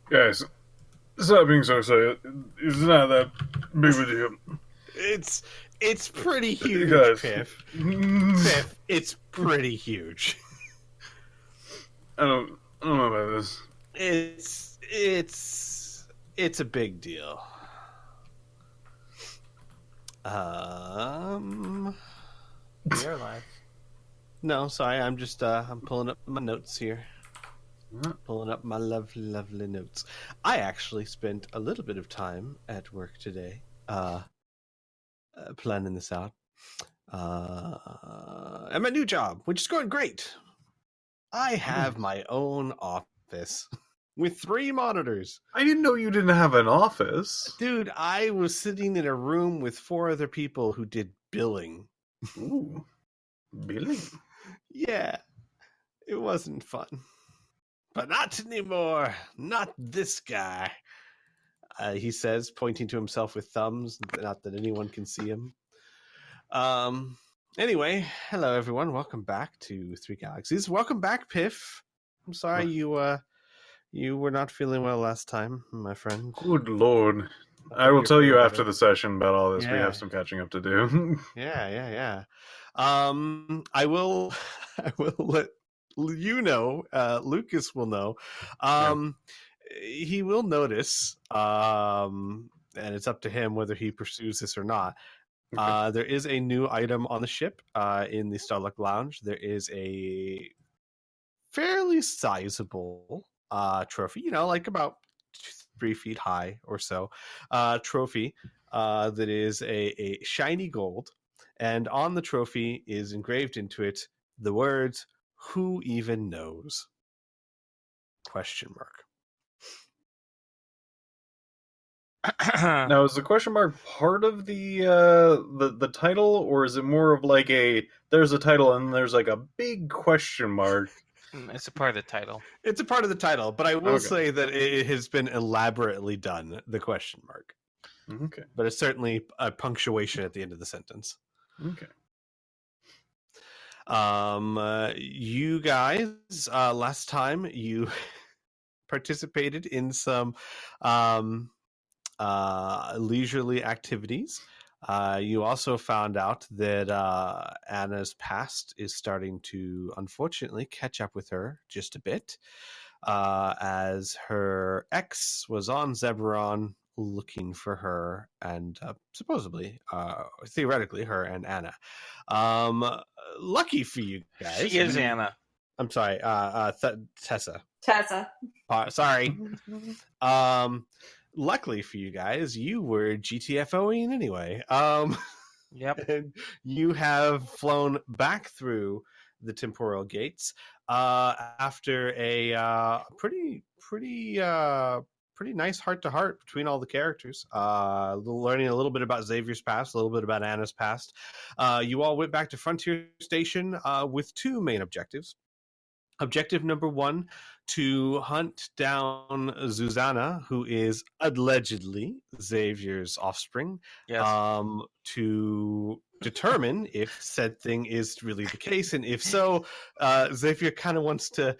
Guys, stop being so excited. It's not that big of a deal. It's pretty huge, Guys. Piph. Piph, it's pretty huge. I don't know about this. It's a big deal. We are live. No, sorry, I'm just I'm pulling up my notes here. Pulling up my lovely notes. I actually spent a little bit of time at work today, planning this out. At my new job, which is going great. I have my own office with 3 monitors. I didn't know you didn't have an office. Dude, I was sitting in a room with 4 other people who did billing. Ooh, billing? Yeah, it wasn't fun. But not anymore. Not this guy. He says, pointing to himself with thumbs, not that anyone can see him. Anyway, hello everyone. Welcome back to 3 Galaxies. Welcome back, Piph. I'm sorry you were not feeling well last time, my friend. Good lord. I will tell you after the session about all this. Yeah. We have some catching up to do. Yeah. I will let you know. Lucas will know. He will notice, and it's up to him whether he pursues this or not. Okay. There is a new item on the ship in the Starluck Lounge. There is a fairly sizable trophy, like about 3 feet high or so, trophy that is a shiny gold. And on the trophy is engraved into it the words, "Who even knows?" ? Now, is the question mark part of the title, or is it more of like there's a title and there's like a big question mark? It's a part of the title. It's a part of the title, but I will say that it has been elaborately done, the question mark. Okay. But it's certainly a punctuation at the end of the sentence. Okay. You guys, last time you participated in some leisurely activities. You also found out that Anna's past is starting to, unfortunately, catch up with her just a bit, as her ex was on Zeberon looking for her and supposedly, theoretically, her and Anna. Lucky for you guys. She is Anna. I'm sorry, Tessa. Sorry. Luckily for you guys, you were GTFOing anyway. Yep. And you have flown back through the temporal gates after a pretty nice heart-to-heart between all the characters. Learning a little bit about Xavier's past, a little bit about Anna's past. You all went back to Frontier Station with 2 main objectives. Objective number 1, to hunt down Zuzana, who is allegedly Xavier's offspring. Yes. To determine if said thing is really the case, and if so, Xavier kind of wants to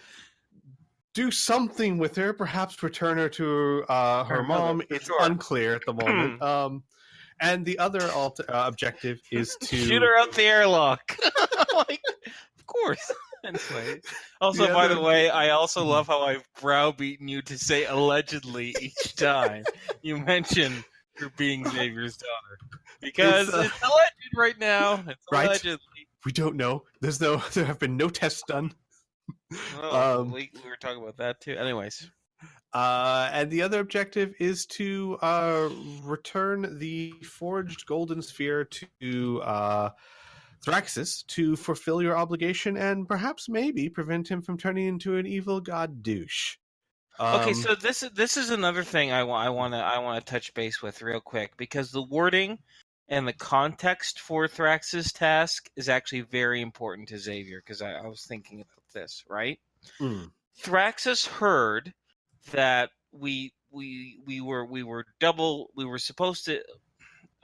do something with her, perhaps return her to her mom. It's unclear at the moment. And the other objective is to shoot her out the airlock. Of course. Anyway. Also, by the way, I also love how I've browbeaten you to say allegedly each time you mention her being Xavier's daughter. Because it's alleged right now. It's allegedly. Right? We don't know. There have been no tests done. Well, we were talking about that too. Anyways. And the other objective is to return the forged golden sphere to Thraxis to fulfill your obligation and perhaps maybe prevent him from turning into an evil god douche. Okay, so this is another thing I want to touch base with real quick, because the wording and the context for Thraxis' task is actually very important to Xavier, because I was thinking about this, right? Thraxis heard that we were supposed to.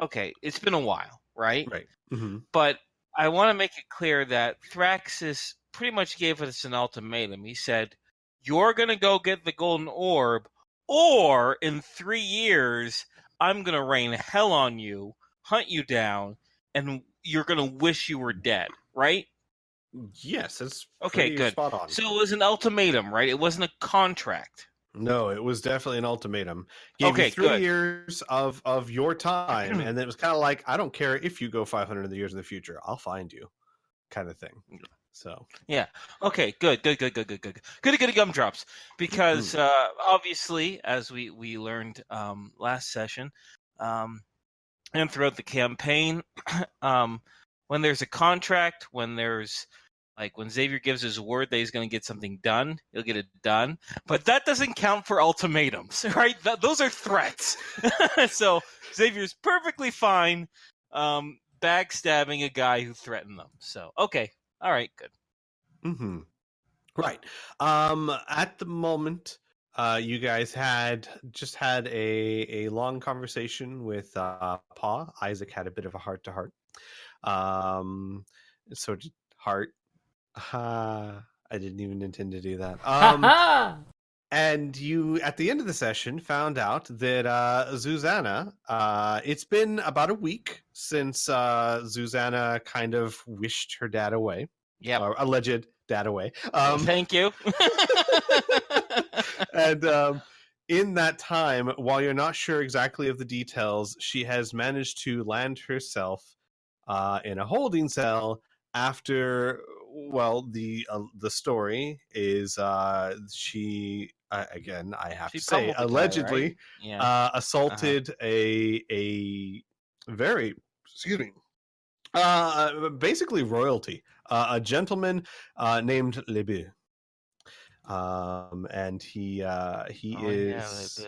Okay, it's been a while, right? Right. Mm-hmm. But I want to make it clear that Thraxis pretty much gave us an ultimatum. He said, "You're gonna go get the golden orb, or in 3 years, I'm going to rain hell on you, hunt you down, and you're going to wish you were dead, right? Yes, it's Okay, pretty good. spot on. So it was an ultimatum, right? It wasn't a contract. No, it was definitely an ultimatum. Gave Okay, you 3 good. years of your time, and then it was kind of like, I don't care if you go 500 years in the future, I'll find you, kind of thing. So yeah, okay, good. Goody gumdrops. Because obviously, as we learned last session, and throughout the campaign, when there's a contract, when Xavier gives his word that he's going to get something done, he'll get it done. But that doesn't count for ultimatums, right? Those are threats. So Xavier's perfectly fine backstabbing a guy who threatened them. So, okay. All right, good. Mm-hmm. Right. At the moment, you guys had a long conversation with Pa. Isaac had a bit of a heart to heart. Sort of heart. I didn't even intend to do that. And you, at the end of the session, found out that Zuzana, it's been about a week since Zuzana kind of wished her dad away. Yep. Or alleged dad away. Thank you. And in that time, while you're not sure exactly of the details, she has managed to land herself in a holding cell after, well, the story is she again, I have She to say, pummeled the guy, allegedly right? Yeah. assaulted a very, excuse me, basically royalty, a gentleman named LeBeau. And he is,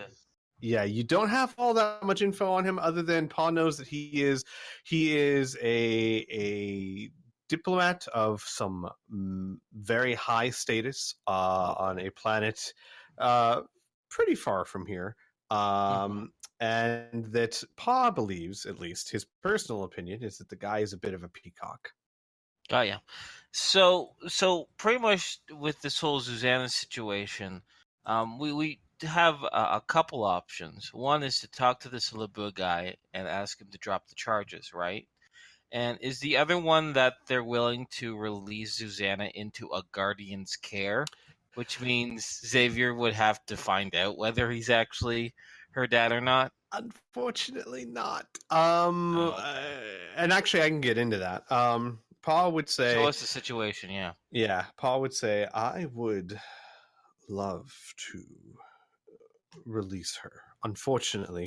yeah, you don't have all that much info on him other than Pa knows that he is a diplomat of some very high status on a planet pretty far from here. And that Pa believes, at least his personal opinion, is that the guy is a bit of a peacock. Got ya. So pretty much with this whole Zuzana situation, we have a couple options. One is to talk to this LeBeau guy and ask him to drop the charges, right? And is the other one that they're willing to release Zuzana into a guardian's care, which means Xavier would have to find out whether he's actually her dad or not? Unfortunately not. And actually I can get into that. Pa would say, so what's the situation? Yeah, Pa would say, I would love to release her. Unfortunately,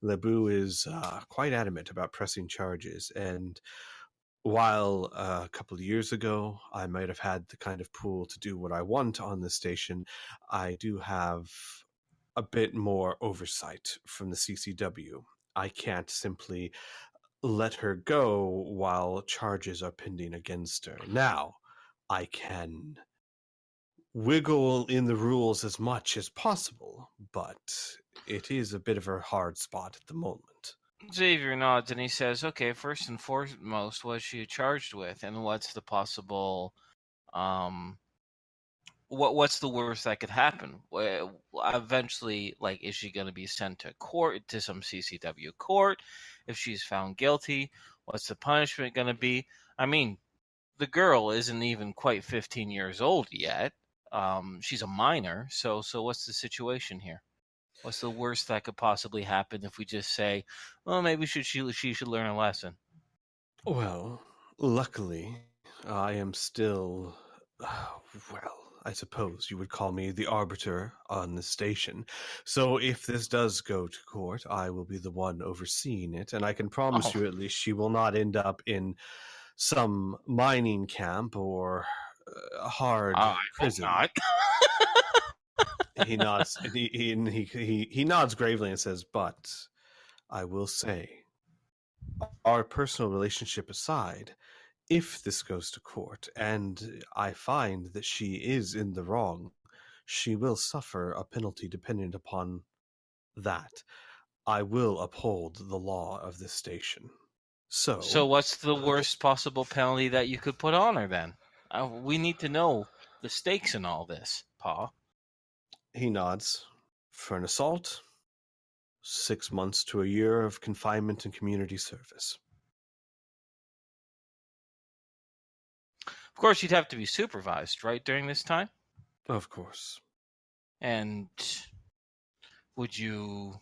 LeBeau is quite adamant about pressing charges, and while a couple of years ago I might have had the kind of pool to do what I want on this station, I do have a bit more oversight from the CCW. I can't simply let her go while charges are pending against her. Now, I can wiggle in the rules as much as possible, but it is a bit of a hard spot at the moment. Xavier nods and he says, okay, first and foremost, what's she charged with? And what's the possible, what's the worst that could happen? Eventually, like, is she going to be sent to court, to some CCW court? If she's found guilty, what's the punishment going to be? I mean, the girl isn't even quite 15 years old yet. She's a minor, so what's the situation here? What's the worst that could possibly happen if we just say, well, maybe she should learn a lesson? Well, luckily, I am still, well, I suppose you would call me the arbiter on the station. So if this does go to court, I will be the one overseeing it, and I can promise you at least she will not end up in some mining camp or hard prison. Not. He nods. He nods gravely and says, "But I will say, our personal relationship aside, if this goes to court and I find that she is in the wrong, she will suffer a penalty dependent upon that. I will uphold the law of this station." So what's the worst possible penalty that you could put on her then? We need to know the stakes in all this, Pa. He nods. For an assault, 6 months to a year of confinement and community service. Of course, you'd have to be supervised, right, during this time? Of course. And would you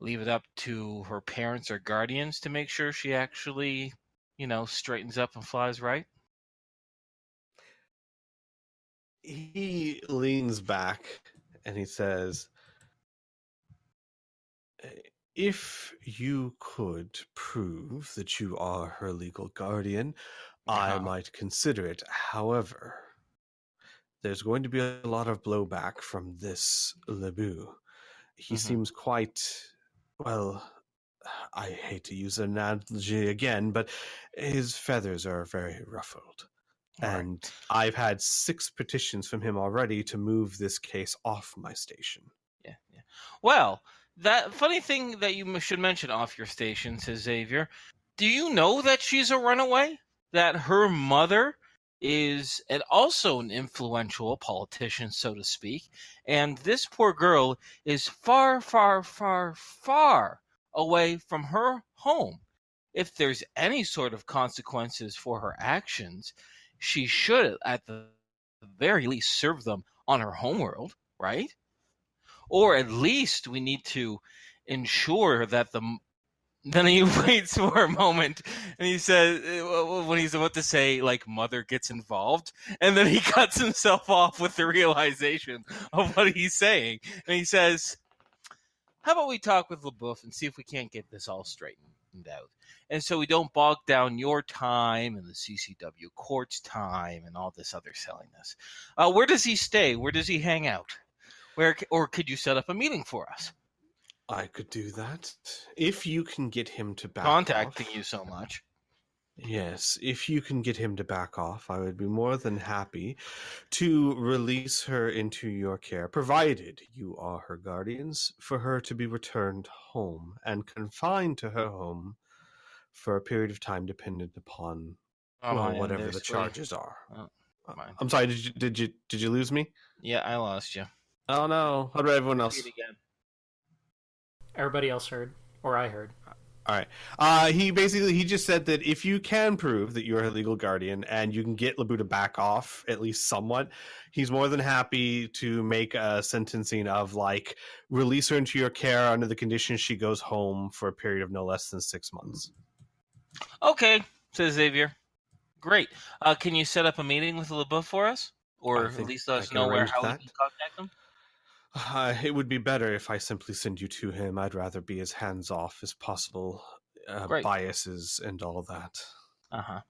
leave it up to her parents or guardians to make sure she actually, straightens up and flies right? He leans back and he says, if you could prove that you are her legal guardian, I might consider it. However, there's going to be a lot of blowback from this LeBeau. He seems quite, well, I hate to use an analogy again, but his feathers are very ruffled. And I've had 6 petitions from him already to move this case off my station. Yeah. Well, that funny thing that you should mention off your station, says Xavier. Do you know that she's a runaway? That her mother is also an influential politician, so to speak, and this poor girl is far, far, far, far away from her home. If there's any sort of consequences for her actions, she should, at the very least, serve them on her homeworld, right? Or at least we need to ensure that then he waits for a moment and he says, when he's about to say, like, mother gets involved, and then he cuts himself off with the realization of what he's saying. And he says, how about we talk with LeBeau and see if we can't get this all straightened out? And so we don't bog down your time and the CCW court's time and all this other silliness. Where does he stay? Where does he hang out? Or could you set up a meeting for us? I could do that. If you can get him to back Contacting off. you so much. Yes, if you can get him to back off, I would be more than happy to release her into your care, provided you are her guardians, for her to be returned home and confined to her home for a period of time dependent upon whatever the charges are. I'm sorry, did you lose me? Yeah, I lost you. Oh no, how about everyone else? Again. Everybody else heard, or I heard. All right. He just said that if you can prove that you're a legal guardian and you can get LeBeau to back off at least somewhat, he's more than happy to make a sentencing of, like, release her into your care under the conditions she goes home for a period of no less than 6 months. Okay, says Xavier. Great. Can you set up a meeting with LeBeau for us? Or at least let us know how we can contact them? It would be better if I simply send you to him. I'd rather be as hands-off as possible. Biases and all that. Uh-huh.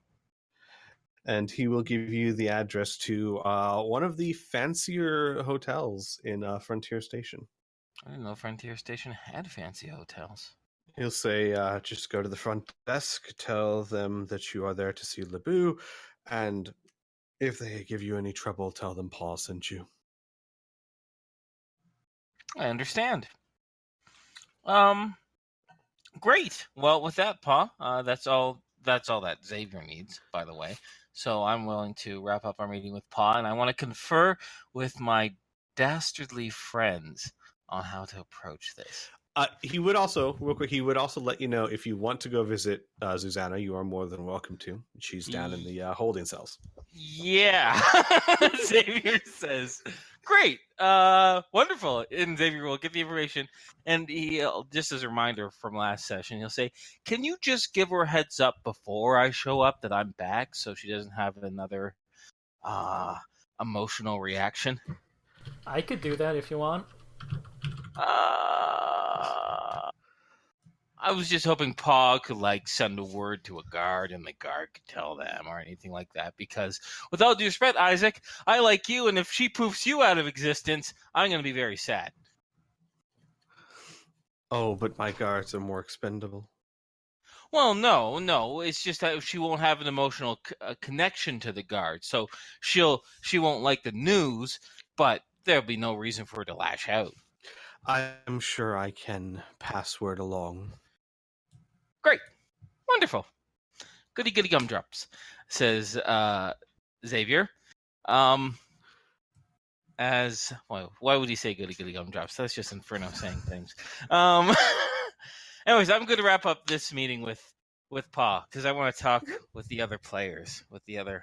And he will give you the address to one of the fancier hotels in Frontier Station. I didn't know Frontier Station had fancy hotels. He'll say, just go to the front desk, tell them that you are there to see LeBeau, and if they give you any trouble, tell them Paul sent you. I understand. Great. Well, with that, Pa, that's all that Xavier needs, by the way. So I'm willing to wrap up our meeting with Pa, and I want to confer with my dastardly friends on how to approach this. He would also, real quick, let you know if you want to go visit Zuzana, you are more than welcome to. She's down in the holding cells. Yeah, Xavier says. Great, wonderful. And Xavier will get the information, and he, just as a reminder from last session, he'll say, "Can you just give her a heads up before I show up that I'm back, so she doesn't have another emotional reaction?" I could do that if you want. I was just hoping Pa could, like, send a word to a guard and the guard could tell them or anything like that, because with all due respect, Isaac, I like you, and if she poofs you out of existence, I'm going to be very sad. Oh, but my guards are more expendable. Well, no, it's just that she won't have an emotional connection to the guard, so she won't like the news, but there'll be no reason for her to lash out. I'm sure I can pass word along. Great. Wonderful. Goody gumdrops, says Xavier. as well, why would he say goody goody gumdrops? That's just Inferno saying things. Anyways, I'm going to wrap up this meeting with Pa because I want to talk with the other players. The other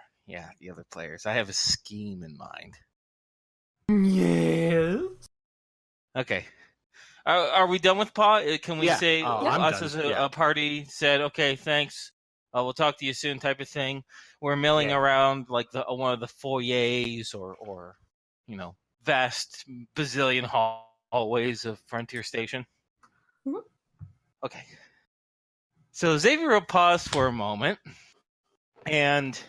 players. I have a scheme in mind. Yes. Okay. Are we done with Pa? Can we say us done. as a party said, okay, thanks. We'll talk to you soon, type of thing. We're milling around like one of the foyers or vast bazillion hallways of Frontier Station. Mm-hmm. Okay. So Xavier will pause for a moment, and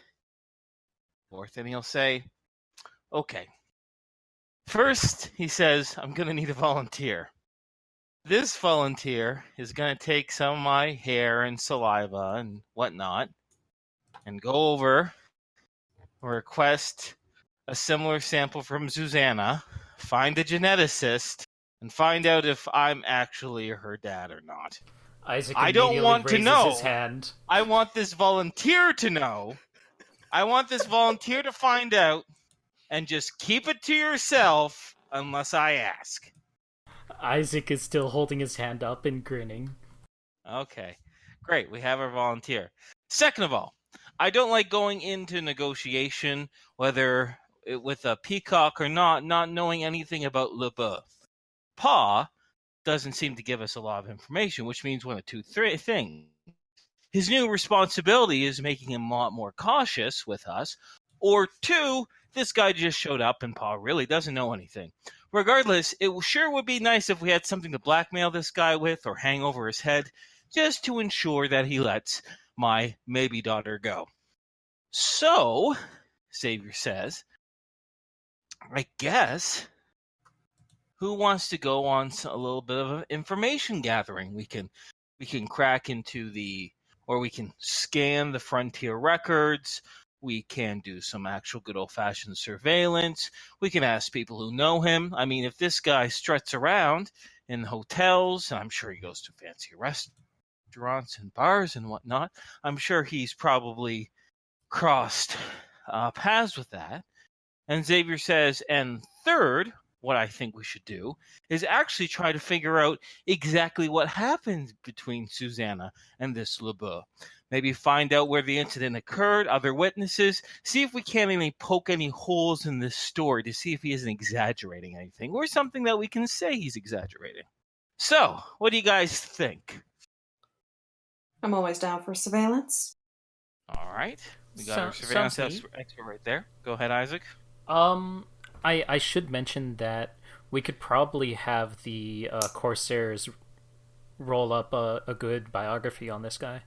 then he'll say, okay. First, he says, I'm going to need a volunteer. This volunteer is going to take some of my hair and saliva and whatnot and go over and request a similar sample from Zuzana, find a geneticist, and find out if I'm actually her dad or not. Isaac I don't want to know. his hand. I want this volunteer to know. I want this volunteer to find out, and just keep it to yourself unless I ask. Isaac is still holding his hand up and grinning. Okay, great. We have our volunteer. Second of all, I don't like going into negotiation, whether with a peacock or not knowing anything about LeBeau. Pa doesn't seem to give us a lot of information, which means one of two things. His new responsibility is making him a lot more cautious with us, or two, this guy just showed up and Pa really doesn't know anything. Regardless, it sure would be nice if we had something to blackmail this guy with or hang over his head, just to ensure that he lets my maybe daughter go. So, Xavier says, I guess, who wants to go on a little bit of an information gathering? We can crack into we can scan the Frontier records. We can do some actual good old-fashioned surveillance. We can ask people who know him. I mean, if this guy struts around in hotels, and I'm sure he goes to fancy restaurants and bars and whatnot, I'm sure he's probably crossed paths with that. And Xavier says, and third, what I think we should do is actually try to figure out exactly what happened between Zuzana and this LeBeau. Maybe find out where the incident occurred, other witnesses, see if we can't poke any holes in this story to see if he isn't exaggerating anything or something that we can say he's exaggerating. So, what do you guys think? I'm always down for surveillance. All right. We got our surveillance expert right there. Go ahead, Isaac. I should mention that we could probably have the Corsairs roll up a good biography on this guy.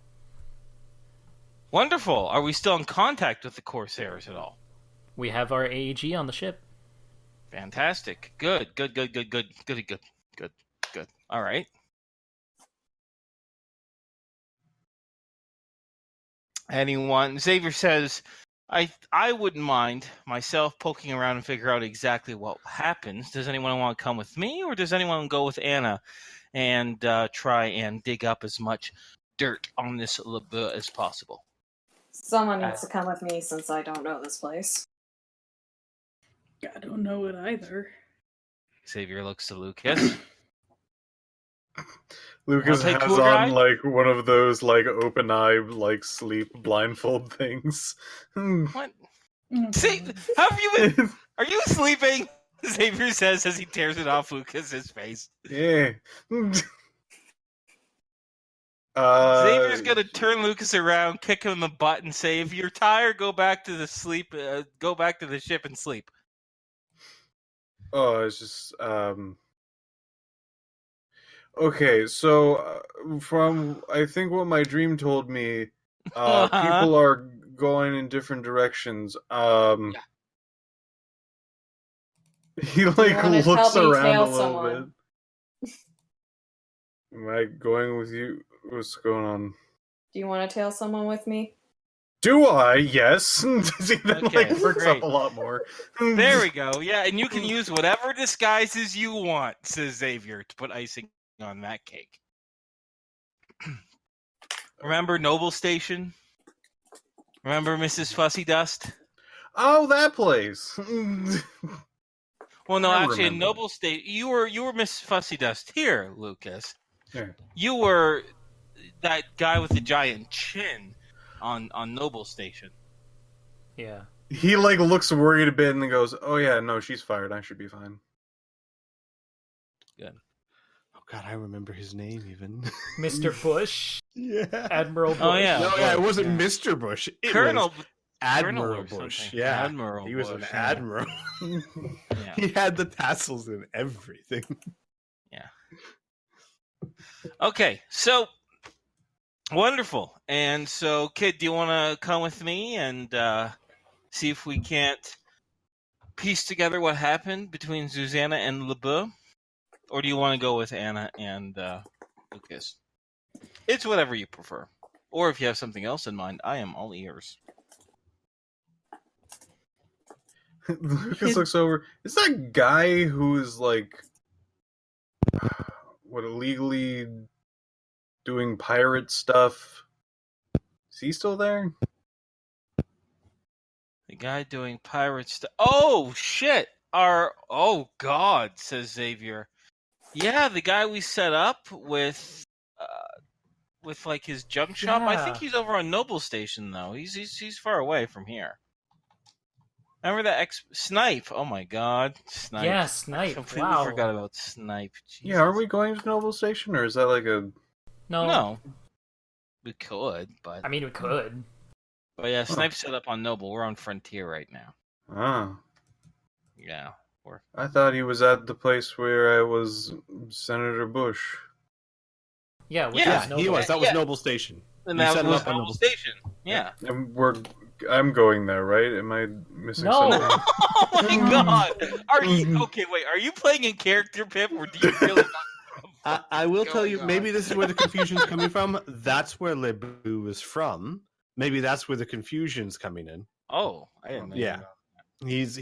Wonderful. Are we still in contact with the Corsairs at all? We have our AEG on the ship. Fantastic. Good. All right. Anyone? Xavier says, I wouldn't mind myself poking around and figure out exactly what happens. Does anyone want to come with me, or does anyone go with Anna and try and dig up as much dirt on this LeBeau as possible? Someone needs to come with me since I don't know this place. I don't know it either. Xavier looks to Lucas. Lucas has on like one of those like open eye like sleep blindfold things. What? See, have you been? Are you sleeping? Xavier says as he tears it off Lucas's face. Yeah. Xavier's gonna turn Lucas around, kick him in the butt, and say, "If you're tired, go back to the ship and sleep." Oh, it's just okay, so from I think what my dream told me, people are going in different directions. He like looks around a little bit. Am I going with you? What's going on? Do you want to tail someone with me? Do I? Yes. See, that like works up a lot more. There we go. Yeah, and you can use whatever disguises you want, says Xavier, to put icing on that cake. Remember Noble Station? Remember Mrs. Fussy Dust? Oh, that place. Well, no, I actually, in remember. Noble State, you were Miss Fussy Dust here, Lucas. Yeah. You were that guy with the giant chin on Noble Station. Yeah. He like looks worried a bit and then goes, "Oh yeah, no, she's fired. I should be fine." Good. Oh God, I remember his name even. Mr. Bush, Yeah. Admiral Bush. Oh, yeah. No, yeah, it wasn't Yeah. Mr. Bush. It Colonel, was Admiral or Bush. something. Yeah, Admiral he was Bush, an yeah. admiral. Yeah. He had the tassels and everything. Okay, so wonderful. And so, kid, do you want to come with me and see if we can't piece together what happened between Zuzana and LeBeau? Or do you want to go with Anna and Lucas? It's whatever you prefer. Or if you have something else in mind, I am all ears. Lucas looks over. Is that guy who's like, what, illegally doing pirate stuff? Is he still there? The guy doing pirate stuff. Oh, shit! Oh, God, says Xavier. Yeah, the guy we set up with like his junk shop. I think Yeah. he's over on Noble Station though. He's far away from here. Remember that Snipe? Oh my God, Snipe! Yeah, I Snipe. completely Wow. forgot about Snipe. Yeah, are Jesus. we going to Noble Station or is that like a? No, we could, but I mean, we could. yeah, Snipe's set up on Noble. We're on Frontier right now. Ah, Yeah, we're I thought he was at the place where I was Senator Bush. Yeah, which Yeah, is He Noble. was. That was Yeah. Noble Station. and You that set him was up on Noble Noble- Station. Yeah. And I'm going there, right? Am I missing No. something? Oh my God! Are you okay? Wait, are you playing in character, Piph, or do you really not? I will tell going you, on? maybe this is where the confusion's coming from. That's where LeBeau is from. Maybe that's where the confusion's coming in. Oh, I didn't know. Yeah. He's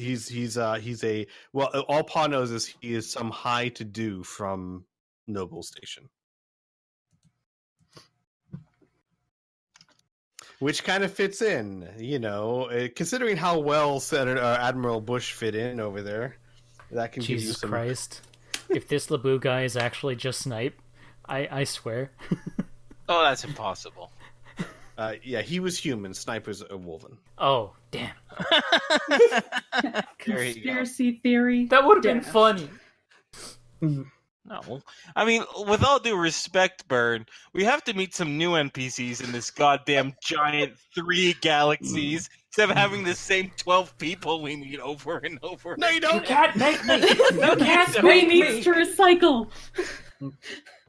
a well. All Pa knows is he is some high to do from Noble Station, which kind of fits in, considering how well Senator Admiral Bush fit in over there. That can give you Jesus some. Christ. If this LeBeau guy is actually just Snipe, I swear. Oh, that's impossible. Yeah, he was human. Sniper's a wolven. Oh, damn. There you go. Conspiracy theory. That would have been Dash. funny. No, I mean, with all due respect, Burn, we have to meet some new NPCs in this goddamn giant 3 galaxies instead of having the same 12 people we meet over and over. No, you You don't. can't make me! You can't Squee make needs me! to recycle.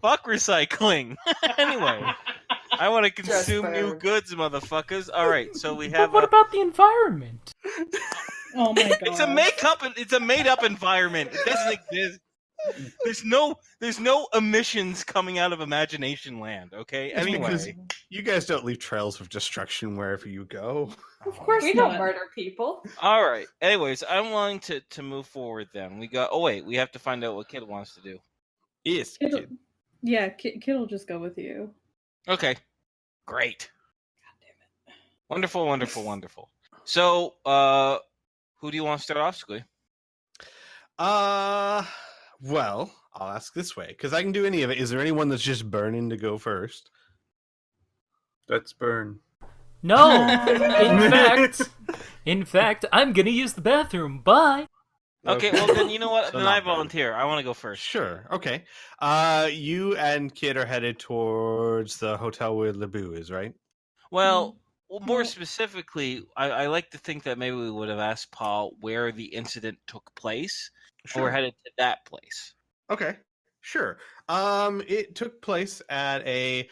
Fuck recycling. Anyway, I want to consume Just new Burn. goods, motherfuckers. All right, so we But have what about the environment? Oh my god. It's a made up environment. It doesn't exist. There's no emissions coming out of Imagination Land, okay? It's because Anyway. you guys don't leave trails of destruction wherever you go. Of course We not. don't murder people. All right. Anyways, I'm willing to move forward then. We we have to find out what Kid wants to do. Yes, Kit'll, kid. yeah, Kid will just go with you. Okay. Great. Wonderful, wonderful, wonderful. So, who do you want to start off, Squee? Well, I'll ask this way because I can do any of it. Is there anyone that's just burning to go first? That's Burn. No! In fact, I'm gonna use the bathroom. Bye! Okay, well then you know what? So then not I Burn. volunteer. I want to go first. Sure. Okay. You and Kid are headed towards the hotel where LeBeau is, right? Well, more Well- specifically, I like to think that maybe we would have asked Paul where the incident took place. Or we're headed to that place. Okay. Sure. It took place at a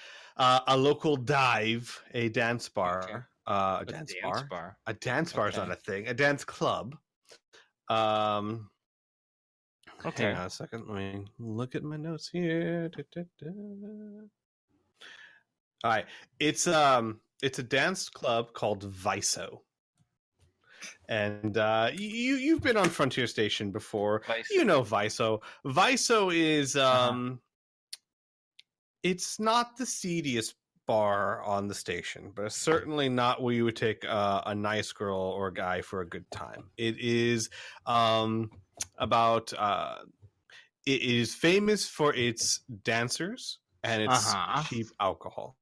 local dive, a dance bar. A dance bar. A dance bar is Okay. not a thing. A dance club. Okay. Hang on a second. Let me look at my notes here. All right. It's a dance club called Viso. And you've been on Frontier Station before. Viso. You know Viso. Viso is it's not the seediest bar on the station, but it's certainly not where you would take a nice girl or a guy for a good time. It is about it is famous for its dancers and its cheap alcohol.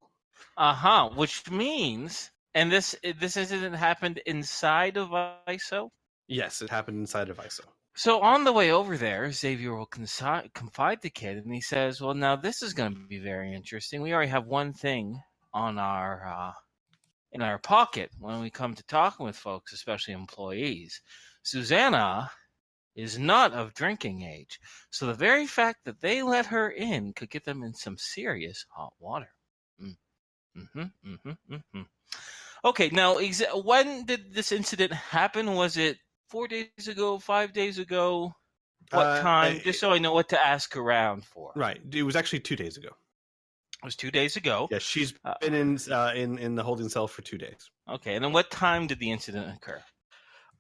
Which means, and this incident happened inside of ISO. Yes, it happened inside of ISO. So on the way over there, Xavier will confide the kid, and he says, "Well, now this is going to be very interesting. We already have one thing on our in our pocket when we come to talking with folks, especially employees. Zuzana is not of drinking age, so the very fact that they let her in could get them in some serious hot water." Okay, now when did this incident happen? Was it 4 days ago, 5 days ago? What time? Just so I know what to ask around for. Right. It was actually 2 days ago. It was 2 days ago. Yeah, she's been in the holding cell for 2 days. Okay, and then what time did the incident occur?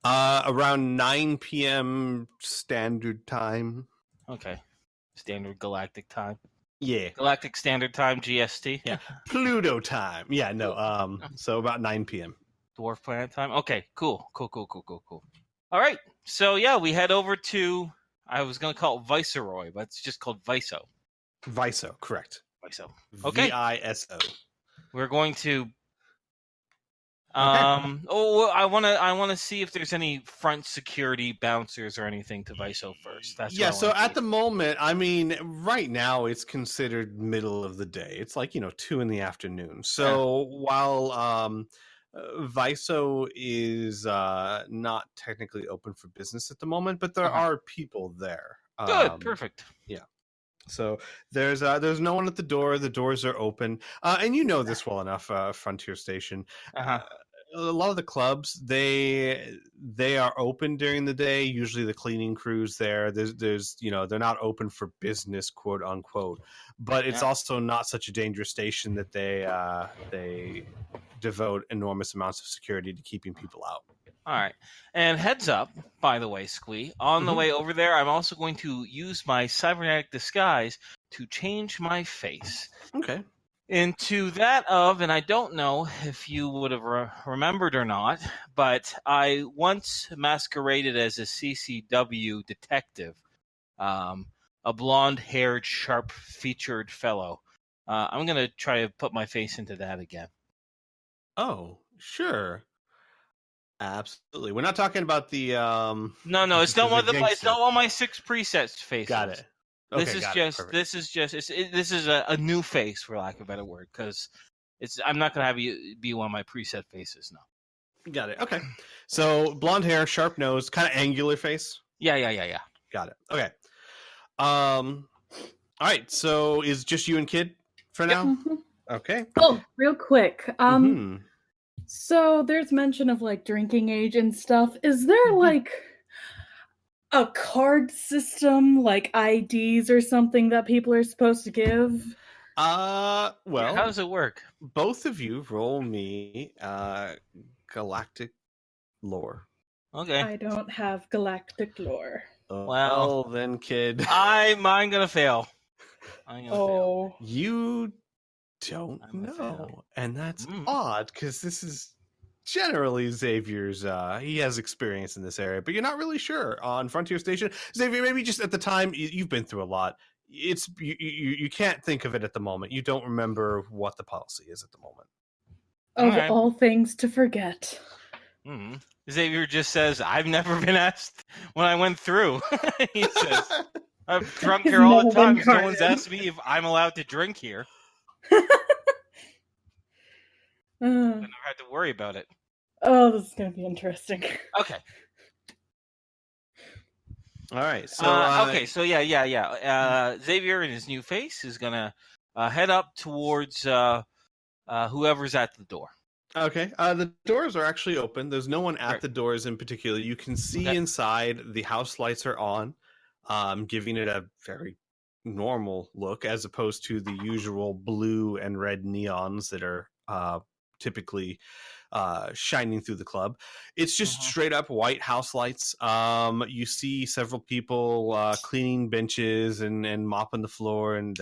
Around 9 p.m. standard time. Okay, standard galactic time. Yeah. Galactic Standard Time, GST. Yeah. Pluto time. Yeah, no. So about 9 p.m. Dwarf Planet Time. Okay, cool. All right, so yeah, we head over to, I was going to call it Viceroy, but it's just called Viso. Viso, correct. Viso. Okay. VISO. We're going to. Okay. I want to see if there's any front security bouncers or anything to Viso first. That's so at the moment, I mean, right now it's considered middle of the day. It's like 2 p.m. So while Viso is not technically open for business at the moment, but there are people there. Good, perfect. Yeah. So there's no one at the door. The doors are open, and you know this well enough. Frontier Station. A lot of the clubs they are open during the day. Usually the cleaning crews there. There's they're not open for business, quote unquote. But it's also not such a dangerous station that they devote enormous amounts of security to keeping people out. All right. And heads up, by the way, Squee, on the way over there, I'm also going to use my cybernetic disguise to change my face. Okay. Into that of, and I don't know if you would have remembered or not, but I once masqueraded as a CCW detective, a blonde-haired, sharp-featured fellow. I'm going to try to put my face into that again. Oh, sure. Absolutely. We're not talking about the No, it's not one of it's not one of my 6 presets faces. Got it. Okay, this is a new face, for lack of a better word, because I'm not gonna have you be one of my preset faces now. Got it. Okay. So blonde hair, sharp nose, kind of angular face. Yeah. Got it. Okay. All right. So is just you and Kid for now? Mm-hmm. Okay. Oh, real quick. So there's mention of like drinking age and stuff. Is there like a card system, like IDs or something that people are supposed to give? Well, how does it work? Both of you roll me galactic lore. Okay. I don't have galactic lore. Well, then, Kid. I'm gonna fail. Fail. You don't know, and that's odd because this is generally Xavier's. He has experience in this area, but you're not really sure on Frontier Station. Xavier, maybe just at the time you've been through a lot. It's you can't think of it at the moment. You don't remember what the policy is at the moment. Of all things to forget. Xavier just says, "I've never been asked when I went through." He says, "I've drunk here all the time. No one's asked me if I'm allowed to drink here." I never had to worry about it. Oh, this is going to be interesting. Okay. All right. So okay. So yeah. Xavier in his new face is gonna head up towards whoever's at the door. Okay. The doors are actually open. There's no one at the doors in particular. You can see inside. The house lights are on, giving it a very normal look as opposed to the usual blue and red neons that are typically shining through the club. It's just straight up white house lights. You see several people cleaning benches and mopping the floor and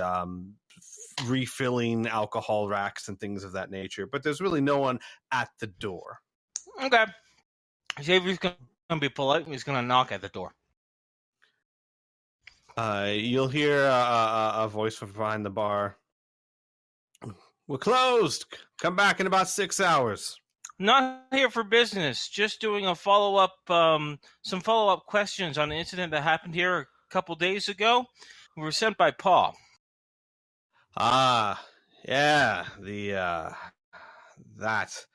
refilling alcohol racks and things of that nature. But there's really no one at the door. Okay. Xavier's going to be polite and he's going to knock at the door. You'll hear a voice from behind the bar. We're closed. Come back in about 6 hours. Not here for business. Just doing a follow-up, some follow-up questions on an incident that happened here a couple days ago. We were sent by Paul. Yeah, that.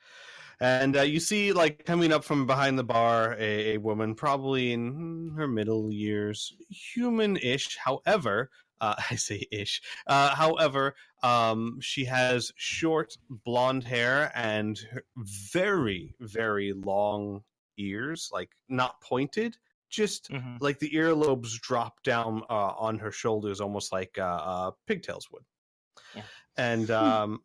And you see, like, coming up from behind the bar, a woman probably in her middle years, human-ish. However, I say ish. However, she has short blonde hair and very, very long ears, like not pointed, just like the earlobes drop down on her shoulders, almost like pigtails would. Yeah. And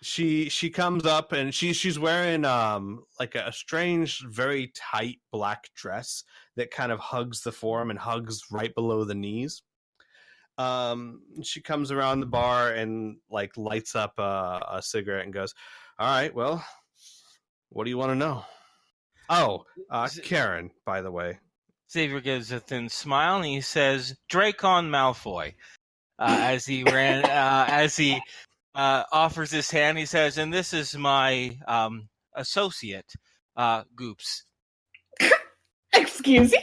she comes up and she's wearing like a strange, very tight black dress that kind of hugs the form and hugs right below the knees. She comes around the bar and like lights up a cigarette and goes, "All right, well, what do you want to know?" Oh, Karen, by the way. Xavier gives a thin smile and he says, "Dracon Malfoy." As he offers his hand, he says, "And this is my associate, Goops." Excuse you?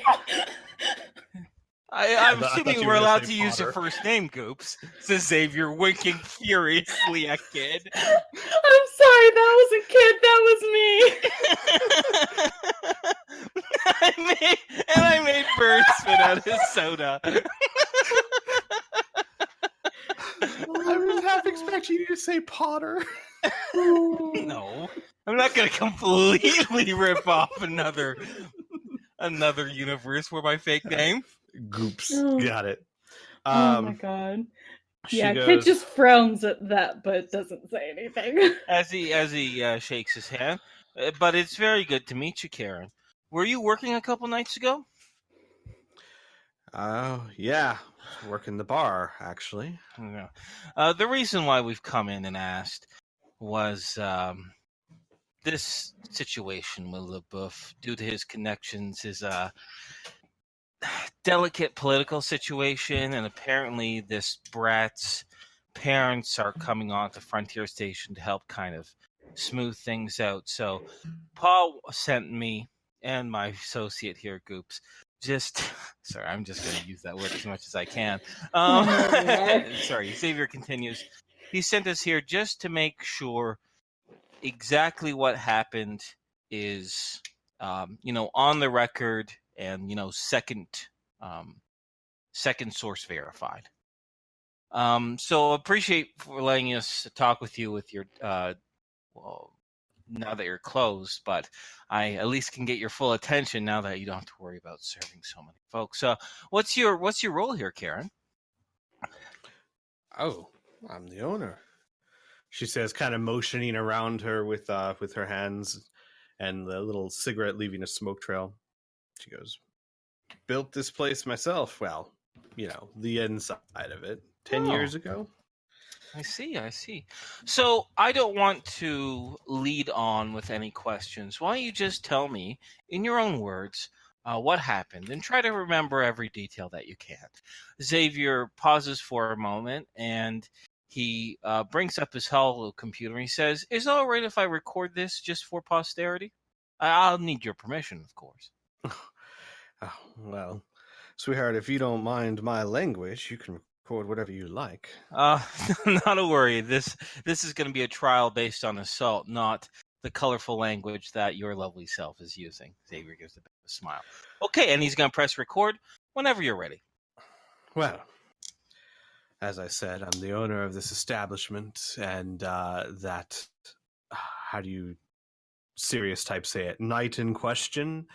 I'm assuming we're allowed to use your first name, Goops, says Xavier, winking furiously at Kid. I'm sorry, that wasn't Kid, that was me. I made Bird spit out his soda. I was half expecting you to say Potter. No, I'm not going to completely rip off another universe for my fake name. Goops. Got it. Oh my god. Yeah, goes, Kid just frowns at that but doesn't say anything. As he shakes his hand. But it's very good to meet you, Karen. Were you working a couple nights ago? Yeah. Working the bar, actually. Yeah. The reason why we've come in and asked was this situation with LeBeau, due to his connections, is a delicate political situation, and apparently this brat's parents are coming on to Frontier Station to help kind of smooth things out. So Paul sent me and my associate here, Goops, sorry, I'm just going to use that word as much as I can. Sorry, Xavier continues. He sent us here just to make sure exactly what happened is, on the record and, second source verified. So appreciate for letting us talk with you with your, now that you're closed, but I at least can get your full attention now that you don't have to worry about serving so many folks. What's your role here, Karen? Oh, I'm the owner. She says, kind of motioning around her with her hands and the little cigarette leaving a smoke trail. She goes, "Built this place myself. Well, the inside of it 10 years ago." I see. So I don't want to lead on with any questions. Why don't you just tell me, in your own words, what happened, and try to remember every detail that you can. Xavier pauses for a moment, and he brings up his holo computer, and he says, "Is it all right if I record this just for posterity? I'll need your permission, of course." Oh, well, sweetheart, if you don't mind my language, you can record whatever you like. Not a worry. This is going to be a trial based on assault, not the colorful language that your lovely self is using. Xavier gives a bit of a smile. Okay, and he's going to press record whenever you're ready. Well, as I said, I'm the owner of this establishment, and that, how do you serious type say it, night in question?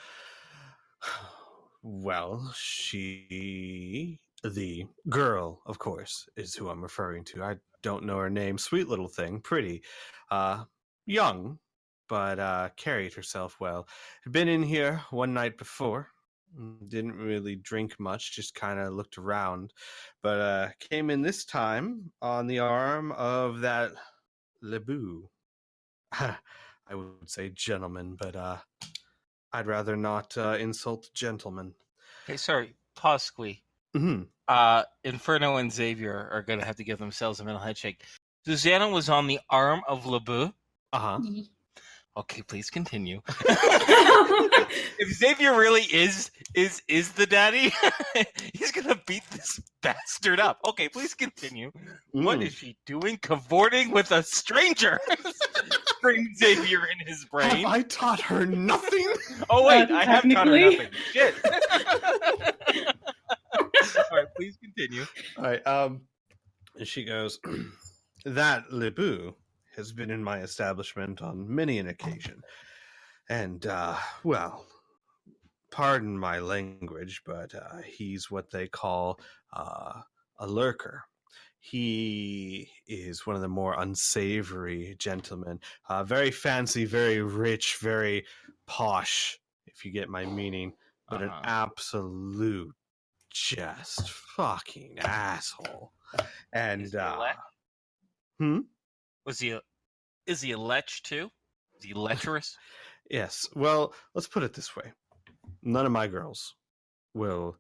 Well, the girl, of course, is who I'm referring to. I don't know her name. Sweet little thing, pretty, young, but carried herself well. Had been in here one night before. Didn't really drink much, just kind of looked around. But came in this time on the arm of that LeBeau. I would say gentleman, but I'd rather not insult gentlemen. Hey, sorry, pause, Squee. Mm-hmm. Inferno and Xavier are going to have to give themselves a mental head shake. Zuzana was on the arm of LeBeau. Uh-huh. Okay, please continue. If Xavier really is the daddy, he's gonna beat this bastard up. Okay, please continue. What is she doing? Cavorting with a stranger? Screamed Xavier in his brain. Have I taught her nothing? Oh wait, I have taught her technically. nothing. Shit. All right, please continue. All right. And she goes, that LeBeau has been in my establishment on many an occasion. And, well, pardon my language, but he's what they call a lurker. He is one of the more unsavory gentlemen. Very fancy, very rich, very posh, if you get my meaning. But an absolute just fucking asshole. And, Is he a lech? Is he a lech too? Is he lecherous? Yes. Well, let's put it this way. None of my girls will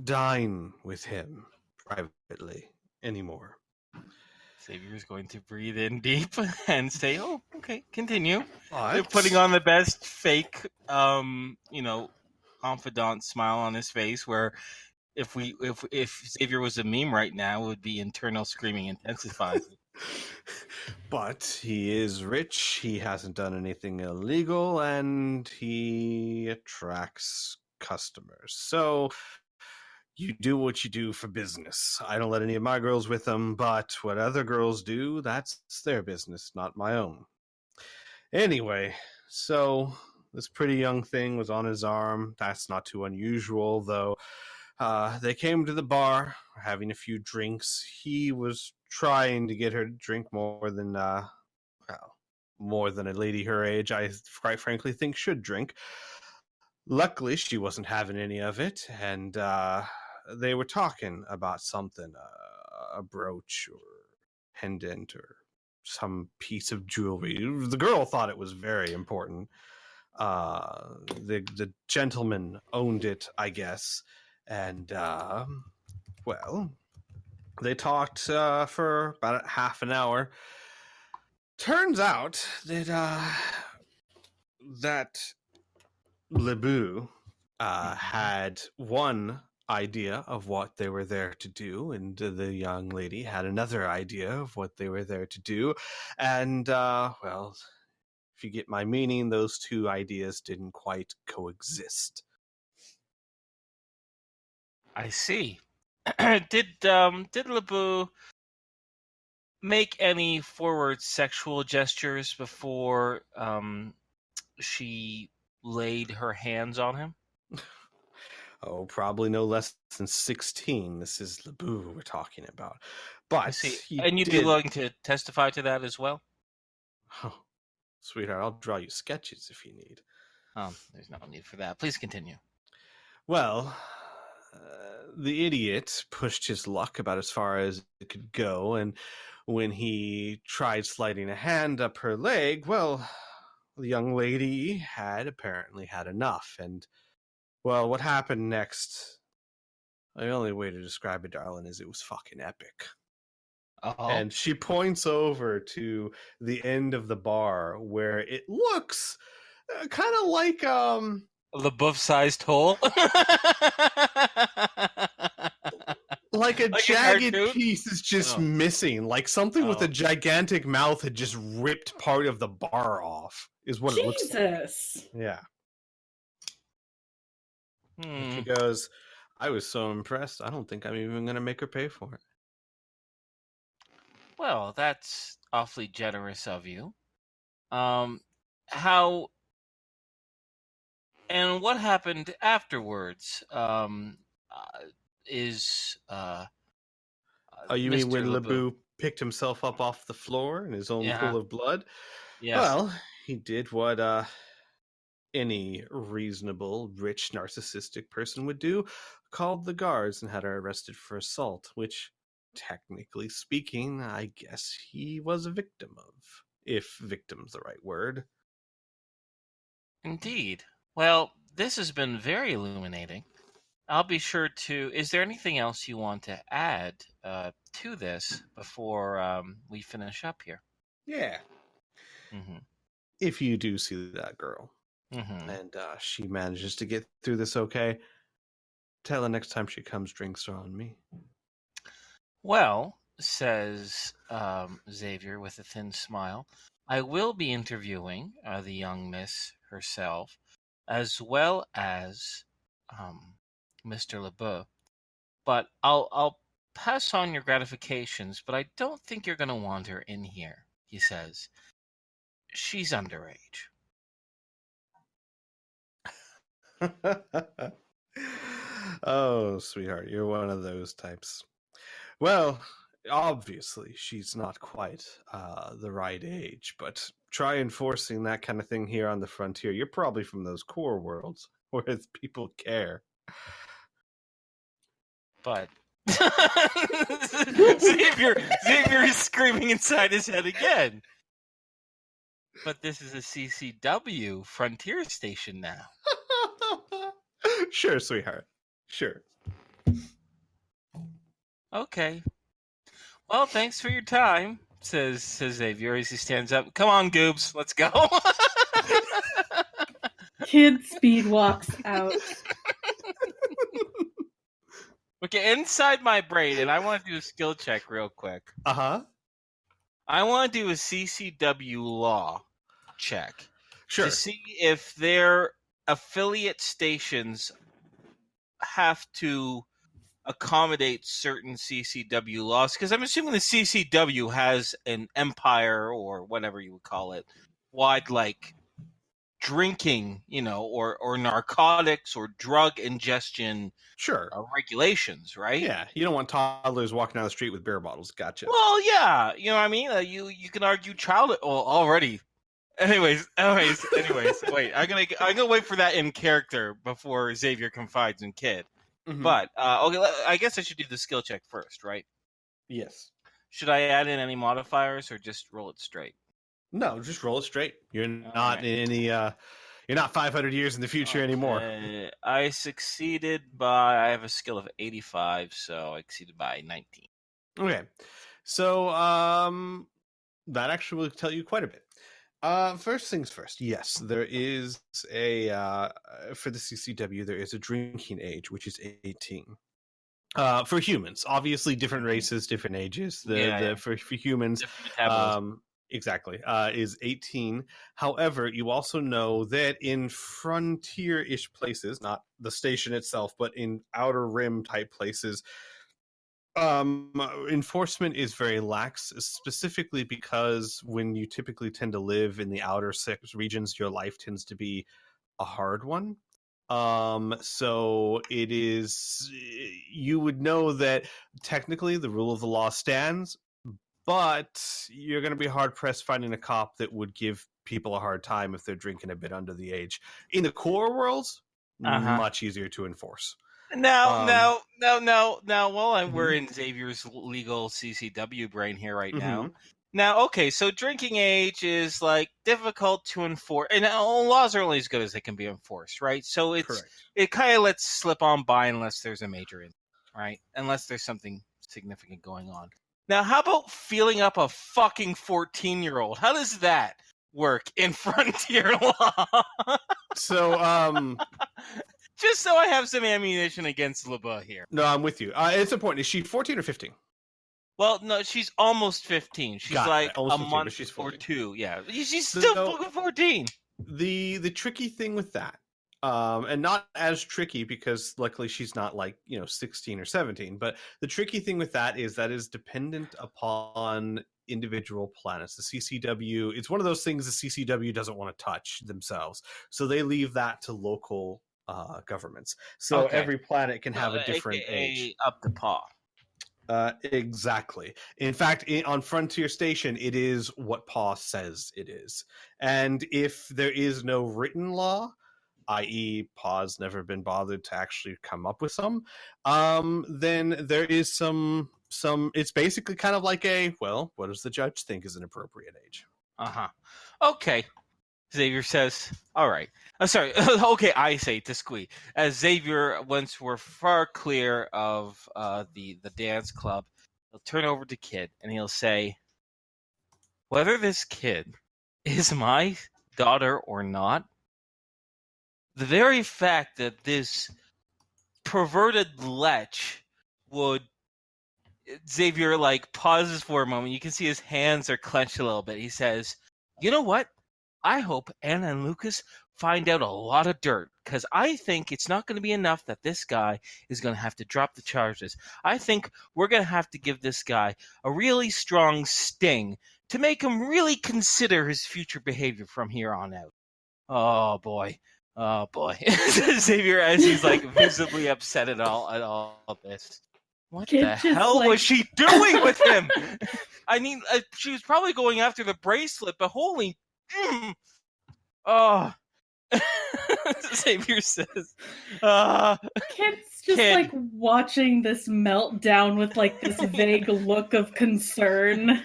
dine with him privately anymore. Xavier's going to breathe in deep and say, "Oh, okay, continue." But They're putting on the best fake, confidant smile on his face. Where if Xavier was a meme right now, it would be internal screaming intensified. But he is rich, he hasn't done anything illegal, and he attracts customers. So you do what you do for business. I don't let any of my girls with him, but what other girls do, that's their business, not my own. Anyway, so this pretty young thing was on his arm. That's not too unusual, though. They came to the bar, having a few drinks. He was trying to get her to drink more than a lady her age, I quite frankly think should drink. Luckily, she wasn't having any of it, and they were talking about something, a brooch or pendant or some piece of jewelry. The girl thought it was very important. The gentleman owned it, I guess. And, well, they talked for about half an hour. Turns out that that LeBeau had one idea of what they were there to do, and the young lady had another idea of what they were there to do. And, well, if you get my meaning, those two ideas didn't quite coexist. I see. Did LeBeau make any forward sexual gestures before she laid her hands on him? Oh, probably no less than 16. This is LeBeau we're talking about. But I see. And you'd be willing to testify to that as well? Oh, sweetheart, I'll draw you sketches if you need. There's no need for that. Please continue. Well, the idiot pushed his luck about as far as it could go, and when he tried sliding a hand up her leg, well, the young lady had apparently had enough, and, well, what happened next, the only way to describe it, darling, is it was fucking epic. Uh-oh. And she points over to the end of the bar where it looks kind of like LeBeau-sized hole? like a jagged piece is just missing. Like something with a gigantic mouth had just ripped part of the bar off, is what it looks like. Jesus. Yeah. She goes, I was so impressed, I don't think I'm even going to make her pay for it. Well, that's awfully generous of you. And what happened afterwards? You mean when Mr. LeBeau picked himself up off the floor in his own pool of blood? Yes. Well, he did what any reasonable, rich, narcissistic person would do, called the guards and had her arrested for assault, which, technically speaking, I guess he was a victim of, if victim's the right word. Indeed. Well, this has been very illuminating. I'll be sure to. Is there anything else you want to add to this before we finish up here? Yeah. Mm-hmm. If you do see that girl, Mm-hmm. and she manages to get through this okay, tell her next time she comes, drinks are on me. Well, says Xavier with a thin smile, I will be interviewing the young miss herself, as well as Mr. LeBeau. But I'll pass on your gratifications, but I don't think you're going to want her in here, he says. She's underage. Oh, sweetheart, you're one of those types. Well, obviously, she's not quite the right age, but try enforcing that kind of thing here on the frontier. You're probably from those core worlds where people care. But Xavier is screaming inside his head again. But this is a CCW frontier station now. Sure, sweetheart. Sure. Okay. Well, thanks for your time, says Xavier as he stands up. Come on, Goobs, let's go. Kid speed walks out. Okay, inside my brain, and I want to do a skill check real quick. Uh-huh. I want to do a CCW law check. Sure. To see if their affiliate stations have to accommodate certain CCW laws. Because I'm assuming the CCW has an empire, or whatever you would call it, wide, like, drinking, or narcotics or drug ingestion Sure. regulations, right? Yeah, you don't want toddlers walking down the street with beer bottles. Gotcha. Well, yeah, you know what I mean. You can argue child. Well, already. Anyways. Wait, I'm gonna wait for that in character before Xavier confides in Kid. Mhm. But okay, I guess I should do the skill check first, right? Yes. Should I add in any modifiers or just roll it straight? No, just roll it straight. You're not right. in any. You're not 500 years in the future anymore. I succeeded by. I have a skill of 85, so I exceeded by 19. Okay, so that actually will tell you quite a bit. First things first. Yes, there is a for the CCW there is a drinking age, which is 18. For humans, obviously different races, different ages. For humans, Different metabolism. exactly, is 18. However, you also know that in frontier-ish places, not the station itself, but in outer rim type places, enforcement is very lax, specifically because when you typically tend to live in the outer six regions, your life tends to be a hard one. So it is, you would know that technically the rule of the law stands, but you're going to be hard pressed finding a cop that would give people a hard time if they're drinking a bit under the age. In the core worlds, much easier to enforce. Now, while we're in Xavier's legal CCW brain here right now. Now, okay, so drinking age is like difficult to enforce, and laws are only as good as they can be enforced, right? So it kind of lets slip on by unless there's a major incident, right? Unless there's something significant going on. Now, how about feeling up a fucking 14-year-old? How does that work in frontier law? So, just so I have some ammunition against LeBeau here. No, I'm with you. It's important. Is she 14 or 15? Well, no, she's almost 15. She's like a 15, month or two. Yeah, she's still fucking 14. The tricky thing with that, and not as tricky because luckily she's not like 16 or 17. But the tricky thing with that is dependent upon individual planets. The CCW, it's one of those things the CCW doesn't want to touch themselves, so they leave that to local governments. So every planet can have a different age. Up to paw. Exactly. In fact, on Frontier Station, it is what Paw says it is. And if there is no written law, i.e. Paw's never been bothered to actually come up with some, then there is some it's basically kind of like a, well, what does the judge think is an appropriate age? Okay. Xavier says, all right. I'm sorry. Okay, I say to Squee. As Xavier, once we're far clear of the dance club, he'll turn over to Kid and he'll say, whether this kid is my daughter or not, the very fact that this perverted lech would... Xavier, like, pauses for a moment. You can see his hands are clenched a little bit. He says, you know what? I hope Anna and Lucas find out a lot of dirt, because I think it's not going to be enough that this guy is going to have to drop the charges. I think we're going to have to give this guy a really strong sting to make him really consider his future behavior from here on out. Oh, boy. Oh, boy. Xavier, as he's, like, visibly upset at all of this. What Kid the just, hell like... was she doing with him? I mean, she was probably going after the bracelet, but holy... Oh. Xavier says, Kid's just Kid. like watching this meltdown with like this vague look of concern.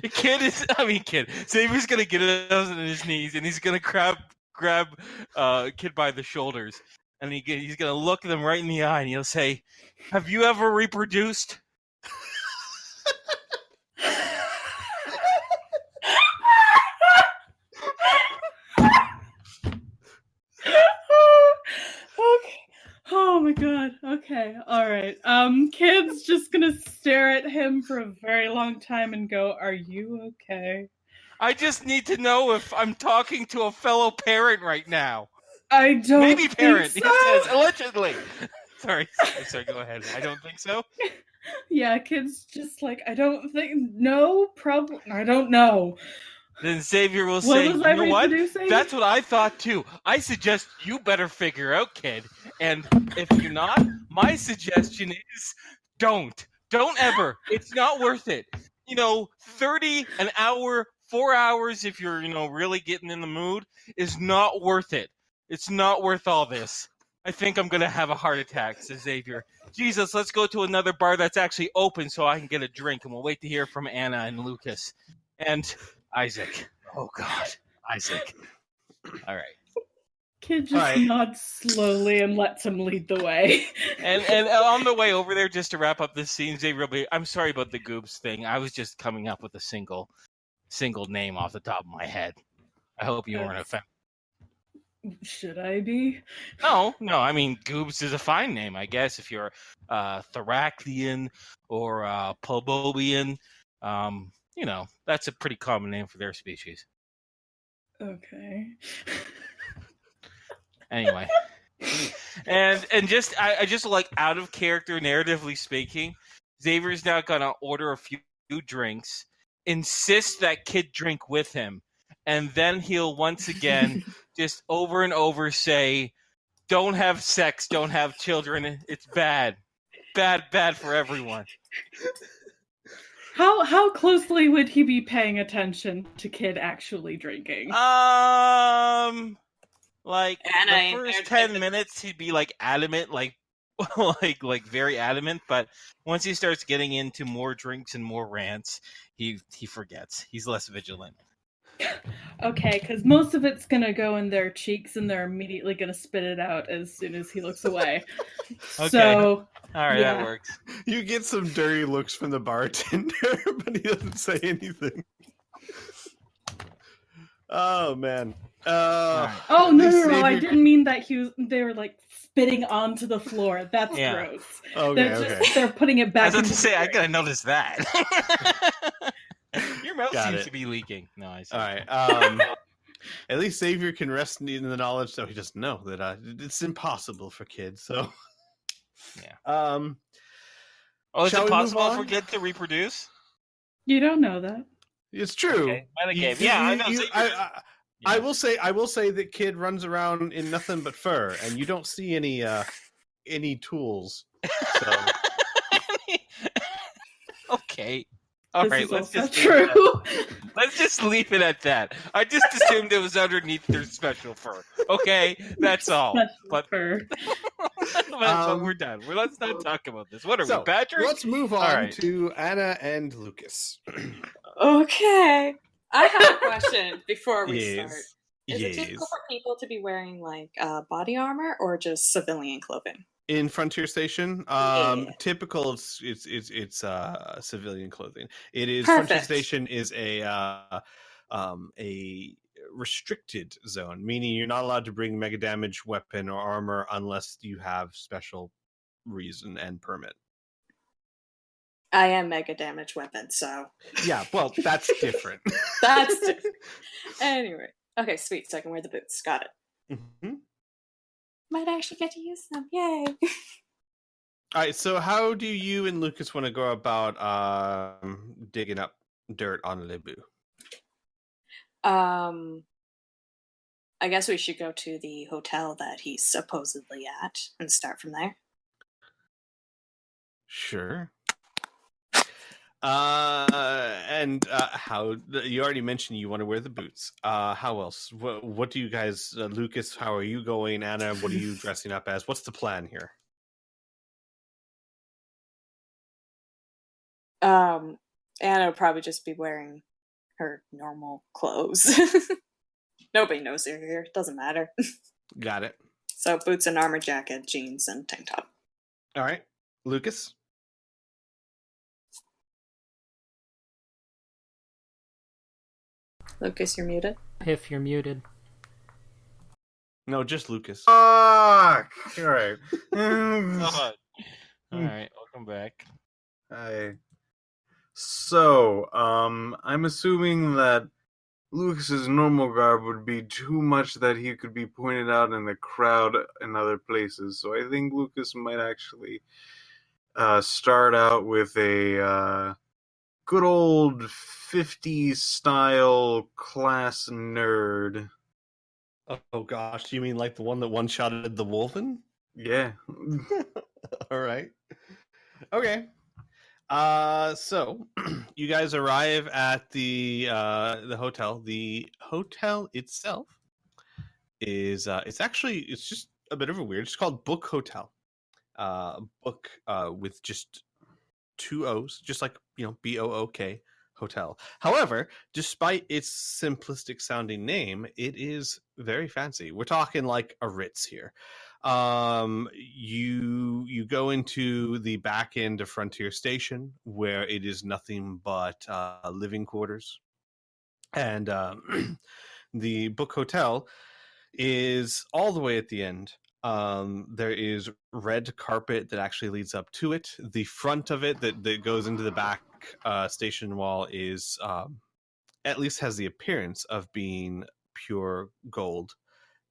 Kid. Xavier's gonna get on his knees and he's gonna grab Kid by the shoulders, and he's gonna look them right in the eye and he'll say, have you ever reproduced? Okay. Oh my god. Okay. All right. Kid's just gonna stare at him for a very long time and go, "Are you okay?" I just need to know if I'm talking to a fellow parent right now. I don't. Maybe parent. Think so. He says allegedly. Sorry. Go ahead. I don't think so. Yeah. Kid's just like, I don't think. No. Probably. I don't know. Then Xavier will say, you know what? That's what I thought too. I suggest you better figure out, Kid. And if you're not, my suggestion is don't. Don't ever. It's not worth it. 30 an hour, 4 hours if you're, really getting in the mood is not worth it. It's not worth all this. I think I'm going to have a heart attack, says Xavier. Jesus, let's go to another bar that's actually open so I can get a drink, and we'll wait to hear from Anna and Lucas. And Isaac. Oh, God. Isaac. All right. Kid just nods slowly and lets him lead the way. And on the way over there, just to wrap up this scene, Xavier, I'm sorry about the Goobs thing. I was just coming up with a single name off the top of my head. I hope you weren't offended. Should I be? No. I mean, Goobs is a fine name, I guess, if you're Thoraclean or Pulbobian. That's a pretty common name for their species. Okay. Anyway. And just I just like, out of character, narratively speaking, Xavier's now gonna order a few drinks, insist that Kid drink with him, and then he'll once again just over and over say, don't have sex, don't have children, it's bad. Bad for everyone. How closely would he be paying attention to Kid actually drinking? Like the first 10 minutes, he'd be like adamant, like very adamant. But once he starts getting into more drinks and more rants, he forgets. He's less vigilant. Okay, because most of it's gonna go in their cheeks, and they're immediately gonna spit it out as soon as he looks away. Okay. So, all right, yeah. That works. You get some dirty looks from the bartender, but he doesn't say anything. Oh man. Oh no! I didn't mean that they were like spitting onto the floor. That's gross. Okay, they're putting it back. I was about to say, I gotta notice that. Your mouth seems to be leaking. No, I see. All right. At least Xavier can rest in the knowledge that he doesn't know that it's impossible for kids. So, yeah. Is it possible for kids to reproduce? You don't know that. It's true. Okay. I know. I will say that Kid runs around in nothing but fur, and you don't see any tools. So. Okay. All This right, is let's also just leave it true. let's just leave it at that. I just assumed it was underneath their special fur. Okay, that's all. Special But fur. but we're done. Let's not talk about this. What are we, So Patrick? let's move All on right. to Anna and Lucas. Okay. I have a question before we start. Yes. Is it typical for people to be wearing like body armor or just civilian clothing? In Frontier Station, Yeah. typical it's civilian clothing. It is Perfect. Frontier Station is a restricted zone, meaning you're not allowed to bring mega damage weapon or armor unless you have special reason and permit. I am mega damage weapon, so Yeah, well, that's different. that's different. Anyway. Okay, sweet. So I can wear the boots. Got it. Mhm. Might actually get to use them. Yay. All right, so how do you and Lucas want to go about digging up dirt on LeBeau? I guess we should go to the hotel that he's supposedly at and start from there. Sure. And how you already mentioned you want to wear the boots. How else? What do you guys, Lucas? How are you going? Anna, what are you dressing up as? What's the plan here? Anna would probably just be wearing her normal clothes. Nobody knows they're here. Doesn't matter. Got it. So boots and armor jacket, jeans, and tank top. All right, Lucas. Lucas, you're muted. If you're muted. No, just Lucas. Fuck! All right. God. All right, welcome back. Hi. So, I'm assuming that Lucas's normal garb would be too much that he could be pointed out in the crowd in other places. So I think Lucas might actually start out with a good old 50s style class nerd. Oh gosh, you mean like the one that one-shotted the Wolven? Yeah. All right. Okay. So you guys arrive at the hotel. The hotel itself is it's just a bit of a weird. It's called Book Hotel. Book with just two O's, just like BOOK hotel. However, despite its simplistic sounding name, it is very fancy. We're talking like a Ritz here. You go into the back end of Frontier Station, where it is nothing but living quarters, and the Book Hotel is all the way at the end. There is red carpet that actually leads up to it. The front of it that goes into the back station wall is at least has the appearance of being pure gold.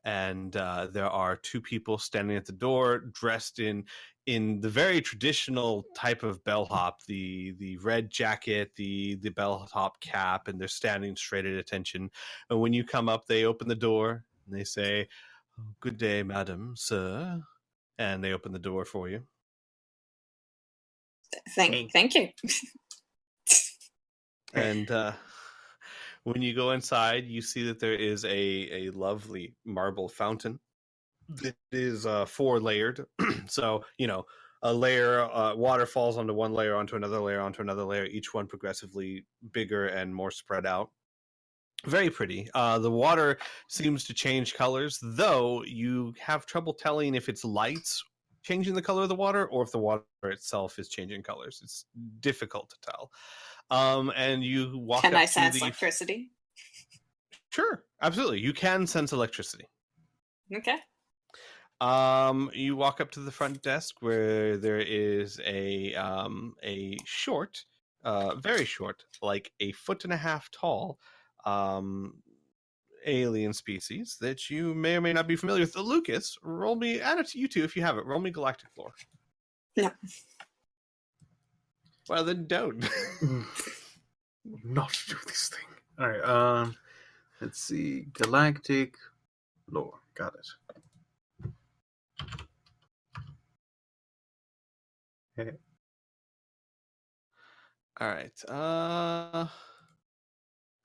And there are two people standing at the door, dressed in the very traditional type of bellhop, the red jacket, the bellhop cap, and they're standing straight at attention. And when you come up, they open the door and they say, "Good day, madam, sir," and they open the door for you. Thank you. And when you go inside, you see that there is a lovely marble fountain. It is 4-layered, so a layer, water falls onto one layer, onto another layer, each one progressively bigger and more spread out. Very pretty. The water seems to change colors, though you have trouble telling if it's lights changing the color of the water or if the water itself is changing colors. It's difficult to tell. And you walk Can up I to sense the... electricity? Sure, absolutely. You can sense electricity. Okay. You walk up to the front desk where there is a short, very short, like 1.5 foot tall, alien species that you may or may not be familiar with. Lucas, roll me, add it to you two if you have it. Roll me galactic lore. No. Well, then don't. Not do this thing. All right. Let's see. Galactic lore. Got it. Hey. All right.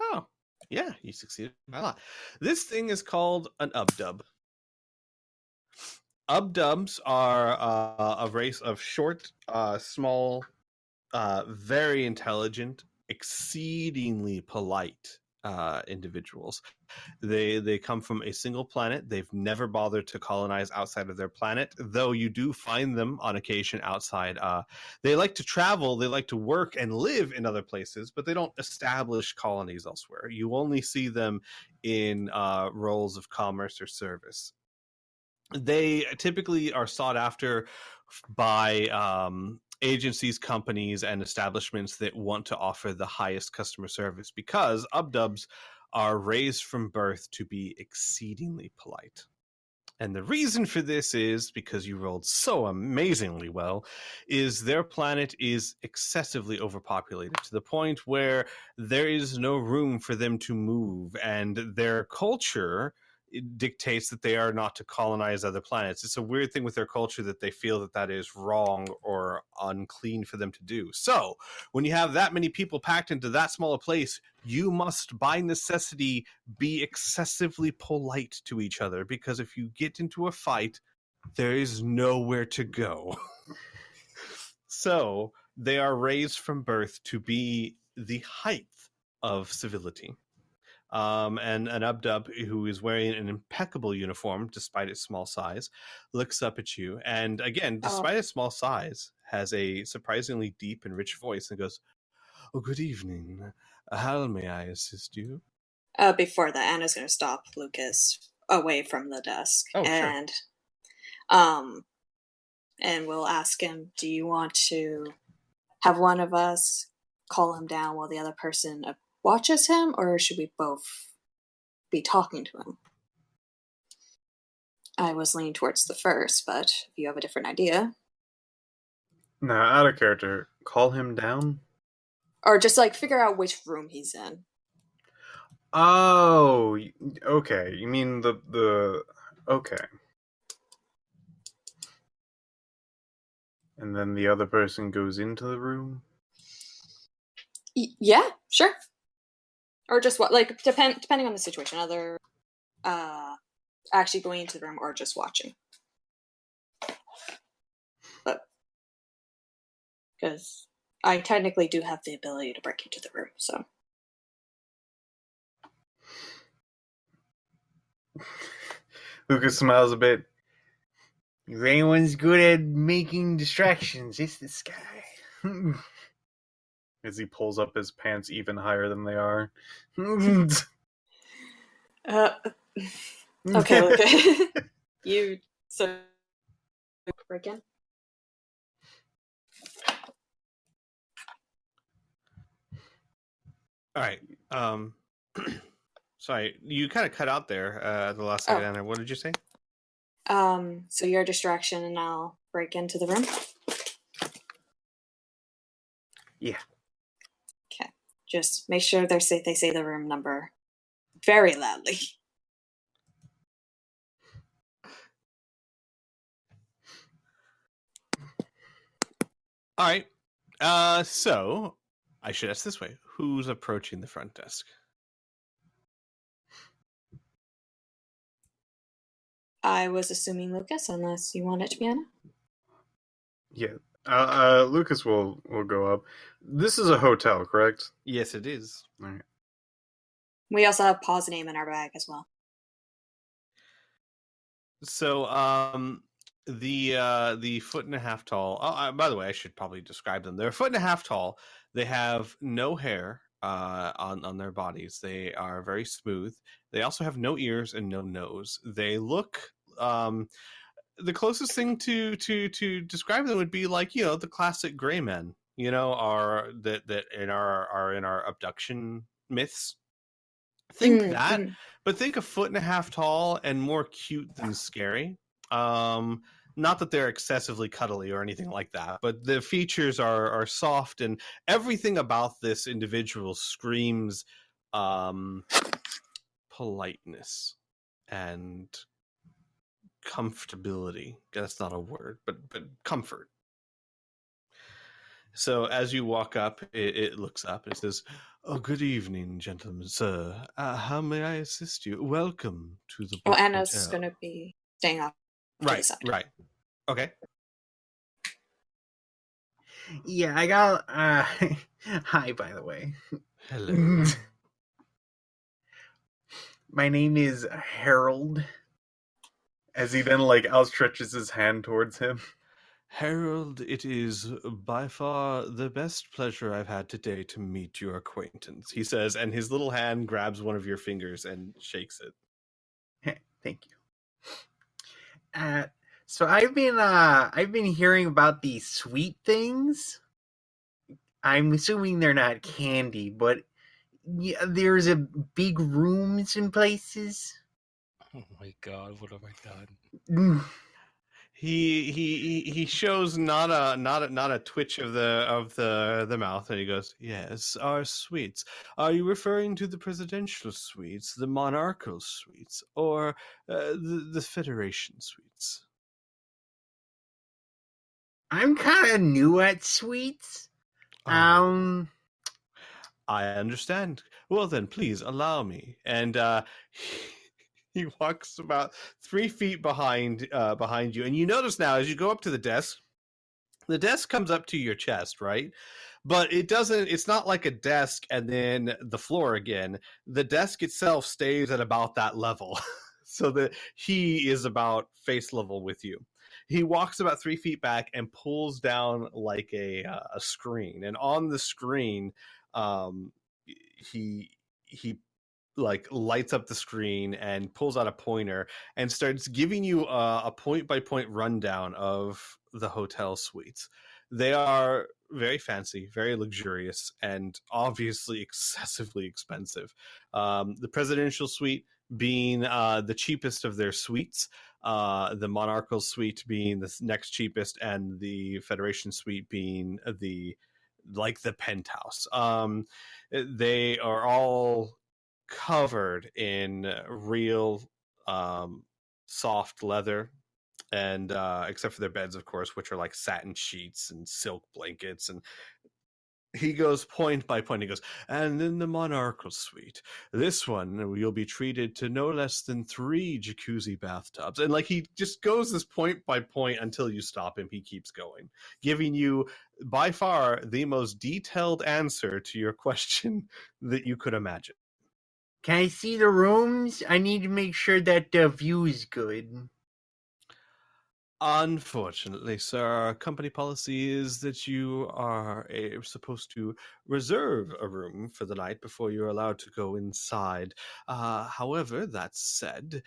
Oh, yeah, you succeeded by a lot. This thing is called an ubdub. Ubdubs are a race of short, small, very intelligent, exceedingly polite individuals. They come from a single planet. They've never bothered to colonize outside of their planet, though you do find them on occasion outside. They like to travel, they like to work and live in other places, but they don't establish colonies elsewhere. You only see them in roles of commerce or service. They typically are sought after by agencies, companies, and establishments that want to offer the highest customer service because ubdubs are raised from birth to be exceedingly polite. And the reason for this is because you rolled so amazingly well, is their planet is excessively overpopulated to the point where there is no room for them to move, and their culture dictates that they are not to colonize other planets. It's a weird thing with their culture that they feel that that is wrong or unclean for them to do. So when you have that many people packed into that small a place, you must by necessity be excessively polite to each other, because if you get into a fight, there is nowhere to go. So they are raised from birth to be the height of civility. And an ubdub who is wearing an impeccable uniform despite its small size looks up at you, and again, despite its small size, has a surprisingly deep and rich voice and goes, "Oh, good evening. How may I assist you?" Before that, Anna's going to stop Lucas away from the desk. Oh, and, and we'll ask him, do you want to have one of us call him down while the other person watches him, or should we both be talking to him? I was leaning towards the first, but if you have a different idea. Now, out of character, call him down? Or just, like, figure out which room he's in. Oh, okay. You mean the... Okay. And then the other person goes into the room? Yeah, sure. Or just what, like, depending on the situation. Either actually going into the room or just watching. But because I technically do have the ability to break into the room, so. Lucas smiles a bit. If anyone's good at making distractions, it's this guy. As he pulls up his pants even higher than they are. Okay. You so break in? All right. Sorry, you kind of cut out there at the last second, Anna. What did you say? So you're a distraction and I'll break into the room? Yeah. Okay. Just make sure they say the room number very loudly. All right. So I should ask this way: who's approaching the front desk? I was assuming Lucas, unless you want it to be Anna. Yeah. Lucas will go up. This is a hotel, correct? Yes, it is. All right. We also have Paul's name in our bag as well. So, the foot and a half tall. By the way, I should probably describe them. They're a foot and a half tall. They have no hair on their bodies. They are very smooth. They also have no ears and no nose. They look the closest thing to describe them would be like, you know, the classic gray men. You know, are in our abduction myths. Think that, but think a foot and a half tall and more cute than scary. Not that they're excessively cuddly or anything like that, but the features are soft, and everything about this individual screams politeness and comfortability. That's not a word, but comfort. So as you walk up, it looks up and it says, "Oh, good evening, gentlemen, sir. How may I assist you? Welcome to the Well, Brook Anna's Hotel." going to be staying off to the Right, side. right. Okay. Yeah, I got. Hi, by the way. Hello. My name is Harold. As he then outstretches his hand towards him. Harold, it is by far the best pleasure I've had today to meet your acquaintance, he says, and his little hand grabs one of your fingers and shakes it. Thank you. So I've been hearing about these sweet things. I'm assuming they're not candy, but yeah, there's a big rooms in places. Oh my god, what have I done? He shows not a twitch of the mouth, and he goes, "Yes, our suites. Are you referring to the presidential suites, the monarchical suites, or the Federation suites?" I'm kind of new at sweets. Oh, I understand. Well, then, please allow me. And he walks about 3 feet behind you, and you notice now as you go up to the desk comes up to your chest, right? But it doesn't. It's not like a desk and then the floor again. The desk itself stays at about that level, so that he is about face level with you. He walks about 3 feet back and pulls down like a screen, and on the screen, he like lights up the screen and pulls out a pointer and starts giving you a point by point rundown of the hotel suites. They are very fancy, very luxurious, and obviously excessively expensive. The presidential suite being the cheapest of their suites, the monarchical suite being the next cheapest, and the Federation suite being the penthouse. They are all covered in real soft leather, and except for their beds, of course, which are like satin sheets and silk blankets. And he goes point by point. He goes, "And in the monarchical suite, this one you'll be treated to no less than 3 jacuzzi bathtubs." And like he just goes this point by point until you stop him. He keeps going, giving you by far the most detailed answer to your question that you could imagine. Can I see the rooms? I need to make sure that the view is good. Unfortunately, sir, our company policy is that you are supposed to reserve a room for the night before you're allowed to go inside. However, that said,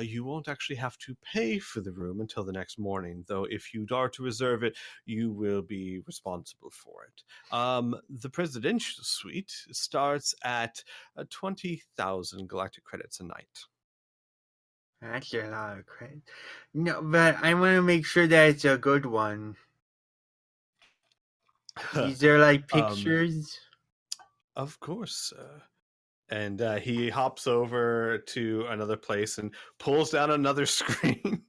you won't actually have to pay for the room until the next morning, though if you are to reserve it, you will be responsible for it. The presidential suite starts at 20,000 galactic credits a night. That's a lot of credit. No, but I want to make sure that it's a good one. Is there pictures? Of course. And he hops over to another place and pulls down another screen.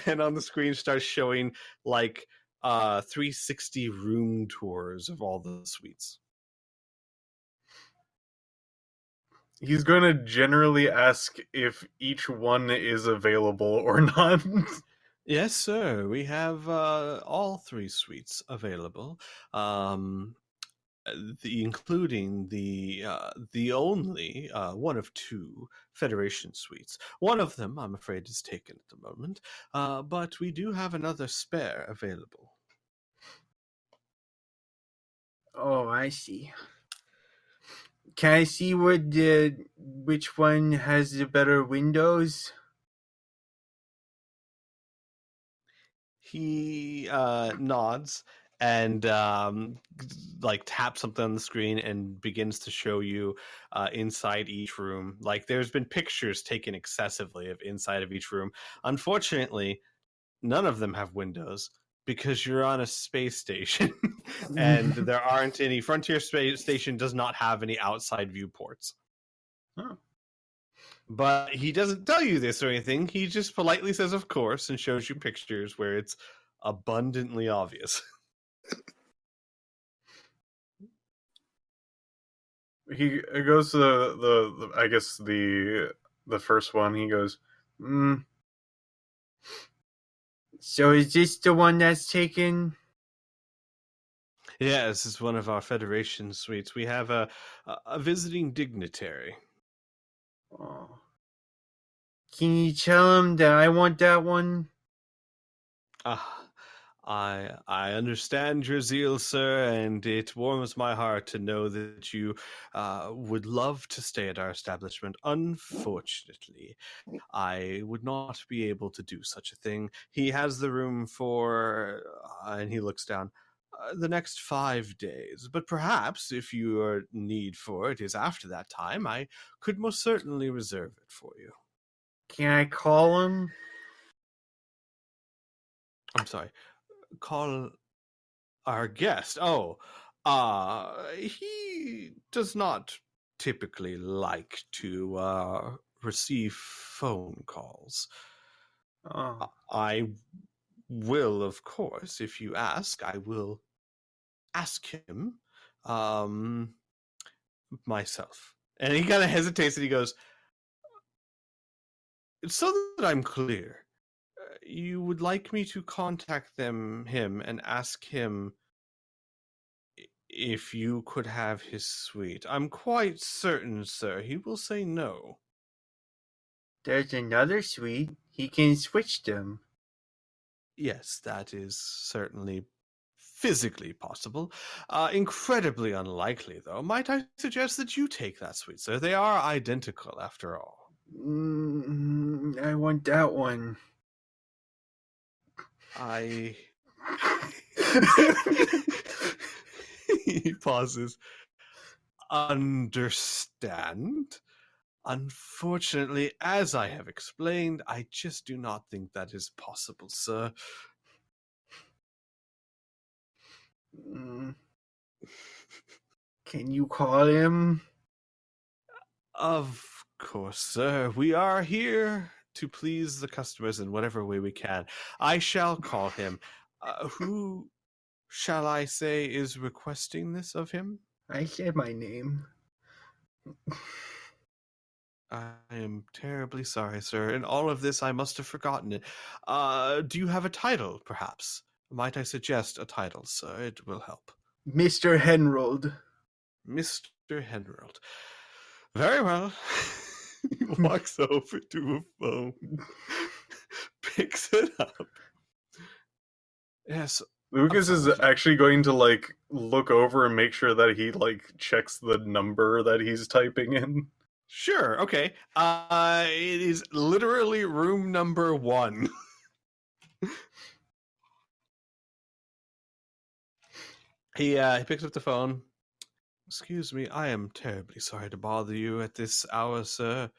And on the screen starts showing 360 room tours of all the suites. He's going to generally ask if each one is available or not. Yes, sir. We have all 3 suites available. Including the only one of 2 Federation suites. One of them, I'm afraid, is taken at the moment, but we do have another spare available. Oh, I see. Can I see which one has the better windows? He nods and taps something on the screen and begins to show you inside each room. Like there's been pictures taken excessively of inside of each room. Unfortunately, none of them have windows because you're on a space station and there aren't any. Frontier Space Station does not have any outside viewports. Oh. But he doesn't tell you this or anything. He just politely says, of course, and shows you pictures where it's abundantly obvious. he goes to the I guess the first one. He goes, so is this the one that's taken? Yeah, this is one of our Federation suites. We have a visiting dignitary. Oh. Can you tell him that I want that one? I understand your zeal, sir, and it warms my heart to know that you would love to stay at our establishment. Unfortunately, I would not be able to do such a thing. He has the room for, and he looks down, the next 5 days. But perhaps, if your need for it is after that time, I could most certainly reserve it for you. Can I call him? I'm sorry. Call our guest. Oh, he does not typically like to receive phone calls. Oh. I will, of course, if you ask, I will ask him myself. And he kind of hesitates and he goes, so that I'm clear, you would like me to contact him and ask him if you could have his suite. I'm quite certain, sir, he will say no. There's another suite. He can switch them. Yes, that is certainly physically possible. Incredibly unlikely, though. Might I suggest that you take that suite, sir? They are identical, after all. I want that one. He pauses. Understand? Unfortunately, as I have explained, I just do not think that is possible, sir. Can you call him? Of course, sir. We are here to please the customers in whatever way we can. I shall call him. Who shall I say is requesting this of him? I said my name. I am terribly sorry, sir. In all of this, I must have forgotten it. Do you have a title, perhaps? Might I suggest a title, sir? It will help. Mr. Henrold. Mr. Henrold. Very well. He walks over to a phone, picks it up. Yes. Lucas is actually going to look over and make sure that he checks the number that he's typing in. Sure, okay. It is literally room number 1. He picks up the phone. Excuse me, I am terribly sorry to bother you at this hour, sir.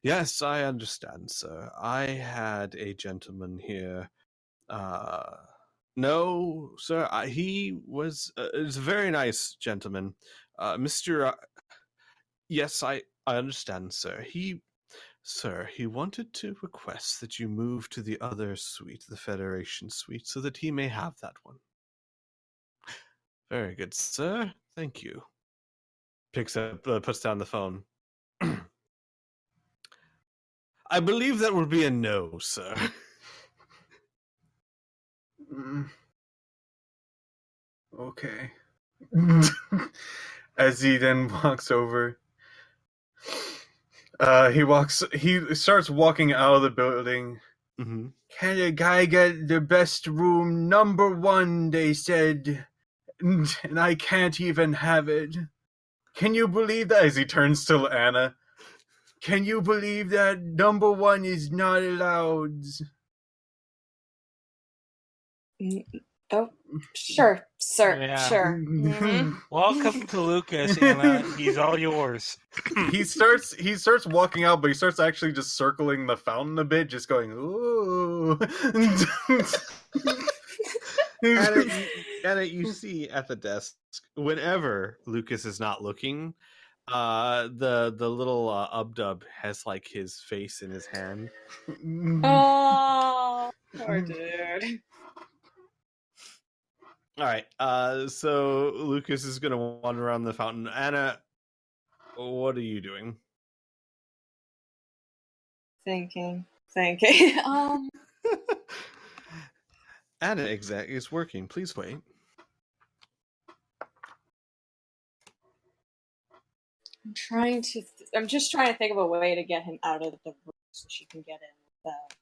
Yes, I understand, sir. I had a gentleman here. No, sir, he was is a very nice gentleman. Mr. Yes, I understand, sir. He wanted to request that you move to the other suite, the Federation suite, so that he may have that one. Very good, sir. Thank you. Picks up, puts down the phone. I believe that would be a no, sir. Okay. As he then walks over, he starts walking out of the building. Mm-hmm. Can a guy get the best room number 1, they said, and I can't even have it. Can you believe that? As he turns to Anna, can you believe that number 1 is not allowed? Oh, sure, sir, Yeah. sure. Mm-hmm. Welcome to Lucas, Anna. He's all yours. He starts walking out, but he starts actually just circling the fountain a bit, just going, ooh. Anna, you see at the desk, whenever Lucas is not looking, the little Ubdub has his face in his hand. Oh, poor dude. All right, so Lucas is gonna wander around the fountain. Anna, what are you doing? Thinking. Anna exec is working. Please wait. I'm just trying to think of a way to get him out of the room so she can get in without.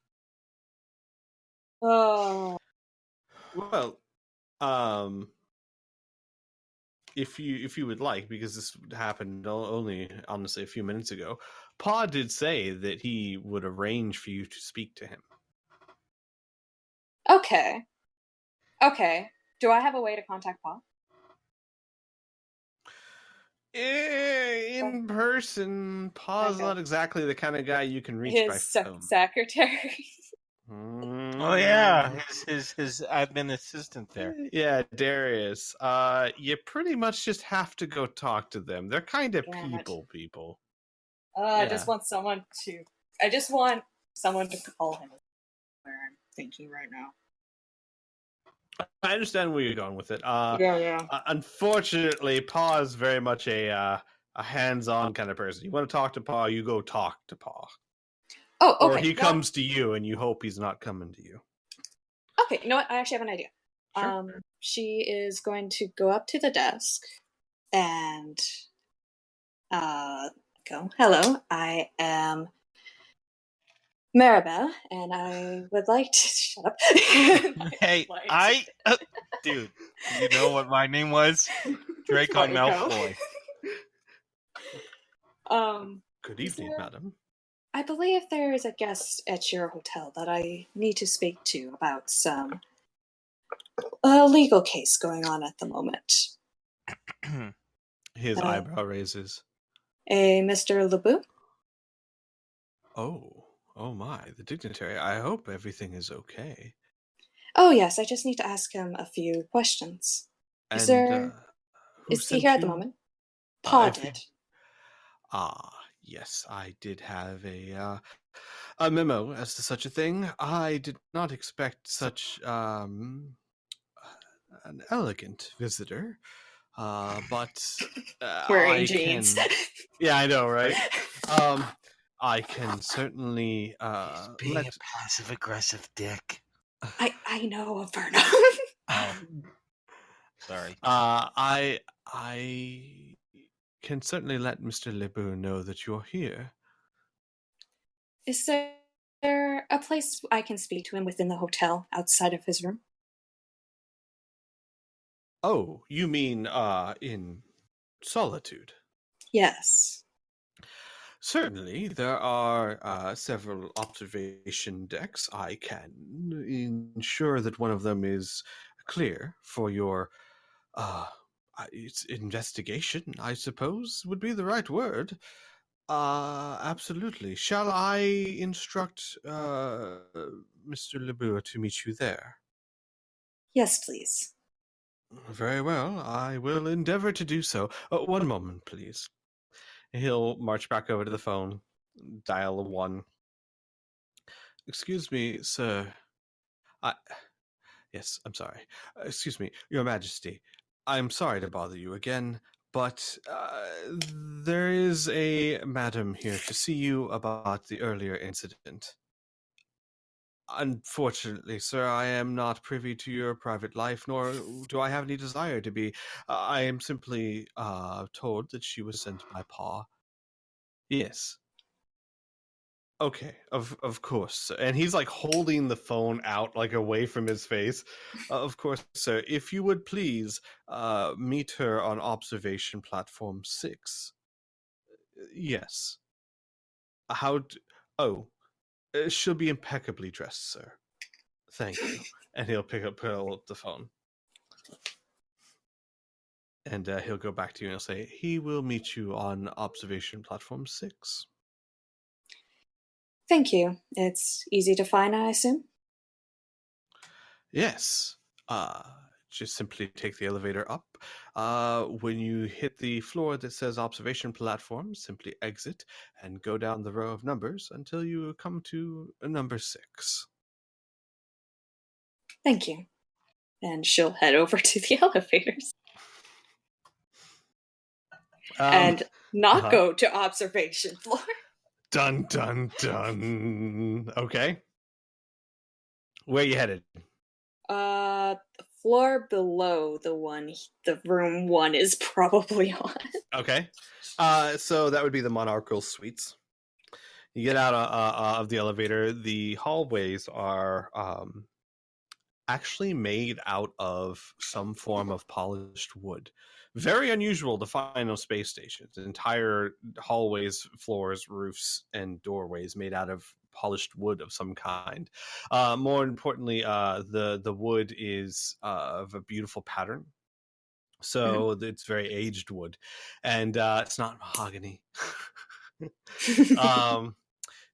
Oh. Well, if you would like, because this happened only honestly a few minutes ago, Pa did say that he would arrange for you to speak to him. Okay. Do I have a way to contact Pa? In person, Pa's Okay. not exactly the kind of guy you can reach by His phone. secretary. Oh yeah, his admin assistant there. Yeah, Darius. You pretty much just have to go talk to them. They're kind of Damn it. people. I just want someone to. I just want someone to call him. Where I'm thinking right now. I understand where you're going with it. Yeah. Unfortunately, Pa is very much a hands-on kind of person. You want to talk to Pa, you go talk to Pa. Oh, okay. Or he comes to you, and you hope he's not coming to you. Okay, you know what? I actually have an idea. Sure. She is going to go up to the desk and go, "Hello, I am Maribel, and I would like to..." Shut up. Hey, dude, you know what my name was? Draco Malfoy. Good evening, madam. I believe there is a guest at your hotel that I need to speak to about some legal case going on at the moment. His eyebrow raises. A Mr. LeBeau? Oh my, the dignitary. I hope everything is okay. Oh yes, I just need to ask him a few questions. And, is he here at the moment? Pa did. Yes, I did have a memo as to such a thing. I did not expect such an elegant visitor, but wearing jeans. Yeah, I know, right? I can certainly Being a passive aggressive dick. I know, Inferno. Oh, sorry. I can certainly let Mr. LeBeau know that you're here. Is there a place I can speak to him within the hotel outside of his room? Oh, you mean in solitude? Yes. Certainly, there are several observation decks. I can ensure that one of them is clear for your it's investigation, I suppose, would be the right word. Absolutely. Shall I instruct Mr. LeBeau to meet you there? Yes, please. Very well. I will endeavor to do so. One moment, please. He'll march back over to the phone, dial a 1. Excuse me, sir. Yes, I'm sorry. Excuse me, Your Majesty. I'm sorry to bother you again, but there is a madam here to see you about the earlier incident. Unfortunately, sir, I am not privy to your private life, nor do I have any desire to be. I am simply told that she was sent by Pa. Yes. Okay, of course. And he's like holding the phone out like away from his face. Of course, sir. If you would please meet her on observation platform 6. Yes. She'll be impeccably dressed, sir. Thank you. And he'll pull up the phone. And he'll go back to you and he'll say, he will meet you on observation platform 6. Thank you. It's easy to find, I assume? Yes. Just simply take the elevator up. When you hit the floor that says observation platform, simply exit and go down the row of numbers until you come to number 6. Thank you. And she'll head over to the elevators. And not go to observation floor. Dun, dun, dun. Okay. Where you headed? The floor below the room 1 is probably on. Okay. So that would be the monarchical suites. You get out of the elevator. The hallways are actually made out of some form of polished wood. Very unusual to find on space stations. Entire hallways, floors, roofs, and doorways made out of polished wood of some kind. More importantly, the wood is of a beautiful pattern. So it's very aged wood, and it's not mahogany.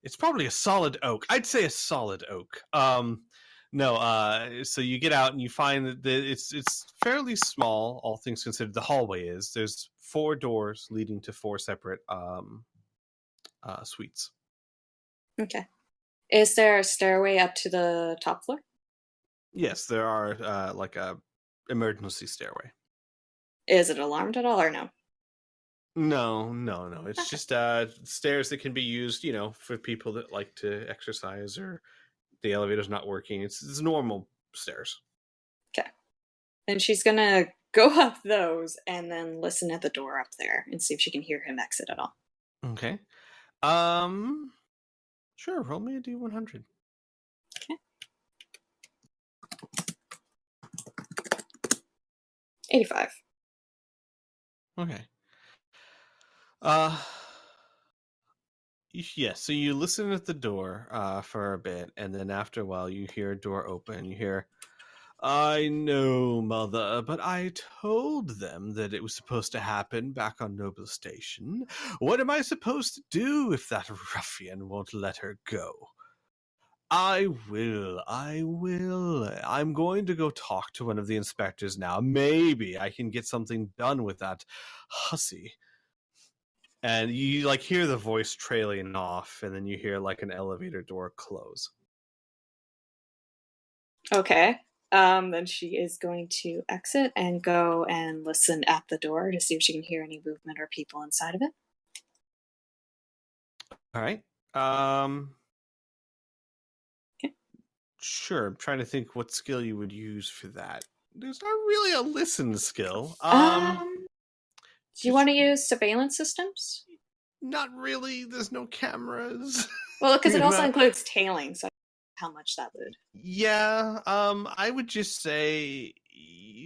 It's probably a solid oak. I'd say a solid oak. So you get out and you find that it's fairly small, all things considered. The hallway is. There's 4 doors leading to 4 separate suites. Okay. Is there a stairway up to the top floor? Yes, there are like a emergency stairway. Is it alarmed at all or no? No. It's just stairs that can be used, for people that like to exercise or the elevator's not working. It's normal stairs. Okay. Then she's gonna go up those and then listen at the door up there and see if she can hear him exit at all. Okay. Sure, roll me a D100. Okay. 85. Okay. Yes, so you listen at the door for a bit, and then after a while you hear a door open. You hear, "I know, Mother, but I told them that it was supposed to happen back on Noble Station. What am I supposed to do if that ruffian won't let her go?" I will. I'm going to go talk to one of the inspectors now. Maybe I can get something done with that hussy. And you hear the voice trailing off, and then you hear an elevator door close. Okay. Then she is going to exit and go and listen at the door to see if she can hear any movement or people inside of it. All right. Okay. Sure. I'm trying to think what skill you would use for that. There's not really a listen skill. Do you want to use surveillance systems? Not really. There's no cameras. Well, because it also includes tailing, so how much that would. Yeah. I would just say,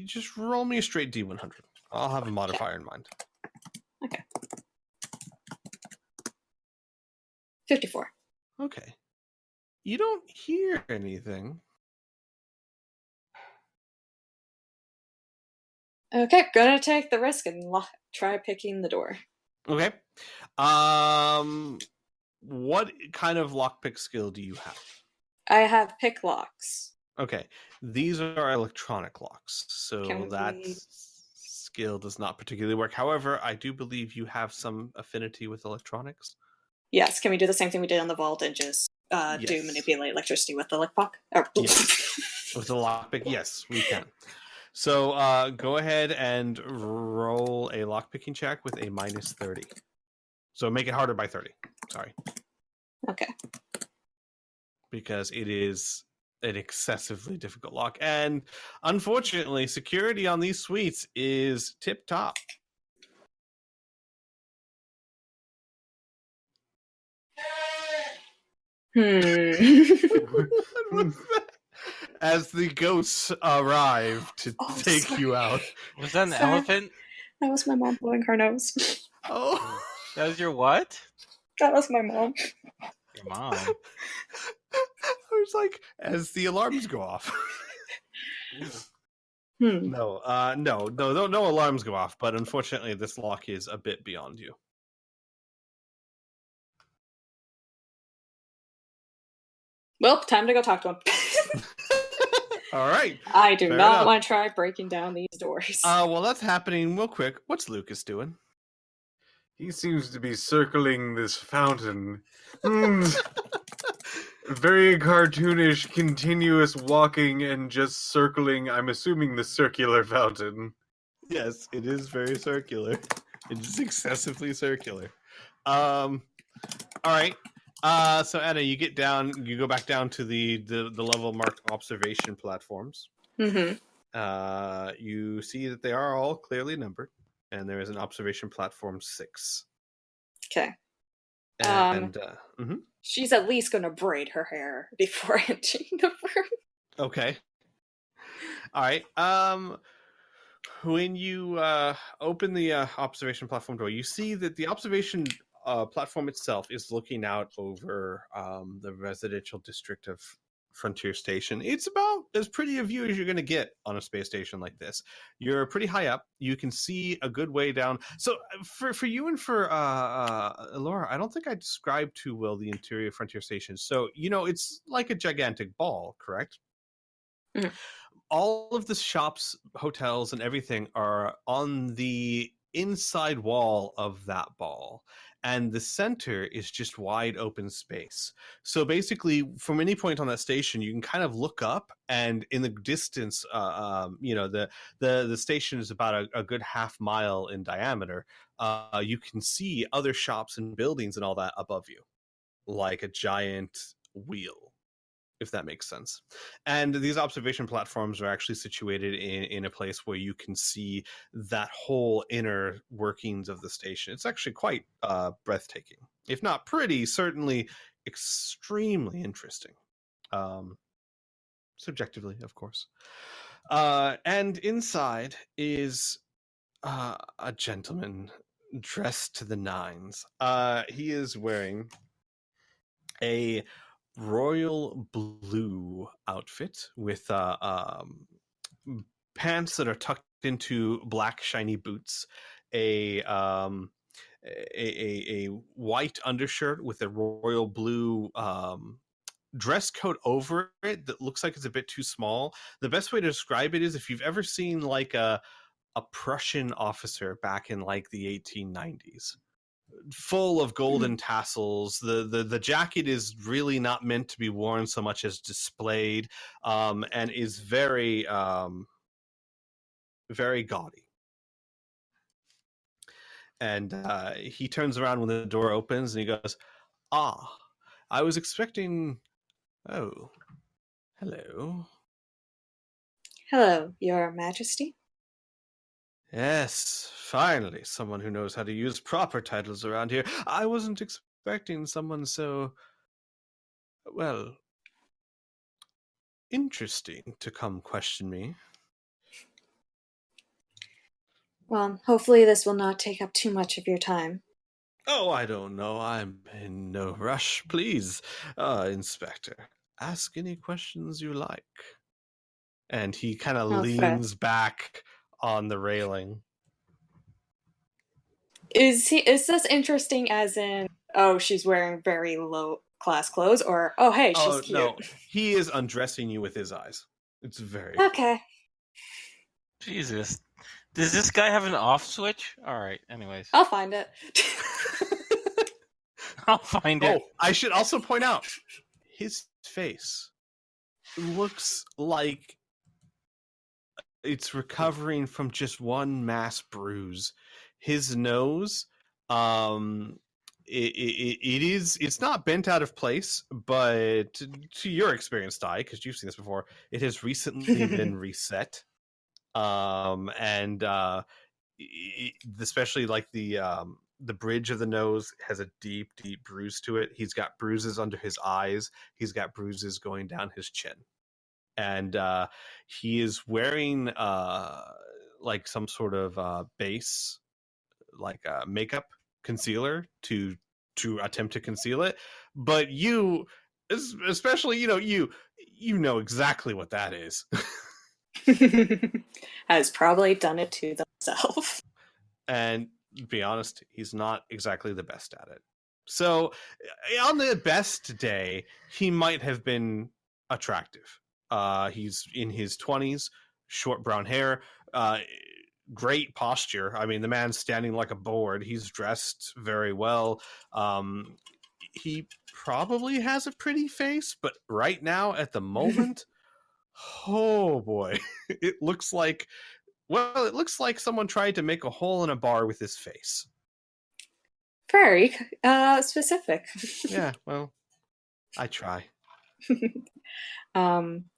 just roll me a straight D100. I'll have a modifier in mind. Okay. 54. Okay. You don't hear anything. Okay, gonna take the risk and try picking the door. Okay. What kind of lockpick skill do you have? I have pick locks. Okay. These are electronic locks, so that skill does not particularly work. However, I do believe you have some affinity with electronics. Yes, can we do the same thing we did on the vault and just do manipulate electricity with the lockpick? Yes. With the lockpick, yes, we can. So go ahead and roll a lockpicking check with a -30. So make it harder by 30. Sorry. Okay. Because it is an excessively difficult lock. And unfortunately, security on these suites is tip-top. As the ghosts arrive to take you out. Was that an elephant? That was my mom blowing her nose. Oh. That was your what? That was my mom. Your mom. I was like, as the alarms go off. No alarms go off, but unfortunately this lock is a bit beyond you. Well, time to go talk to him. All right. I do not want to try breaking down these doors. Well, that's happening real quick. What's Lucas doing? He seems to be circling this fountain. Very cartoonish, continuous walking and just circling, I'm assuming the circular fountain. Yes, it is very circular. It's excessively circular. All right. So Anna, you get down. You go back down to the level marked observation platforms. Mm-hmm. You see that they are all clearly numbered, and there is an observation platform 6. Okay. And She's at least going to braid her hair before entering the room. okay. All right. When you open the observation platform door, you see that the observation platform itself is looking out over the residential district of Frontier Station. It's about as pretty a view as you're going to get on a space station like this. You're pretty high up. You can see a good way down. So for you and for Laura, I don't think I described too well the interior of Frontier Station. So, it's like a gigantic ball, correct? Mm-hmm. All of the shops, hotels, and everything are on the inside wall of that ball, and the center is just wide open space. So basically, from any point on that station, you can kind of look up, and in the distance, the station is about a good half mile in diameter. You can see other shops and buildings and all that above you, like a giant wheel, if that makes sense. And these observation platforms are actually situated in a place where you can see that whole inner workings of the station. It's actually quite breathtaking. If not pretty, certainly extremely interesting. Subjectively, of course. And inside is a gentleman dressed to the nines. He is wearing a royal blue outfit with pants that are tucked into black shiny boots, a white undershirt with a royal blue dress coat over it that looks like it's a bit too small. The best way to describe it is if you've ever seen like a Prussian officer back in like the 1890s. Full of golden tassels. The jacket is really not meant to be worn so much as displayed, and is very very gaudy. And he turns around when the door opens and he goes, I was expecting... Oh, hello. Hello, Your Majesty. Yes, finally, someone who knows how to use proper titles around here. I wasn't expecting someone so, well, interesting to come question me. Well, hopefully this will not take up too much of your time. Oh, I don't know. I'm in no rush. Please, Inspector, ask any questions you like. And he kind of leans back on the railing. Is this interesting as in, oh, she's wearing very low class clothes, or oh, hey, she's cute? No, he is undressing you with his eyes. It's very okay. Jesus. Does this guy have an off switch? All right, anyways. I'll find it. I'll find it. Oh, I should also point out, his face looks like it's recovering from just one mass bruise. His nose, it's not bent out of place, but to your experienced eye, because you've seen this before, it has recently been reset. Especially like the bridge of the nose has a deep bruise to it. He's got bruises under his eyes. He's got bruises going down his chin. And he is wearing like some sort of base, like makeup concealer to attempt to conceal it. But you, especially, you know exactly what that is. Has probably done it to themselves. And to be honest, he's not exactly the best at it. So on the best day, he might have been attractive. He's in his 20s, short brown hair, great posture. I mean, the man's standing like a board. He's dressed very well. He probably has a pretty face, but right now, at the moment, oh boy, it looks like Well, it looks like someone tried to make a hole in a bar with his face. Very specific. Yeah, well, I try.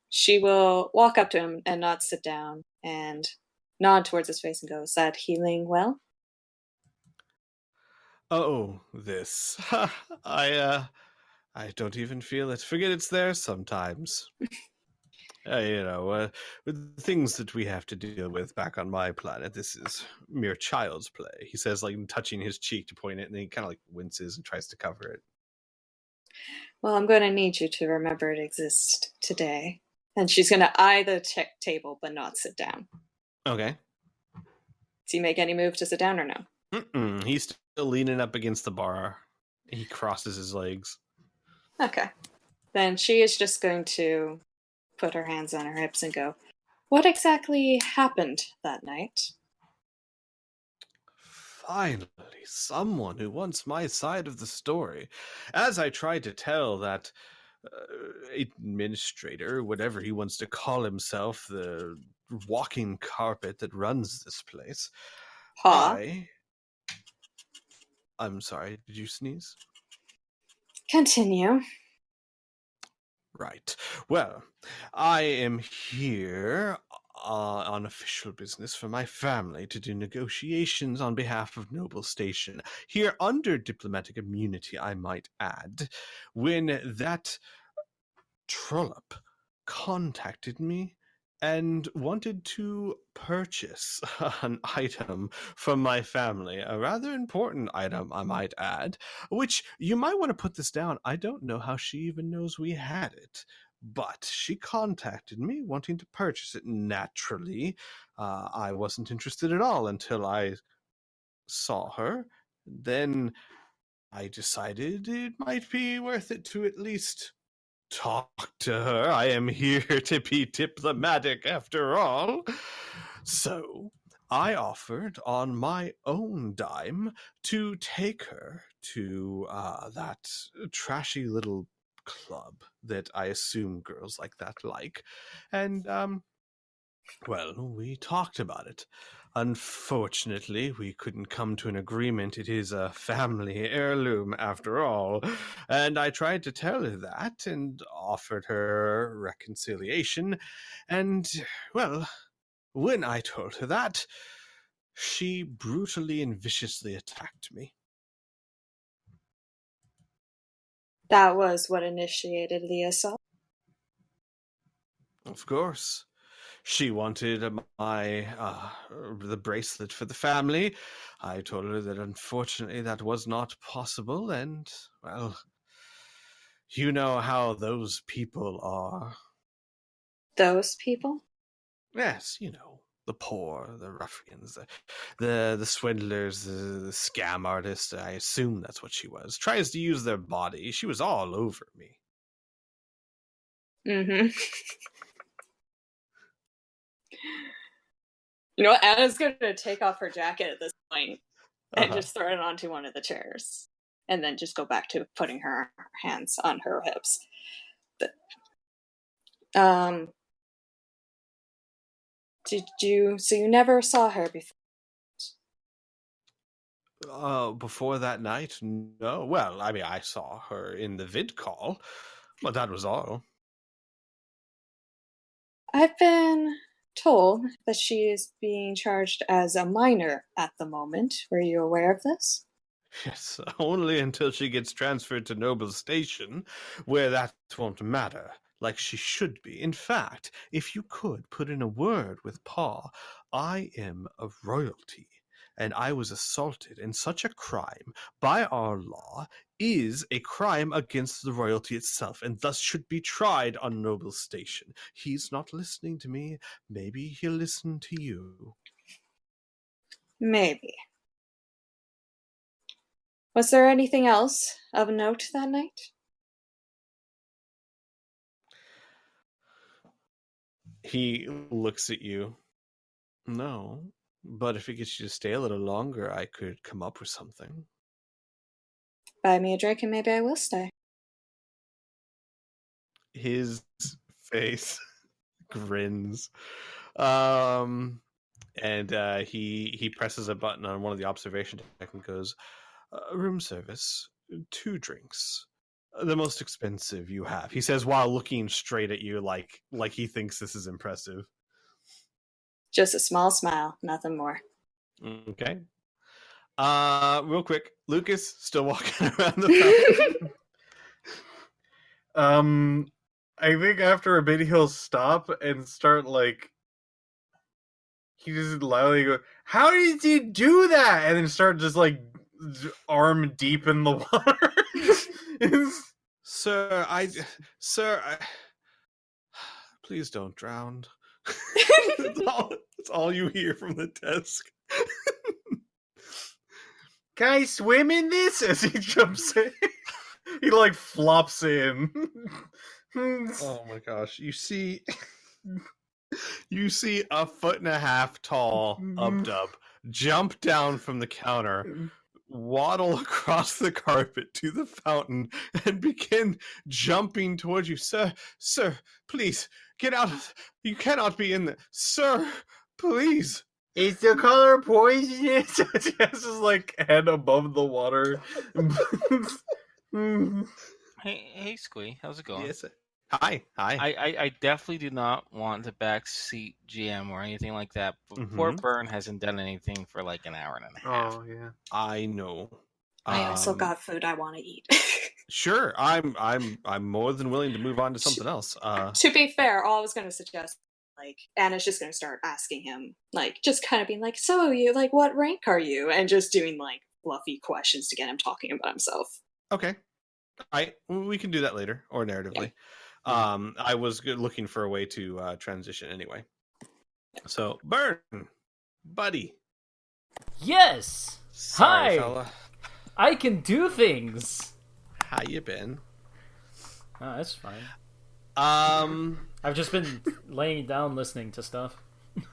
She will walk up to him and not sit down and nod towards his face and go, "Is that healing well?" Oh, this. I don't even feel it. Forget it's there sometimes. With the things that we have to deal with back on my planet, this is mere child's play. He says, like, touching his cheek to point it, and then he kind of like winces and tries to cover it. Well, I'm going to need you to remember it exists today. And she's going to eye the table but not sit down. Okay. Does he make any move to sit down or no? Mm-mm. He's still leaning up against the bar. He crosses his legs. Okay. Then she is just going to put her hands on her hips and go, "What exactly happened that night?" Finally, someone who wants my side of the story. As I tried to tell that administrator, whatever he wants to call himself, the walking carpet that runs this place, I'm sorry, did you sneeze? Continue. Right. Well, I am here on official business for my family to do negotiations on behalf of Noble Station. Here under diplomatic immunity, I might add, when that trollop contacted me and wanted to purchase an item from my family, a rather important item, I might add, which you might want to put this down. I don't know how she even knows we had it, but she contacted me wanting to purchase it. Naturally, I wasn't interested at all until I saw her. Then I decided it might be worth it to at least talk to her. I am here to be diplomatic after all. So I offered on my own dime to take her to that trashy little club that I assume girls like that like. And, well, we talked about it. Unfortunately, we couldn't come to an agreement. It is a family heirloom, after all. And I tried to tell her that and offered her reconciliation. And, well, when I told her that, she brutally and viciously attacked me. That was what initiated the assault? Of course. She wanted the bracelet for the family. I told her that unfortunately that was not possible, and, well, you know how those people are. Those people? Yes, you know, the poor, the ruffians, the swindlers, the scam artists. I assume that's what she was. Tries to use their body. She was all over me. Mm-hmm. You know what? Anna's going to take off her jacket at this point and just throw it onto one of the chairs. And then just go back to putting her hands on her hips. But, so you never saw her before? Before that night? No. Well, I mean, I saw her in the vid call, but that was all. I've been told that she is being charged as a minor at the moment. Were you aware of this? Yes, only until she gets transferred to Noble Station, where that won't matter, like she should be. In fact, if you could put in a word with Pa, I am of royalty, and I was assaulted, and such a crime, by our law, is a crime against the royalty itself, and thus should be tried on Noble Station. He's not listening to me. Maybe he'll listen to you. Maybe. Was there anything else of note that night? He looks at you. No, but if it gets you to stay a little longer, I could come up with something. Buy me a drink and maybe I will stay. His face grins. And he presses a button on one of the observation deck and goes, room service, 2 drinks. The most expensive you have, he says while looking straight at you like he thinks this is impressive. Just a small smile, nothing more. Okay. Real quick, Lucas still walking around the fountain. I think after a bit he'll stop and start he just loudly go, "How did you do that?" And then start just arm deep in the water. Sir, please don't drown. That's all you hear from the desk. Can I swim in this? As he jumps in, he flops in. Oh my gosh! You see a 1.5 foot tall Ubdub jump down from the counter, waddle across the carpet to the fountain, and begin jumping towards you. Sir, please get out! You cannot be in there, sir. Please. Is the color poisonous? He has his head above the water. Hey, Squee, how's it going? Yes. Hi. I definitely do not want to backseat GM or anything like that. But poor Byrne hasn't done anything for an hour and a half. Oh yeah, I know. I also got food I want to eat. Sure, I'm more than willing to move on to something else. To be fair, all I was going to suggest, Anna's just going to start asking him, just kind of being so you, what rank are you? And just doing, fluffy questions to get him talking about himself. Okay. We can do that later, or narratively. Yeah. I was looking for a way to transition anyway. So, Byrne, buddy. Yes! Sorry, Hi! fella. I can do things! How you been? Oh, that's fine. I've just been laying down listening to stuff.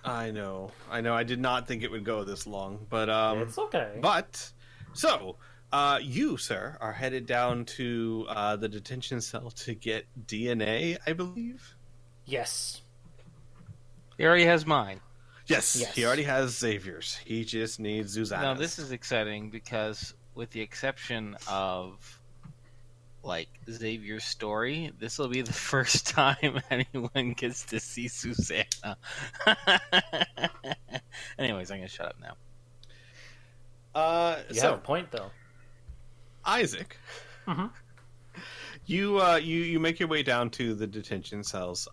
I know. I did not think it would go this long, but it's okay. But so, you, sir, are headed down to the detention cell to get DNA, I believe. Yes. He already has mine. Yes, he already has Xavier's. He just needs Zuzana. Now this is exciting because, with the exception of Xavier's story, this will be the first time anyone gets to see Zuzana. Anyways, I'm gonna shut up now. You have a point, though. Isaac, you make your way down to the detention cells.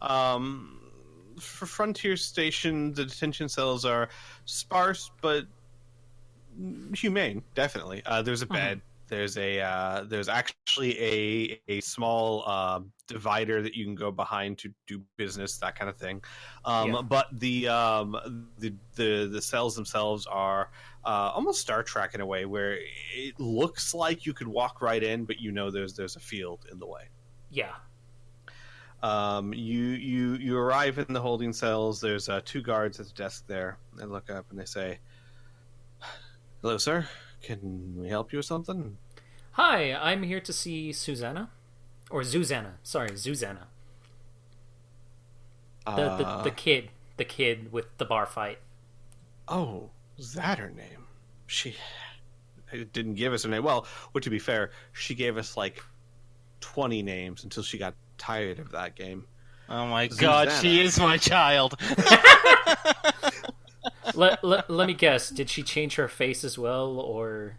For Frontier Station, the detention cells are sparse but humane. Definitely, there's a bed. There's actually a small divider that you can go behind to do business, that kind of thing. But the cells themselves are almost Star Trek in a way, where it looks like you could walk right in, but there's a field in the way. Yeah. You arrive in the holding cells. There's 2 guards at the desk there. They look up and they say, "Hello, sir. Can we help you with something?" Hi, I'm here to see Zuzana. Or Zuzana. Sorry, Zuzana. The kid. The kid with the bar fight. Oh, is that her name? She didn't give us her name. Well, to be fair, she gave us 20 names until she got tired of that game. Oh my god, she is my child. Let me guess. Did she change her face as well, or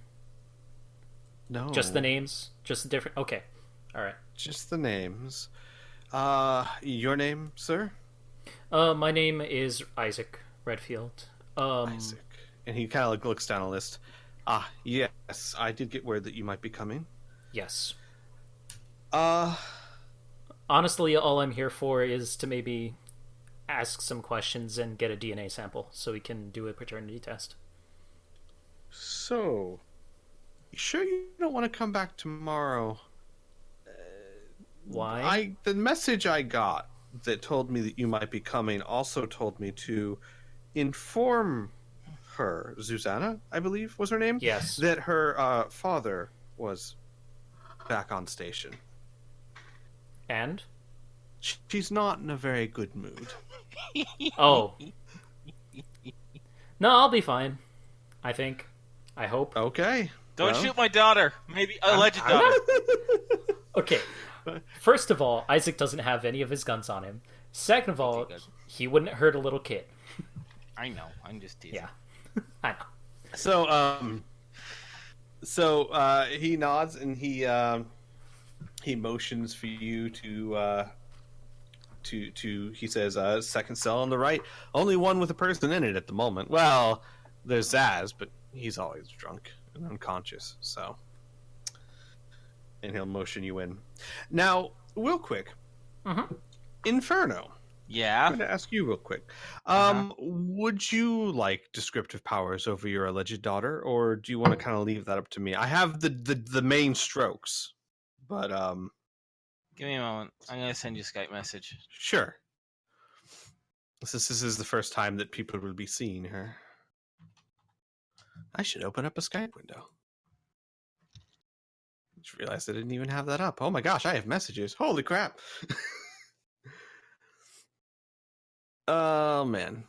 no? Just the names, just the different. Okay, all right. Just the names. Your name, sir? My name is Isaac Redfield. Isaac, and he kind of looks down a list. Yes, I did get word that you might be coming. Yes. Honestly, all I'm here for is to maybe ask some questions and get a DNA sample so we can do a paternity test. So, you sure you don't want to come back tomorrow? Why? The message I got that told me that you might be coming also told me to inform her, Zuzana, I believe was her name? Yes. That her father was back on station. And? She's not in a very good mood. Oh. No, I'll be fine. I think. I hope. Okay. Don't well. shoot my daughter. Maybe alleged daughter. Okay. First of all, Isaac doesn't have any of his guns on him. Second of all, he wouldn't hurt a little kid. I know. I'm just teasing. Yeah. I know. So he nods and he motions for you to he says second cell on the right. Only one with a person in it at the moment. Well, there's Zaz, but he's always drunk and unconscious. So, and he'll motion you in. Now, real quick, Inferno. Yeah. I'm going to ask you real quick. Would you like descriptive powers over your alleged daughter, or do you want to kind of leave that up to me? I have the main strokes, but Give me a moment. I'm gonna send you a Skype message. sure. This is the first time that people will be seeing her. I should open up a Skype window. Just realized I didn't even have that up. Oh my gosh, I have messages. Holy crap. Oh man.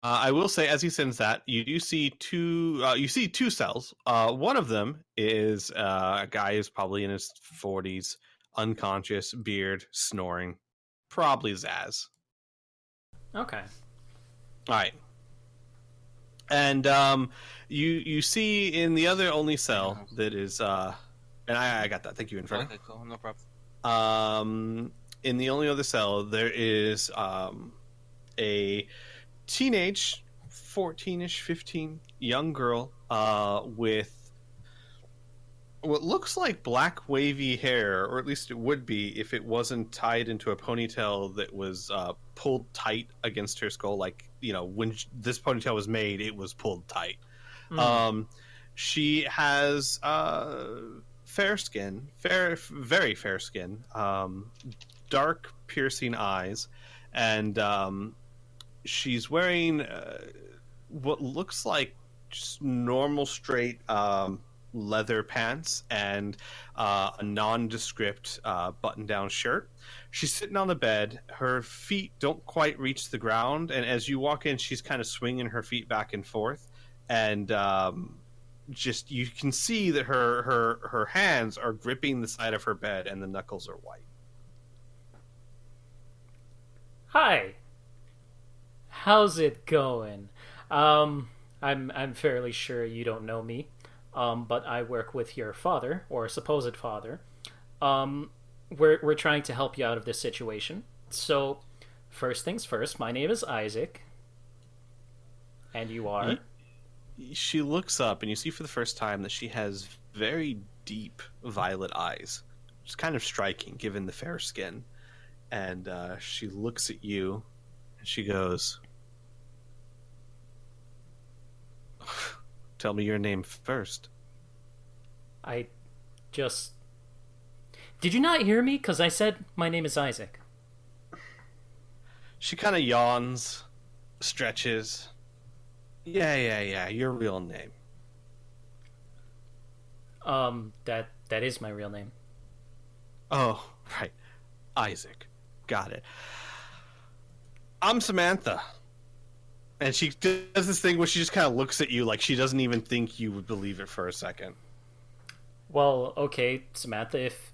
I will say, as he sends that, you do see two. You see two cells. One of them is a guy who's probably in his 40s, unconscious, beard, snoring, probably Zaz. Okay. All right. And you see in the other only cell that is, and I got that. Thank you, Inferno. Okay, cool. No problem. In the only other cell, there is a teenage, 14-ish, 15, young girl with what looks like black wavy hair, or at least it would be if it wasn't tied into a ponytail that was pulled tight against her skull. Like, you know, when this ponytail was made, it was pulled tight. She has fair skin, very fair skin, dark piercing eyes, and she's wearing what looks like just normal straight leather pants and a nondescript button-down shirt. She's sitting on the bed. Her feet don't quite reach the ground, and as you walk in, she's kind of swinging her feet back and forth, and just you can see that her hands are gripping the side of her bed, and the knuckles are white. Hi. How's it going? I'm fairly sure you don't know me. But I work with your father, or supposed father. We're trying to help you out of this situation. So, first things first, my name is Isaac. And you are? She looks up, and you see for the first time that she has very deep violet eyes. It's kind of striking, given the fair skin. And she looks at you, and she goes, "Tell me your name first." Did you not hear me? Because I said my name is Isaac. She kind of yawns, stretches. Yeah, your real name. That is my real name. Oh, right. Isaac. Got it. I'm Samantha. And she does this thing where she just kind of looks at you like she doesn't even think you would believe it for a second. Well, okay, Samantha, if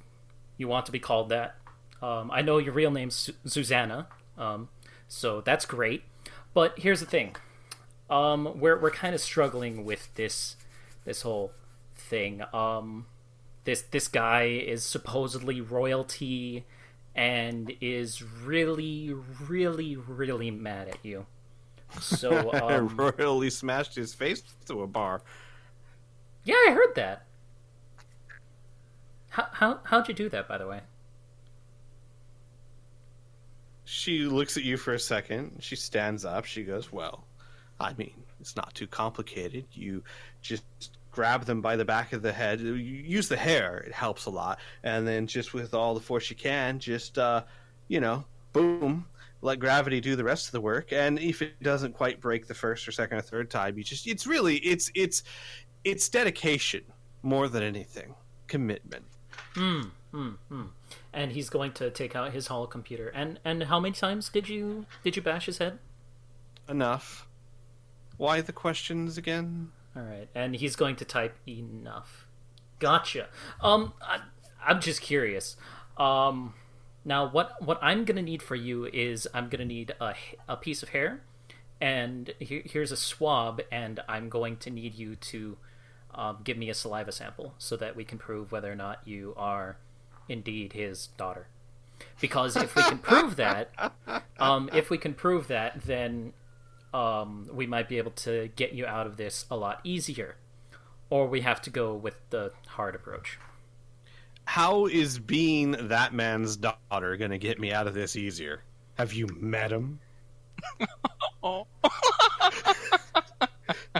you want to be called that. I know your real name's Zuzana, so that's great. But here's the thing. We're kind of struggling with this whole thing. This guy is supposedly royalty and is really, really, really mad at you. So royally smashed his face to a bar. Yeah, I heard that. How'd you do that, by the way? She looks at you for a second. She stands up. She goes, "Well, I mean, it's not too complicated. You just grab them by the back of the head. You use the hair. It helps a lot. And then just with all the force you can, just, boom, let gravity do the rest of the work. And if it doesn't quite break the first or second or third time, it's dedication more than anything. Commitment. And he's going to take out his holo computer. And how many times did you bash his head? Enough. Why the questions again? All right, and he's going to type enough. Gotcha. I'm just curious. Now what I'm gonna need for you is I'm gonna need a piece of hair, and here's a swab, and I'm going to need you to give me a saliva sample so that we can prove whether or not you are indeed his daughter. Because if we can prove that, then we might be able to get you out of this a lot easier. Or we have to go with the hard approach. How is being that man's daughter going to get me out of this easier? Have you met him? Oh.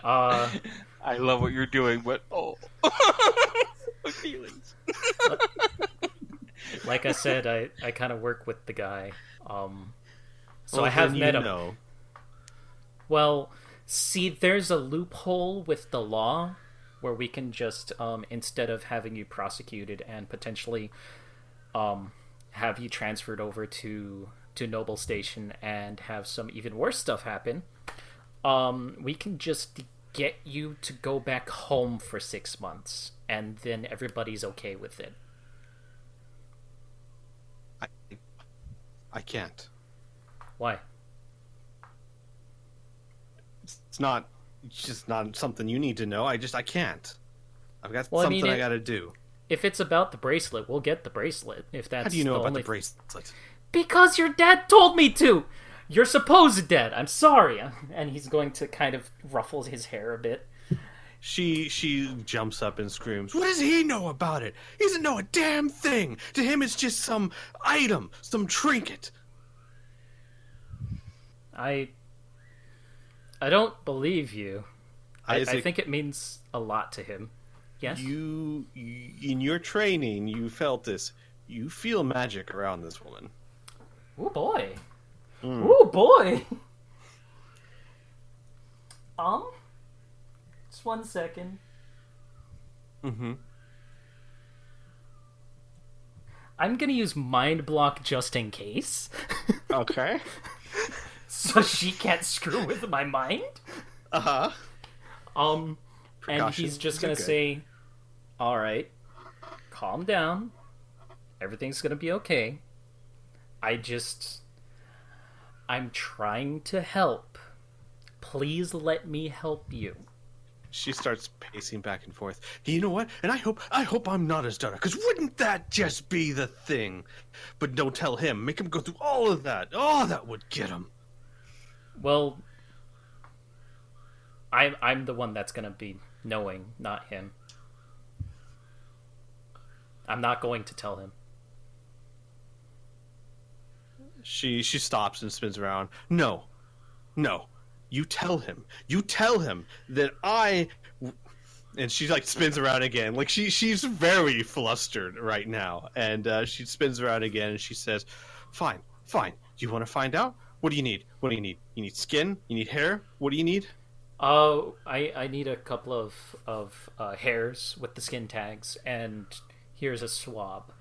I love what you're doing, but my feelings. Like I said, I kind of work with the guy. So Well, I have then met you him. know. Well, see, there's a loophole with the law where we can just, instead of having you prosecuted and potentially have you transferred over to Noble Station and have some even worse stuff happen, we can just get you to go back home for 6 months, and then everybody's okay with it. I can't. Why? It's just not something you need to know. I can't. I've got Well, I something mean, I got to do. If it's about the bracelet, we'll get the bracelet. If that's How do you know about only... the bracelet? Because your dad told me to! Your supposed dad. I'm sorry. And he's going to kind of ruffle his hair a bit. She jumps up and screams, "What does he know about it? He doesn't know a damn thing. To him, it's just some item, some trinket." I don't believe you. I Isaac, think it means a lot to him. Yes? You, in your training, you felt this. You feel magic around this woman. Ooh, boy. Ooh, boy. Just 1 second. Mm-hmm. I'm gonna use Mind Block just in case. Okay. So she can't screw with my mind? Uh-huh. And he's Precautions just are gonna good. say, alright, calm down. Everything's gonna be okay. I'm trying to help. Please let me help you. She starts pacing back and forth. You know what? And I hope I'm not his daughter, because wouldn't that just be the thing? But don't tell him. Make him go through all of that. Oh, that would get him. Well, I'm the one that's gonna be knowing, not him. I'm not going to tell him. She stops and spins around. No. You tell him that I. And she like spins around again. Like she's very flustered right now, and she spins around again and she says, "Fine. You want to find out? What do you need? You need skin? You need hair? What do you need?" Oh, I need a couple of hairs with the skin tags, and here's a swab.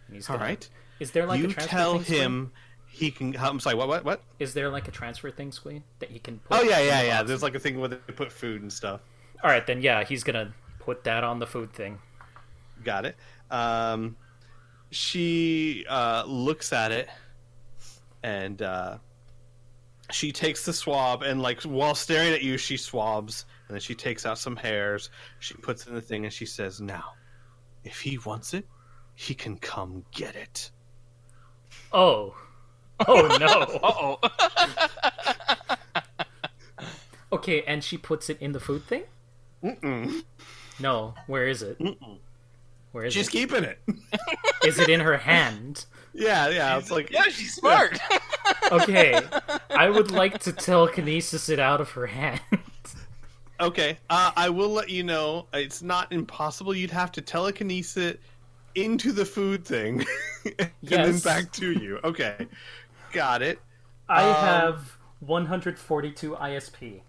And he's All gonna... right. Is there like You a transfer tell thing, Squee? him he can. I'm sorry. What? Is there like a transfer thing, Squee, that you can put? Oh in the yeah. box? There's like a thing where they put food and stuff. All right, then yeah, he's gonna put that on the food thing. Got it. She looks at it, and she takes the swab, and like while staring at you, she swabs, and then she takes out some hairs. She puts it in the thing, and she says, "Now, if he wants it, he can come get it." Oh no! Okay, and she puts it in the food thing. Mm-mm. No, where is it? Mm-mm. Where is She's it? keeping it. Is it in her hand? Yeah. It's like Yeah, she's smart. Okay, I would like to telekinesis it out of her hand. Okay, I will let you know. It's not impossible. You'd have to telekinesis it into the food thing, and then Yes. back to you. Okay, got it. I have 142 ISP.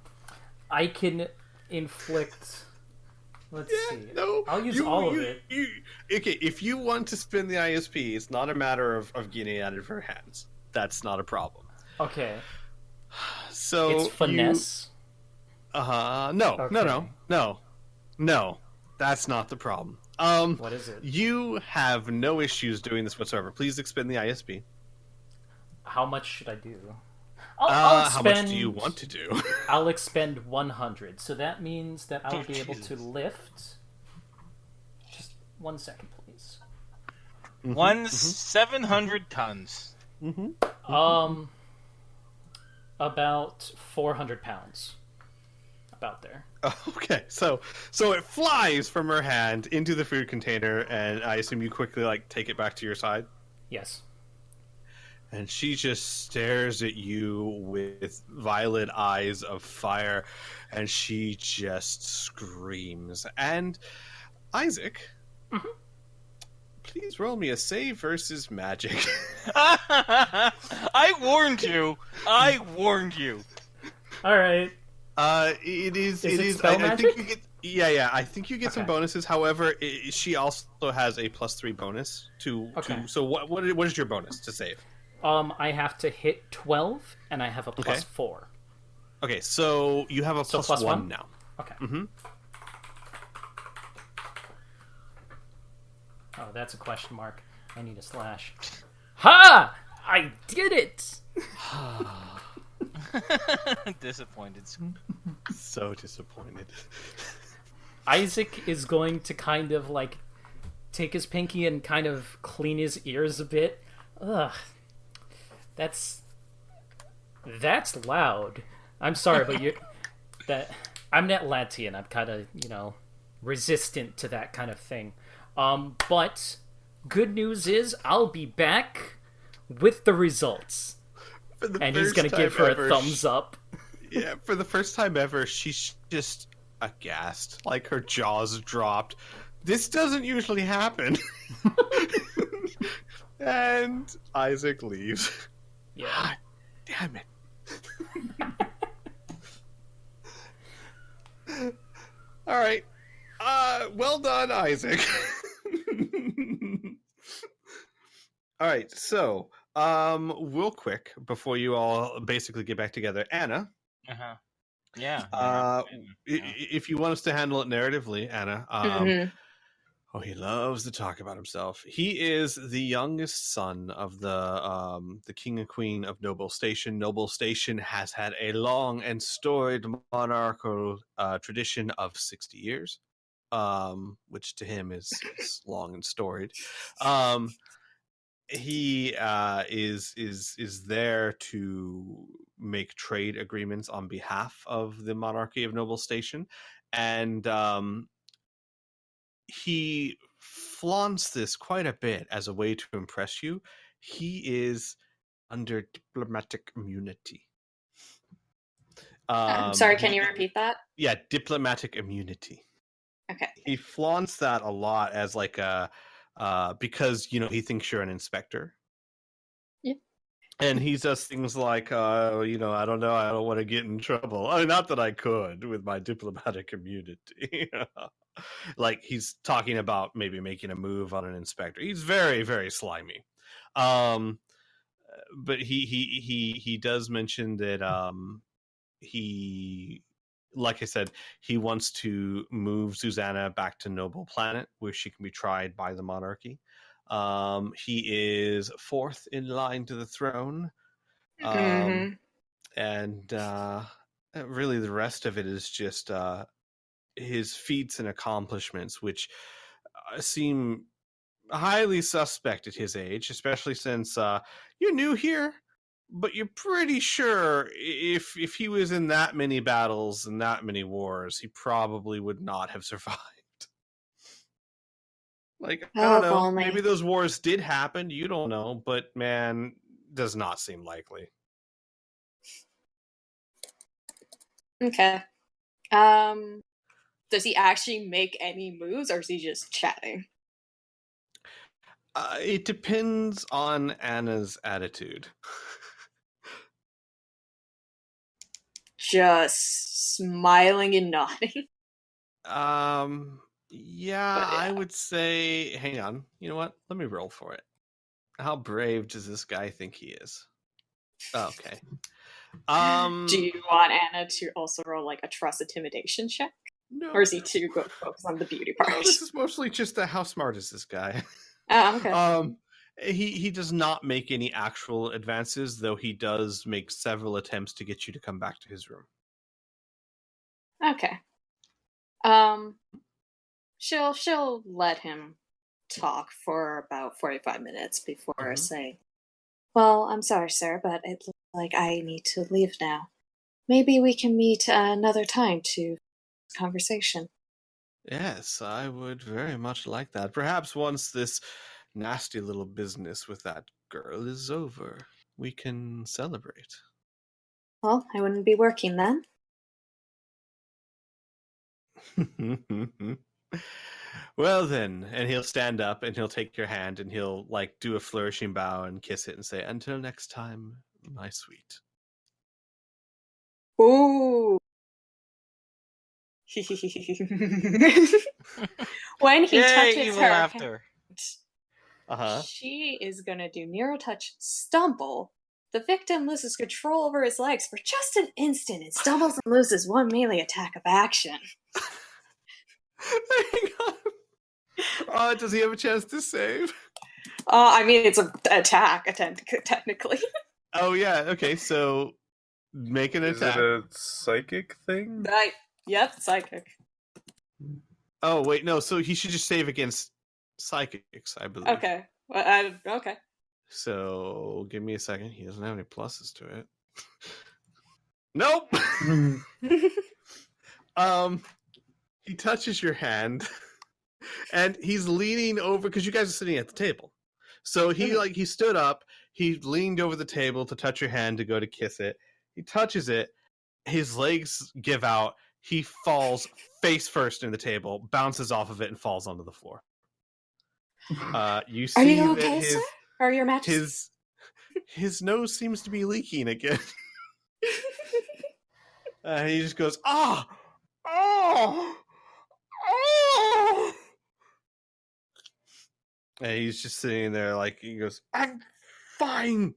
I can inflict Let's see. No, I'll use all of it. Okay, if you want to spin the ISP, it's not a matter of getting it out of her hands. That's not a problem. Okay. So It's finesse. No. That's not the problem. What is it? You have no issues doing this whatsoever. Please expend the ISP. How much should I do? I'll expend, how much do you want to do? I'll expend 100. So that means that I'll be able to lift. Just 1 second, please. 700 tons. About 400 pounds. About there. Okay, so it flies from her hand into the food container, and I assume you quickly take it back to your side. Yes. And she just stares at you with violet eyes of fire, and she just screams. And Isaac, please roll me a save versus magic. I warned you. All right. It is. Spell magic? I think you get. Yeah. I think you get some Okay. bonuses. However, she also has a +3 bonus to. Okay. So what is your bonus to save? I have to hit 12, and I have a +4. Okay, so you have a So +1 +1? now. Okay. Mm-hmm. Oh, that's a question mark. I need a slash. Ha! I did it! Disappointed. So disappointed. Isaac is going to kind of take his pinky and kind of clean his ears a bit. Ugh. That's loud. I'm sorry, but I'm not Latvian. I'm kind of, resistant to that kind of thing. But good news is I'll be back with the results. And he's going to give her a thumbs up. Yeah, for the first time ever, she's just aghast. Her jaws dropped. This doesn't usually happen. And Isaac leaves. Yeah. Damn it. All right. Well done, Isaac. All right. So, real quick before you all basically get back together, Anna. Yeah. If you want us to handle it narratively, Anna. Oh, he loves to talk about himself. He is the youngest son of the king and queen of Noble Station. Noble Station has had a long and storied monarchical tradition of 60 years, which to him is long and storied. He is there to make trade agreements on behalf of the monarchy of Noble Station, and he flaunts this quite a bit as a way to impress you. He is under diplomatic immunity. I'm sorry, can you repeat that? Yeah, diplomatic immunity. Okay. He flaunts that a lot as because he thinks you're an inspector. Yeah. And he does things like, I don't know, I don't want to get in trouble. I mean, not that I could with my diplomatic immunity. He's talking about maybe making a move on an inspector. He's very, very slimy. But he does mention that he, like I said, he wants to move Zuzana back to Noble Planet where she can be tried by the monarchy. He is 4th in line to the throne. And really the rest of it is just his feats and accomplishments, which seem highly suspect at his age, especially since you're new here, but you're pretty sure if he was in that many battles and that many wars, he probably would not have survived. I don't know. Only. Maybe those wars did happen. You don't know, but man, does not seem likely. Okay. Does he actually make any moves, or is he just chatting? It depends on Anna's attitude. Just smiling and nodding. Yeah, But, I would say. Hang on. You know what? Let me roll for it. How brave does this guy think he is? Okay. Do you want Anna to also roll like a trust intimidation check? No. Or is he too go focus on the beauty part? No, this is mostly just how smart is this guy. Oh, okay. He does not make any actual advances, though he does make several attempts to get you to come back to his room. Okay. She'll let him talk for about 45 minutes before saying, "Well, I'm sorry, sir, but it looks like I need to leave now. Maybe we can meet another time to conversation." Yes, I would very much like that. Perhaps once this nasty little business with that girl is over, we can celebrate. Well, I wouldn't be working then. Well then, and he'll stand up and he'll take your hand and he'll like do a flourishing bow and kiss it and say, "Until next time, my sweet." Ooh. When he Yay, touches evil her laughter. Uh-huh. she is gonna do Neurotouch Stumble. The victim loses control over his legs for just an instant and stumbles and loses one melee attack of action. Hang on. Does he have a chance to save? I mean, it's an attack, technically. Oh yeah, okay, so make an Is attack. it a psychic thing? Right. Yep, psychic. Oh wait, no, so he should just save against psychics, I believe. Okay. Well, okay. So give me a second. He doesn't have any pluses to it. Nope. He touches your hand, and he's leaning over because you guys are sitting at the table. So he stood up. He leaned over the table to touch your hand to go to kiss it. He touches it. His legs give out. He falls face first in the table, bounces off of it, and falls onto the floor. You see Are you that okay, sir? Or your Majesty? his nose seems to be leaking again. He just goes, "Ah, oh, oh!" And he's just sitting there like he goes, "I'm fine."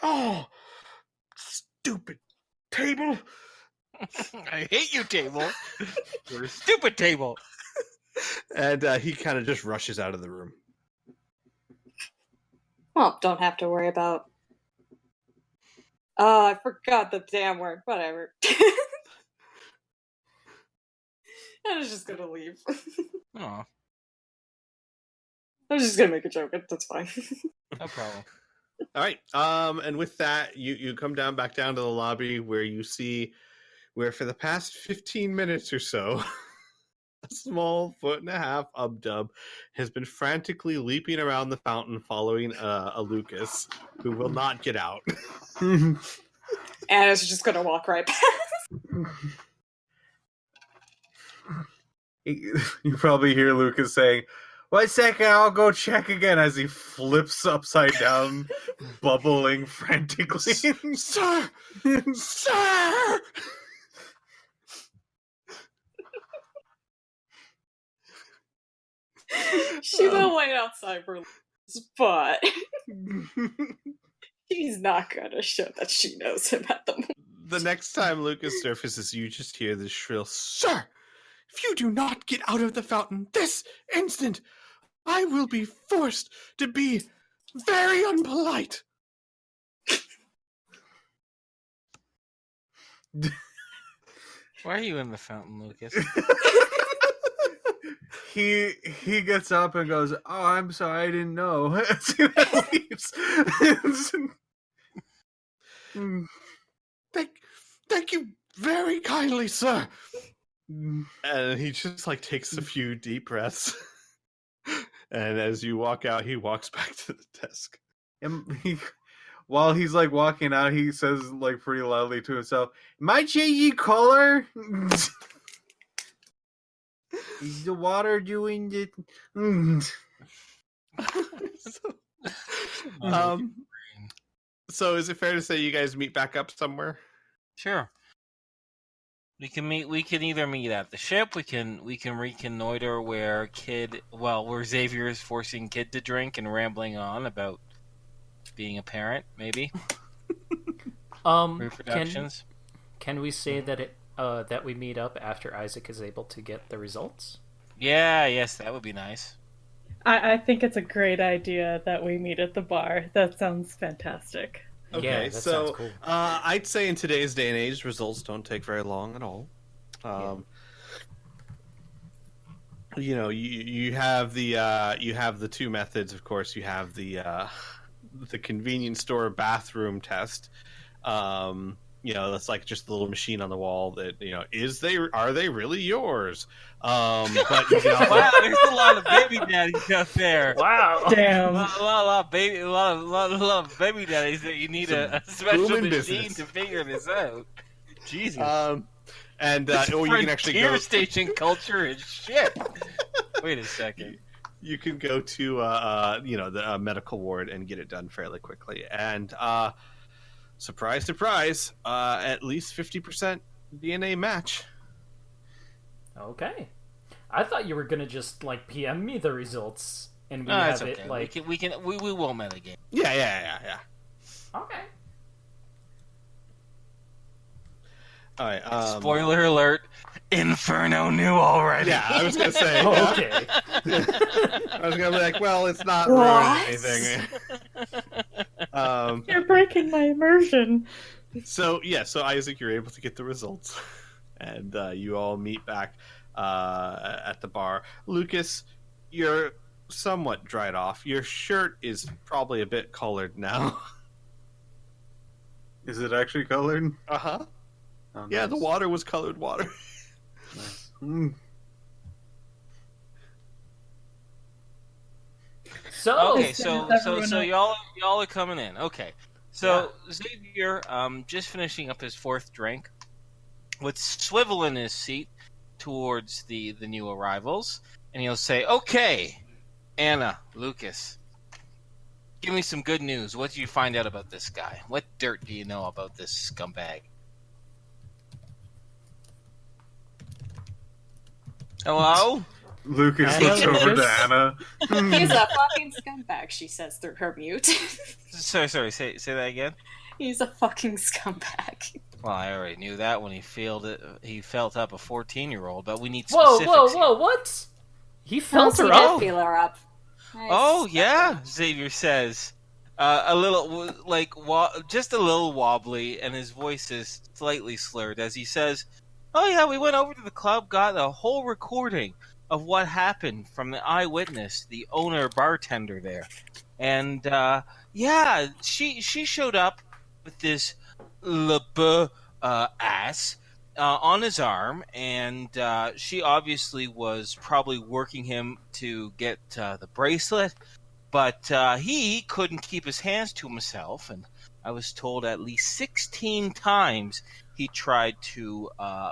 Oh, stupid table. I hate you, table. You're a stupid table. And he kind of just rushes out of the room. Well, don't have to worry about. Oh, I forgot the damn word. Whatever. I was just gonna leave. Oh, I was just gonna make a joke. That's fine. no problem. All right. And with that, you come back down to the lobby where you see where for the past 15 minutes or so, a small 1.5 Ubdub has been frantically leaping around the fountain following a Lucas who will not get out. Anna's just gonna walk right past. You probably hear Lucas saying, "Wait a second, I'll go check again," as he flips upside down, bubbling frantically. Sir! Sir! She will wait outside for Lucas, but she's not gonna show that she knows him at the moment. The next time Lucas surfaces, you just hear this shrill, "Sir! If you do not get out of the fountain this instant, I will be forced to be very unpolite." Why are you in the fountain, Lucas? He gets up and goes, "Oh, I'm sorry, I didn't know." As he leaves. Thank you very kindly, sir. And he just like takes a few deep breaths. And as you walk out, he walks back to the desk. And while he's like walking out, he says like pretty loudly to himself, "Am I changing color? Is the water doing it?" So is it fair to say you guys meet back up somewhere? Sure. We can either meet at the ship. We can reconnoiter where Xavier is forcing Kid to drink and rambling on about being a parent, maybe. Reproductions. Can we say that we meet up after Isaac is able to get the results? Yes, that would be nice. I think it's a great idea that we meet at the bar. That sounds fantastic. Okay, Yeah, that sounds cool. I'd say in today's day and age, results don't take very long at all. You know, you have the two methods. Of course, you have the convenience store bathroom test. You know, that's like just the little machine on the wall that, you know, are they really yours? But you can also... Wow, there's a lot of baby daddies out there. Wow, damn, a lot of baby daddies that you need a special machine to figure this out. Jesus. Or you can actually go... station culture is shit. Wait a second. You can go to the medical ward and get it done fairly quickly. And surprise, surprise, at least 50% DNA match. Okay. I thought you were gonna just like PM me the results and we It's have okay. it like we won't metagame. Yeah. Okay. All right. Spoiler alert: Inferno knew already. Yeah, I was gonna say. Okay. I was gonna be like, well, it's not What? ruining anything. You're breaking my immersion. So Isaac, you're able to get the results, and you all meet back at the bar. Lucas, you're somewhat dried off. Your shirt is probably a bit colored now. Is it actually colored? Uh-huh. Oh, Yeah, nice. the water was colored water. Nice. Mm. So Okay, so y'all are coming in. Okay, so Xavier, just finishing up his fourth drink, would swivel in his seat towards the new arrivals, and he'll say, "Okay, Anna, Lucas, give me some good news. What did you find out about this guy? What dirt do you know about this scumbag?" Hello? Lucas Anna, looks over to Lucas? Anna. He's a fucking scumbag, she says through her mute. Sorry. Say that again. He's a fucking scumbag. Well, I already knew that when he felt up a 14-year-old, but we need whoa, specifics. What? He felt He her did up. feel her up. Nice. Oh yeah, Xavier says, a little just a little wobbly, and his voice is slightly slurred as he says, "Oh yeah, we went over to the club, got a whole recording of what happened from the eyewitness, the owner bartender there, and yeah, she showed up with this LeBeau ass." On his arm, and she obviously was probably working him to get the bracelet, but he couldn't keep his hands to himself, and I was told at least 16 times he tried to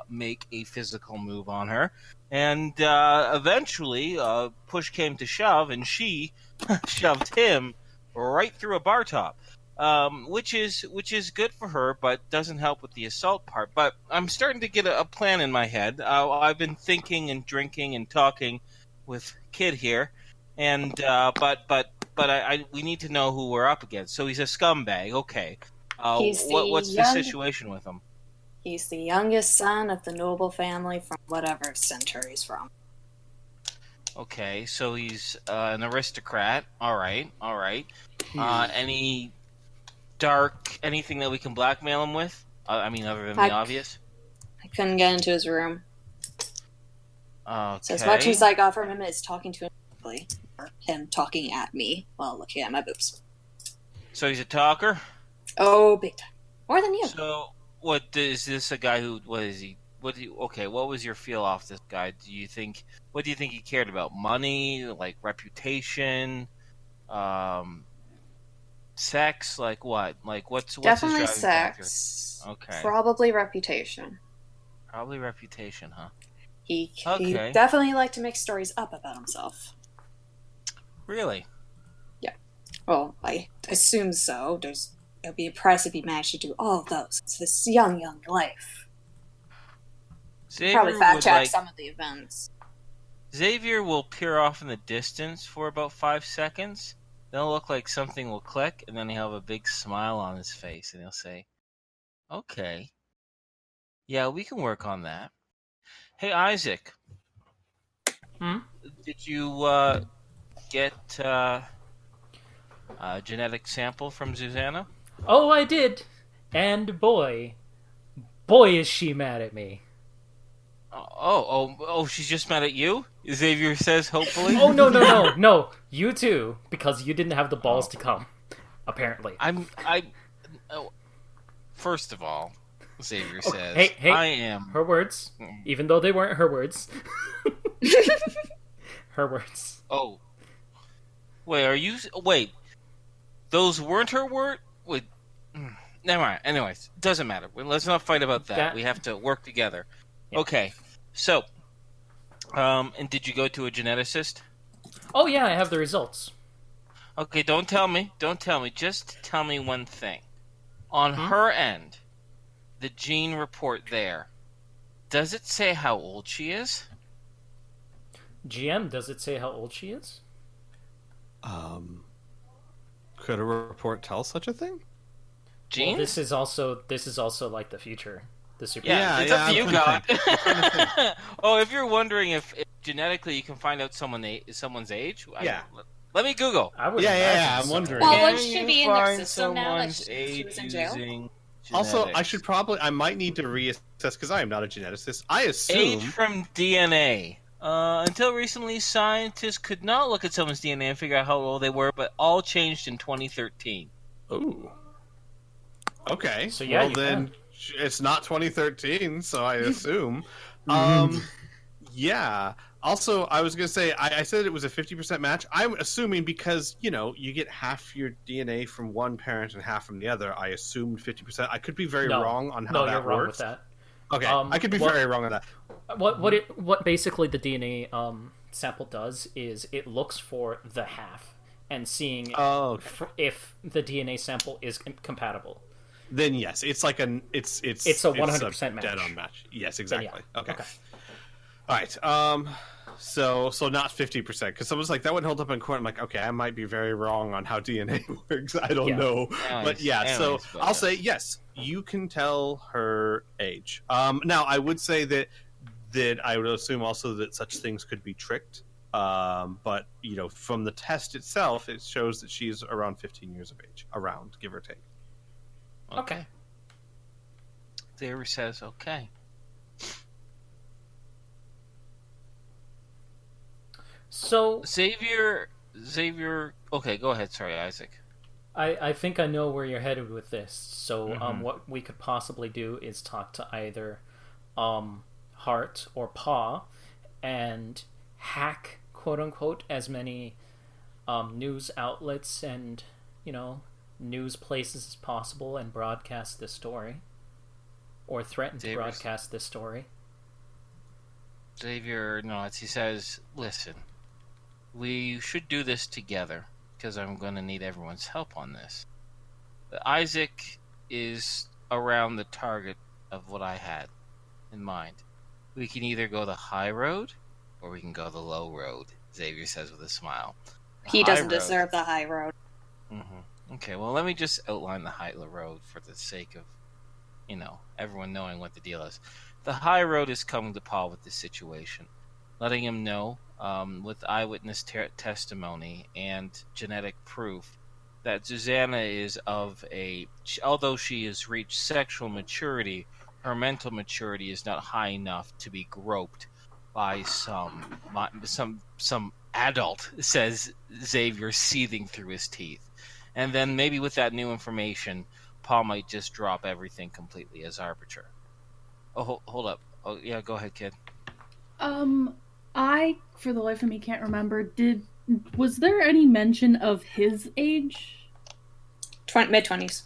make a physical move on her, and eventually push came to shove, and she shoved him right through a bar top. Which is good for her, but doesn't help with the assault part. But I'm starting to get a plan in my head. I've been thinking and drinking and talking with Kid here, and we need to know who we're up against. So he's a scumbag. Okay, what's the situation with him? He's the youngest son of the noble family from whatever center he's from. Okay, so he's an aristocrat. All right. Anything that we can blackmail him with? I mean, other than the obvious? I couldn't get into his room. Okay. So as much as I got from him is talking to him, or him talking at me while looking at my boobs. So he's a talker? Oh, big time. More than you. So, what is this a guy who, what is he? What was your feel off this guy? What do you think he cared about? Money? Like reputation? Sex? Like what? Like what's Definitely his driving factor? sex. Okay. Probably reputation. Probably reputation, huh? He Okay. definitely liked to make stories up about himself. Really? Yeah. Well, I assume so. It would be a price if he managed to do all of those. It's this young life. Probably Xavier fact would check some of the events. Xavier will peer off in the distance for about 5 seconds. Then it'll look like something will click, and then he'll have a big smile on his face, and he'll say, "Okay, yeah, we can work on that." Hey, Isaac, did you get a genetic sample from Zuzana? Oh, I did. And boy is she mad at me. Oh, she's just mad at you? Xavier says, hopefully. Oh, no. You too, because you didn't have the balls to come, apparently. First of all, Xavier says, hey, I am... Her words, even though they weren't her words. Her words. Oh. Wait, those weren't her words? Wait, never mind. Anyways, doesn't matter. Let's not fight about that. We have to work together. Yeah. Okay, so, and did you go to a geneticist? Oh yeah, I have the results. Okay, don't tell me. Just tell me one thing. On her end, the gene report there, does it say how old she is? GM, does it say how old she is? Could a report tell such a thing? Gene? Well, this is also like the future. The super. Yeah, it's up to you, God. Oh, if you're wondering if genetically you can find out someone's age, let me Google. I'm wondering. Well, would she be in the system now that she was in jail? Also, I might need to reassess because I am not a geneticist. I assume age from DNA. Until recently, scientists could not look at someone's DNA and figure out how old they were, but all changed in 2013. Ooh. Okay. So yeah, well then. It's not 2013, so I assume. Yeah. Also, I was going to say, I said it was a 50% match. I'm assuming because, you get half your DNA from one parent and half from the other. I assumed 50%. I could be very wrong on how that works. No, you're wrong with that. Okay, I could be very wrong on that. What basically the DNA sample does is it looks for the half and seeing if the DNA sample is compatible. Then yes, it's like it's a 100% match. Dead on match. Yes, exactly. Yeah. Okay. All right. So not 50% because someone's like that would hold up in court. I'm like, okay, I might be very wrong on how DNA works. I don't know, but so I'll say yes. You can tell her age. Now I would say that I would assume also that such things could be tricked. But from the test itself, it shows that she's around 15 years of age, around give or take. Okay. Xavier says, okay. So Xavier. Okay, go ahead. Sorry, Isaac. I think I know where you're headed with this. So what we could possibly do is talk to either Hart or Paw and hack, quote unquote, as many news outlets and news places as possible and broadcast this story, or threaten to broadcast this story. Xavier nods. He says, listen, we should do this together because I'm going to need everyone's help on this. Isaac is around the target of what I had in mind. We can either go the high road or we can go the low road, Xavier says with a smile. He doesn't deserve the high road. Okay, well, let me just outline the high road for the sake of, everyone knowing what the deal is. The high road is coming to Paul with this situation, letting him know, with eyewitness testimony and genetic proof, that Zuzana is although she has reached sexual maturity, her mental maturity is not high enough to be groped by some adult, says Xavier, seething through his teeth. And then maybe with that new information, Paul might just drop everything completely as arbiter. Oh, hold up. Oh, yeah, go ahead, kid. I, for the life of me, can't remember. Was there any mention of his age? Mid-20s.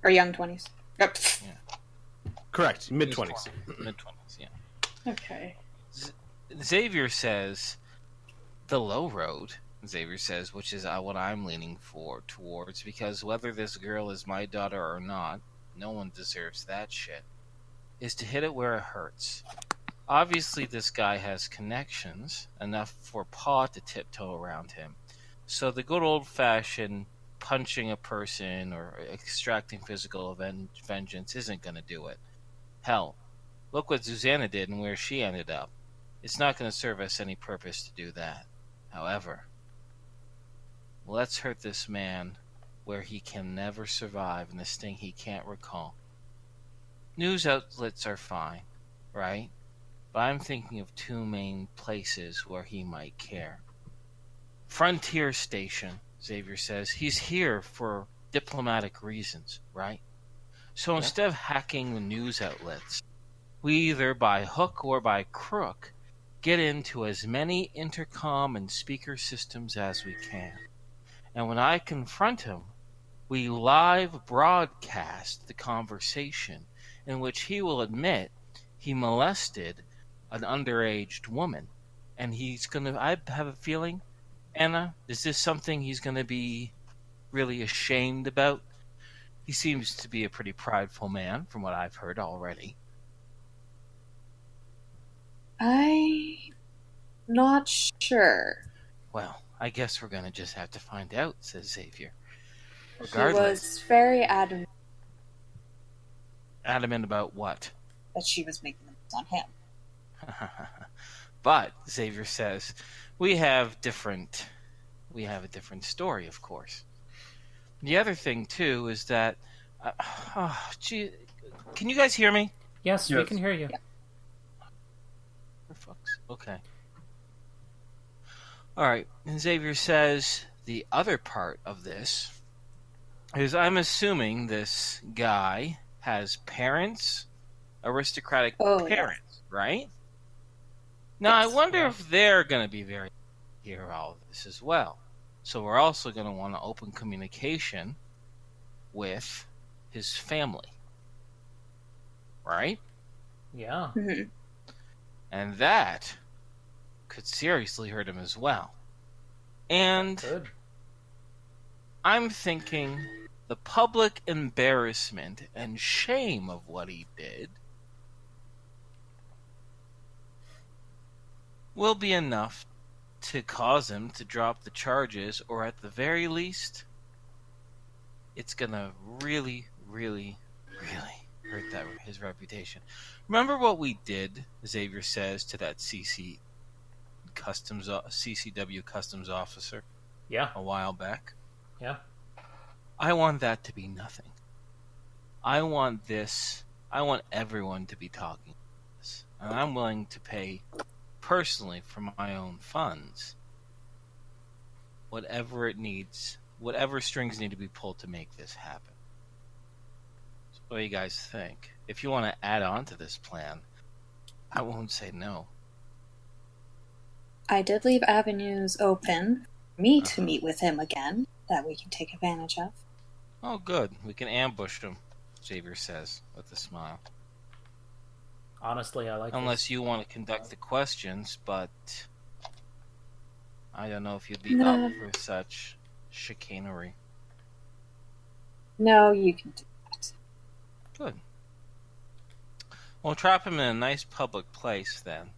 Or young 20s. Yep. Yeah. Correct. Mid-20s. Mid-20s, yeah. Okay. Xavier says the low road, Xavier says, which is what I'm leaning towards, because whether this girl is my daughter or not, no one deserves that shit, is to hit it where it hurts. Obviously, this guy has connections, enough for Pa to tiptoe around him. So the good old-fashioned punching a person or extracting physical vengeance isn't going to do it. Hell, look what Zuzana did and where she ended up. It's not going to serve us any purpose to do that. However, let's hurt this man where he can never survive and this thing he can't recall. News outlets are fine, right? But I'm thinking of two main places where he might care. Frontier Station, Xavier says. He's here for diplomatic reasons, right? So instead of hacking the news outlets, we either by hook or by crook get into as many intercom and speaker systems as we can. And when I confront him, we live broadcast the conversation in which he will admit he molested an underage woman. And I have a feeling, Anna, is this something he's going to be really ashamed about? He seems to be a pretty prideful man, from what I've heard already. I'm not sure. Well, I guess we're going to just have to find out, says Xavier. Regardless. He was very adamant. Adamant about what? That she was making them on him. But, Xavier says, we have a different story, of course. The other thing, too, is that... can you guys hear me? Yes, we can hear you. Yeah. Okay. Alright, and Xavier says the other part of this is I'm assuming this guy has parents, aristocratic parents, right? Now, I wonder if they're going to be very hear all of this as well. So we're also going to want to open communication with his family. Right? Yeah. Mm-hmm. And that could seriously hurt him as well. And I'm thinking the public embarrassment and shame of what he did will be enough to cause him to drop the charges, or at the very least, it's gonna really, really, really hurt his reputation. Remember what we did, Xavier says, to that CCW customs officer? Yeah. A while back? Yeah. I want that to be nothing. I want everyone to be talking about this. And I'm willing to pay personally from my own funds whatever it needs, whatever strings need to be pulled to make this happen. So what do you guys think? If you want to add on to this plan, I won't say no. I did leave avenues open for me to meet with him again that we can take advantage of. Oh, good. We can ambush him, Xavier says with a smile. Honestly, I like Unless this. you want to conduct the questions, but I don't know if you'd be up for such chicanery. No, you can do that. Good. We'll trap him in a nice public place then.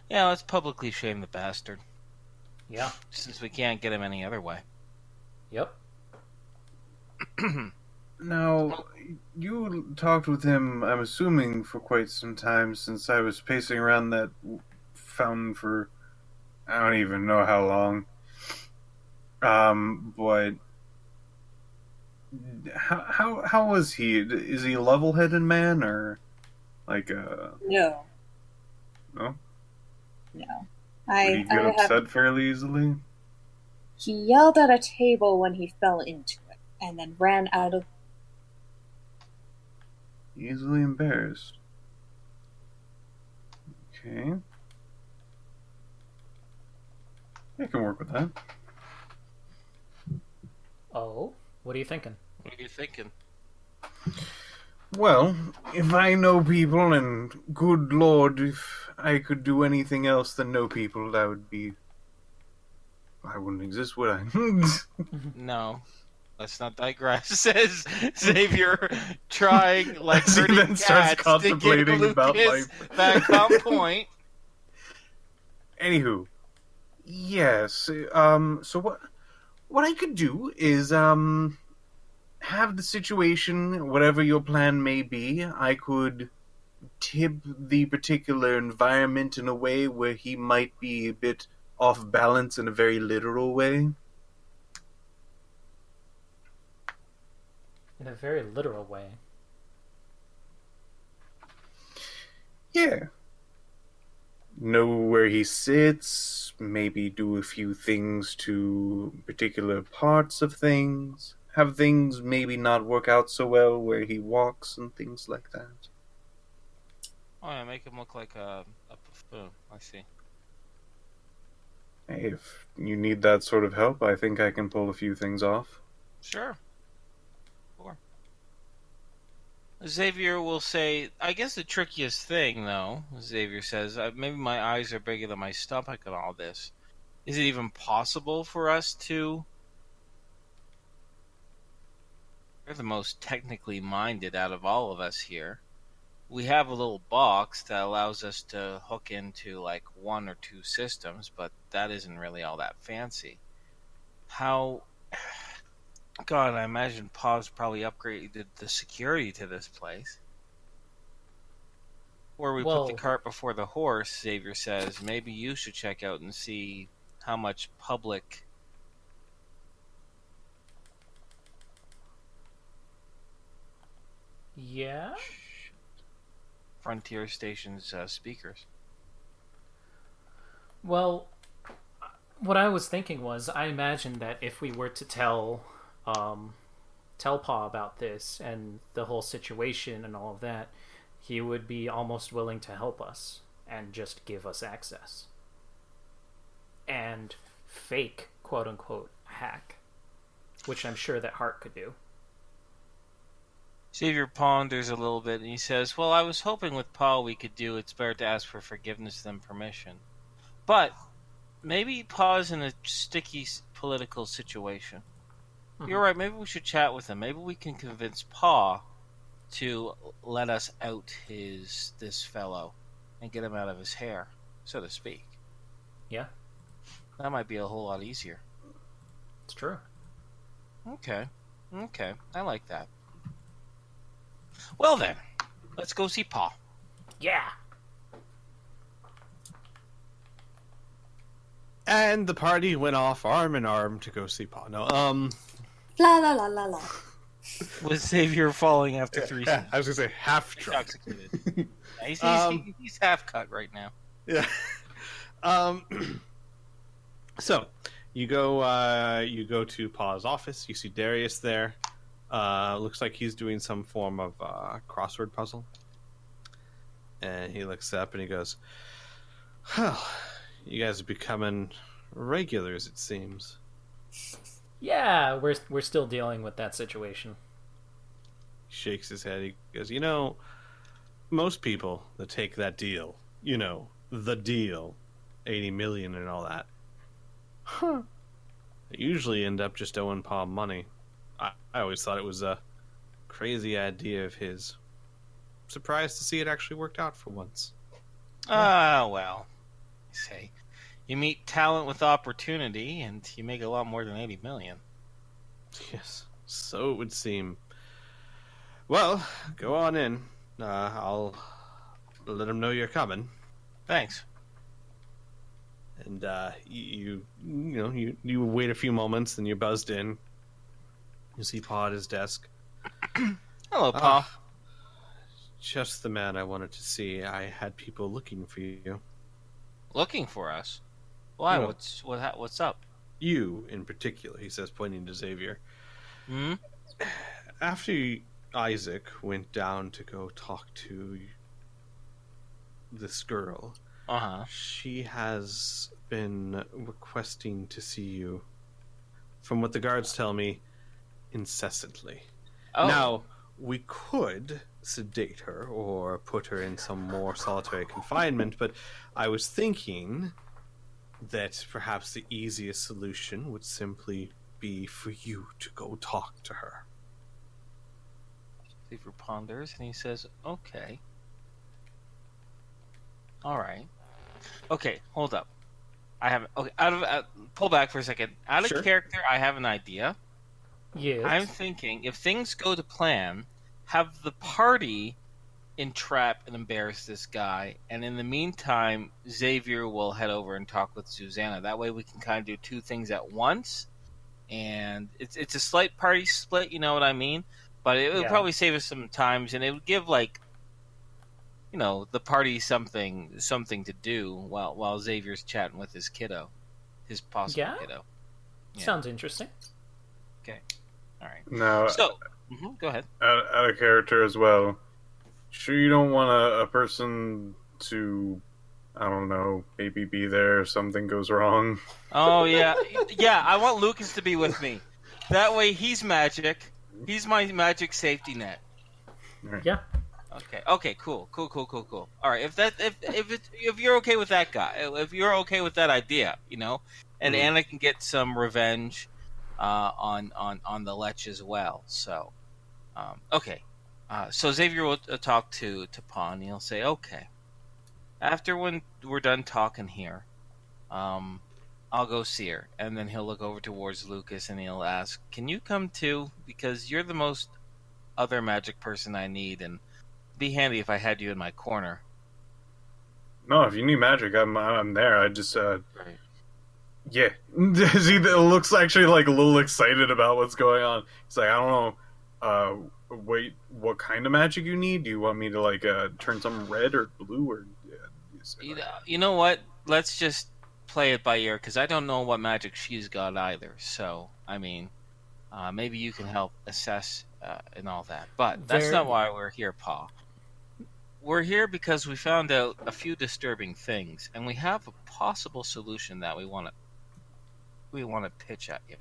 Yeah, let's publicly shame the bastard. Yeah. Since we can't get him any other way. Yep. Now, you talked with him, I'm assuming, for quite some time, since I was pacing around that fountain for I don't even know how long. But how was he? Is he a level-headed man, or like a... No. No? No. Would he get upset fairly easily? He yelled at a table when he fell into it, and then ran out of... Easily embarrassed. Okay. I can work with that. Oh, what are you thinking? What are you thinking? Well, if I know people, and good lord, if I could do anything else than know people, that would be... I wouldn't exist, would I? No. let's not digress, says Xavier, trying like As he herding then starts cats to get contemplating about Lucas life. back on point. Anywho, yes. So what I could do is have the situation, whatever your plan may be, I could tip the particular environment in a way where he might be a bit off balance in a very literal way. In a very literal way. Yeah. Know where he sits, maybe do a few things to particular parts of things, have things maybe not work out so well where he walks and things like that. Oh yeah, make him look like a buffoon. I see. Hey, if you need that sort of help, I think I can pull a few things off. Sure. Xavier will say, I guess the trickiest thing, though, Xavier says, maybe my eyes are bigger than my stomach and all this. Is it even possible for us to... We're the most technically minded out of all of us here. We have a little box that allows us to hook into, like, 1 or 2 systems, but that isn't really all that fancy. How... God, I imagine Pav's probably upgraded the security to this place. Where we put the cart before the horse, Xavier says, maybe you should check out and see how much public... Yeah? Frontier Station's speakers. Well, what I was thinking was, I imagine that if we were to tell Pa about this and the whole situation and all of that, he would be almost willing to help us and just give us access. And fake, quote-unquote, hack, which I'm sure that Hart could do. Xavier ponders a little bit and he says, well, I was hoping with Pa we could do it's better to ask for forgiveness than permission. But maybe Pa's in a sticky political situation. You're right, maybe we should chat with him. Maybe we can convince Pa to let us out this fellow and get him out of his hair, so to speak. Yeah. That might be a whole lot easier. It's true. Okay. I like that. Well then, let's go see Pa. Yeah. And the party went off arm in arm to go see Pa. No, La la la la la. With Xavier falling after 3 seconds. I was gonna say half drunk. Intoxicated. He's half cut right now. Yeah. So you go to Pa's office. You see Darius there. Looks like he's doing some form of crossword puzzle. And he looks up and he goes, "Well, you guys are becoming regulars, it seems." Yeah, we're still dealing with that situation. He shakes his head. He goes, most people that take that deal, the deal, 80 million and all that, they usually end up just owing Pa money. I always thought it was a crazy idea of his. Surprised to see it actually worked out for once. Well, you say, you meet talent with opportunity, and you make a lot more than 80 million. Yes, so it would seem. Well, go on in. I'll let him know you're coming. Thanks. And you wait a few moments, then you're buzzed in. You see Pa at his desk. Hello, Pa. Just the man I wanted to see. I had people looking for you. Looking for us? Why? No. What's up? You, in particular, he says, pointing to Xavier. Hmm? After Isaac went down to go talk to this girl, she has been requesting to see you, from what the guards tell me, incessantly. Oh. Now, we could sedate her or put her in some more solitary confinement, but I was thinking that perhaps the easiest solution would simply be for you to go talk to her. Xavier ponders and he says, "Okay, all right, okay, hold up. I have okay. Pull back for a second. Out Sure. of character, I have an idea. Yes. I'm thinking if things go to plan, have the party entrap and embarrass this guy, and in the meantime, Xavier will head over and talk with Zuzana. That way, we can kind of do two things at once, and it's a slight party split. You know what I mean? But it would Yeah. probably save us some times, and it would give the party something to do while Xavier's chatting with his kiddo, his possible Yeah. kiddo. Yeah. Sounds interesting. Okay. All right. Now, So, go ahead. out of character as well. Sure, you don't want a person to, I don't know, maybe be there if something goes wrong. Oh yeah, yeah. I want Lucas to be with me. That way, he's magic. He's my magic safety net. Yeah. Okay. Cool. All right. If you're okay with that guy, if you're okay with that idea, and Anna can get some revenge on the Lech as well. So, okay. So Xavier will talk to Pawn. He'll say, "Okay, after when we're done talking here, I'll go see her." And then he'll look over towards Lucas and he'll ask, "Can you come too? Because you're the most other magic person I need, and it'd be handy if I had you in my corner." No, if you need magic, I'm there. I just Right. yeah. He looks actually like a little excited about what's going on. He's like, I don't know. Wait, what kind of magic you need? Do you want me to turn some red or blue or? You know what? Let's just play it by ear because I don't know what magic she's got either. So I mean, maybe you can help assess and all that. But that's not why we're here, Pa. We're here because we found out a few disturbing things, and we have a possible solution that we want to pitch at you.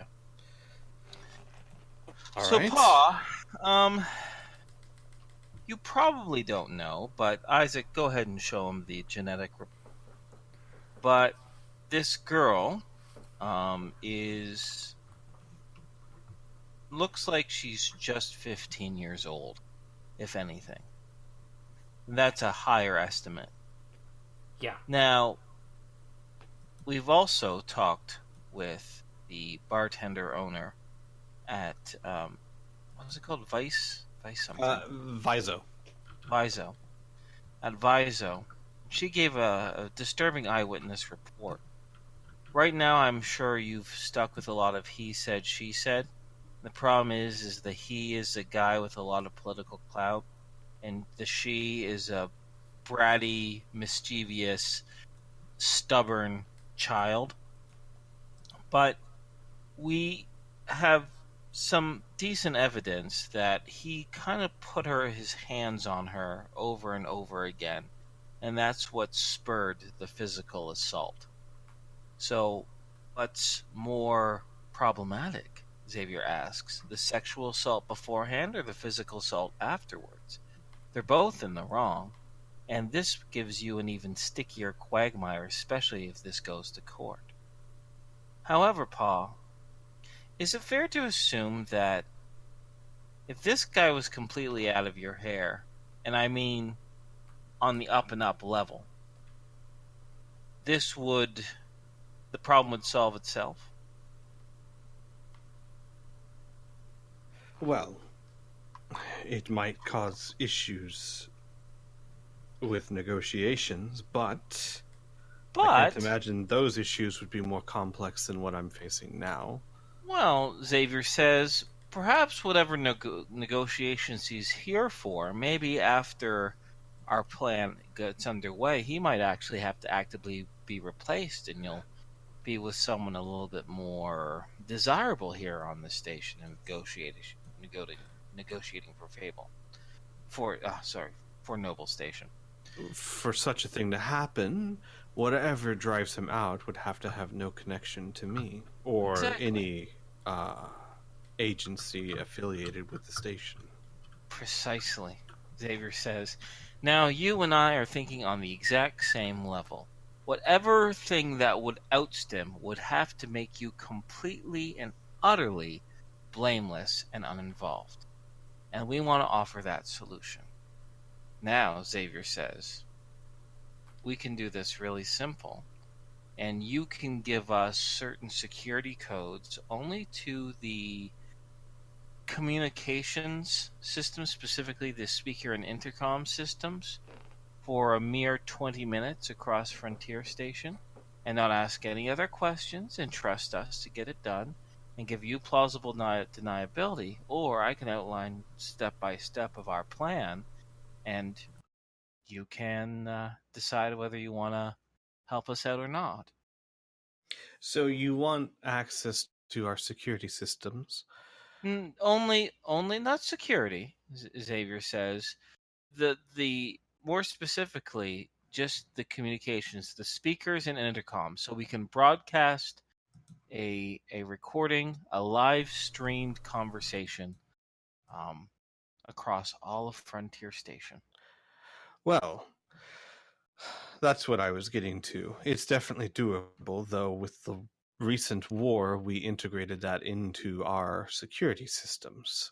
All So, right. Pa, you probably don't know, but Isaac, go ahead and show him the genetic report. But this girl looks like she's just 15 years old, if anything. That's a higher estimate. Yeah. Now, we've also talked with the bartender owner at what was it called? Vice something. Viso. Viso. At Viso, she gave a disturbing eyewitness report. Right now, I'm sure you've stuck with a lot of he said, she said. The problem is the he is a guy with a lot of political clout, and the she is a bratty, mischievous, stubborn child. But we have some decent evidence that he kind of put his hands on her over and over again, and that's what spurred the physical assault. So, what's more problematic, Xavier asks, the sexual assault beforehand or the physical assault afterwards? They're both in the wrong, and this gives you an even stickier quagmire, especially if this goes to court. However, Pa, is it fair to assume that if this guy was completely out of your hair, and I mean on the up and up level, the problem would solve itself? Well, it might cause issues with negotiations, but I can't imagine those issues would be more complex than what I'm facing now. Well, Xavier says, perhaps whatever negotiations he's here for, maybe after our plan gets underway, he might actually have to actively be replaced, and you'll be with someone a little bit more desirable here on the station and negotiating for Fable. For Noble Station. For such a thing to happen, whatever drives him out would have to have no connection to me or any agency affiliated with the station. Precisely, Xavier says. Now, you and I are thinking on the exact same level. Whatever thing that would oust him would have to make you completely and utterly blameless and uninvolved. And we want to offer that solution. Now, Xavier says, we can do this really simple. And you can give us certain security codes only to the communications systems, specifically the speaker and intercom systems, for a mere 20 minutes across Frontier Station, and not ask any other questions and trust us to get it done and give you plausible deniability, or I can outline step by step of our plan, and you can decide whether you want to help us out or not. So you want access to our security systems? Only not security, Xavier says. The more specifically, just the communications, the speakers and intercom, so we can broadcast a recording, a live streamed conversation across all of Frontier Station. Well, that's what I was getting to. It's definitely doable, though with the recent war, we integrated that into our security systems.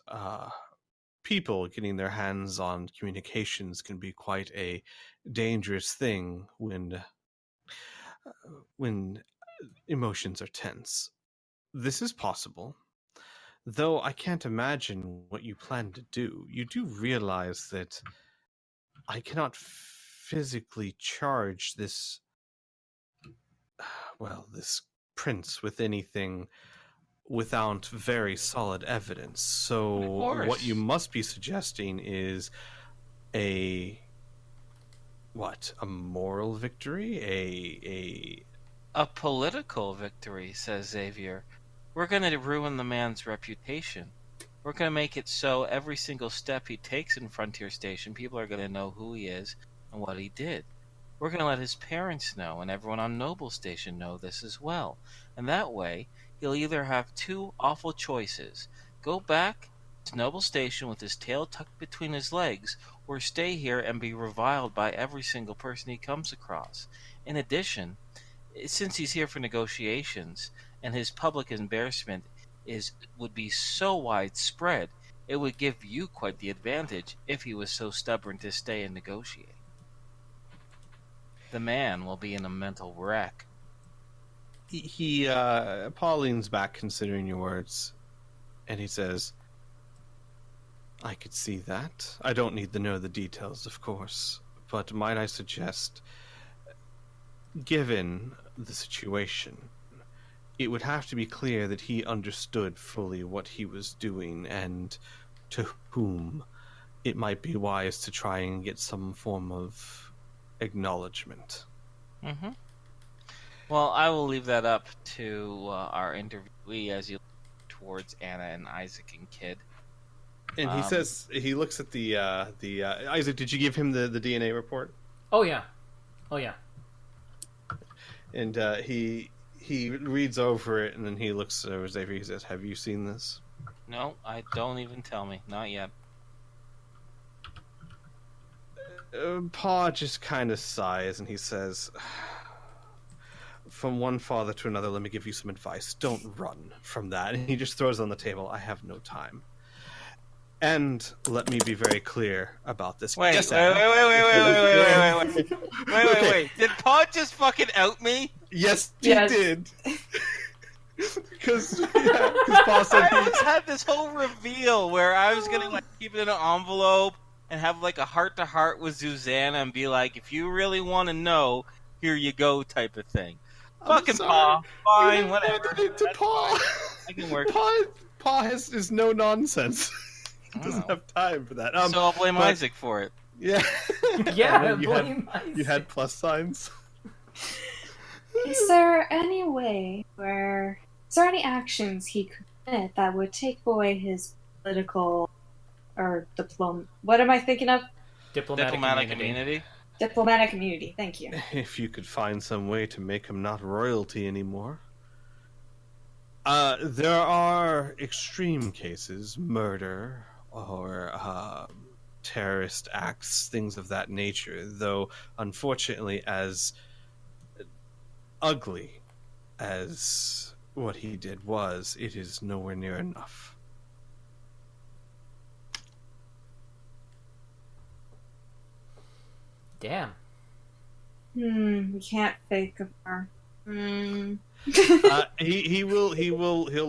People getting their hands on communications can be quite a dangerous thing when emotions are tense. This is possible, though I can't imagine what you plan to do. You do realize that I cannot physically charge this prince with anything without very solid evidence. So what you must be suggesting is a moral victory? A political victory, says Xavier. We're going to ruin the man's reputation. We're going to make it so every single step he takes in Frontier Station, people are going to know who he is and what he did. We're going to let his parents know and everyone on Noble Station know this as well. And that way, he'll either have two awful choices. Go back to Noble Station with his tail tucked between his legs, or stay here and be reviled by every single person he comes across. In addition, since he's here for negotiations, and his public embarrassment would be so widespread, it would give you quite the advantage if he was so stubborn to stay and negotiate. The man will be in a mental wreck. Paul leans back considering your words, and he says, I could see that. I don't need to know the details, of course, but might I suggest, given the situation, it would have to be clear that he understood fully what he was doing and to whom. It might be wise to try and get some form of acknowledgement. Mm-hmm. Well, I will leave that up to our interviewee as you look towards Anna and Isaac and Kid. And he says, he looks at the Isaac, did you give him the DNA report? Oh yeah. And he reads over it, and then he looks over Xavier. He says, have you seen this? No, I don't even tell me. Not yet. Pa just kind of sighs, and he says, from one father to another, let me give you some advice. Don't run from that. And he just throws it on the table. I have no time. And let me be very clear about this. Wait. Did Pa just fucking out me? Yes, he did. Because Pa said I had this whole reveal where I was gonna keep it in an envelope and have a heart-to-heart with Zuzana and be like, if you really want to know, here you go type of thing. Fucking Pa. Fine, whatever. Pa. I can work. Pa is no nonsense. He doesn't have time for that. So I'll blame Isaac for it. Yeah. Yeah, blame Isaac. You had plus signs. Is there any way is there any actions he could commit that would take away his political or what am I thinking of? Diplomatic immunity. Diplomatic immunity, thank you. If you could find some way to make him not royalty anymore. There are extreme cases, murder or terrorist acts, things of that nature, though unfortunately as ugly as what he did was, it is nowhere near enough. Damn. We can't fake her. He'll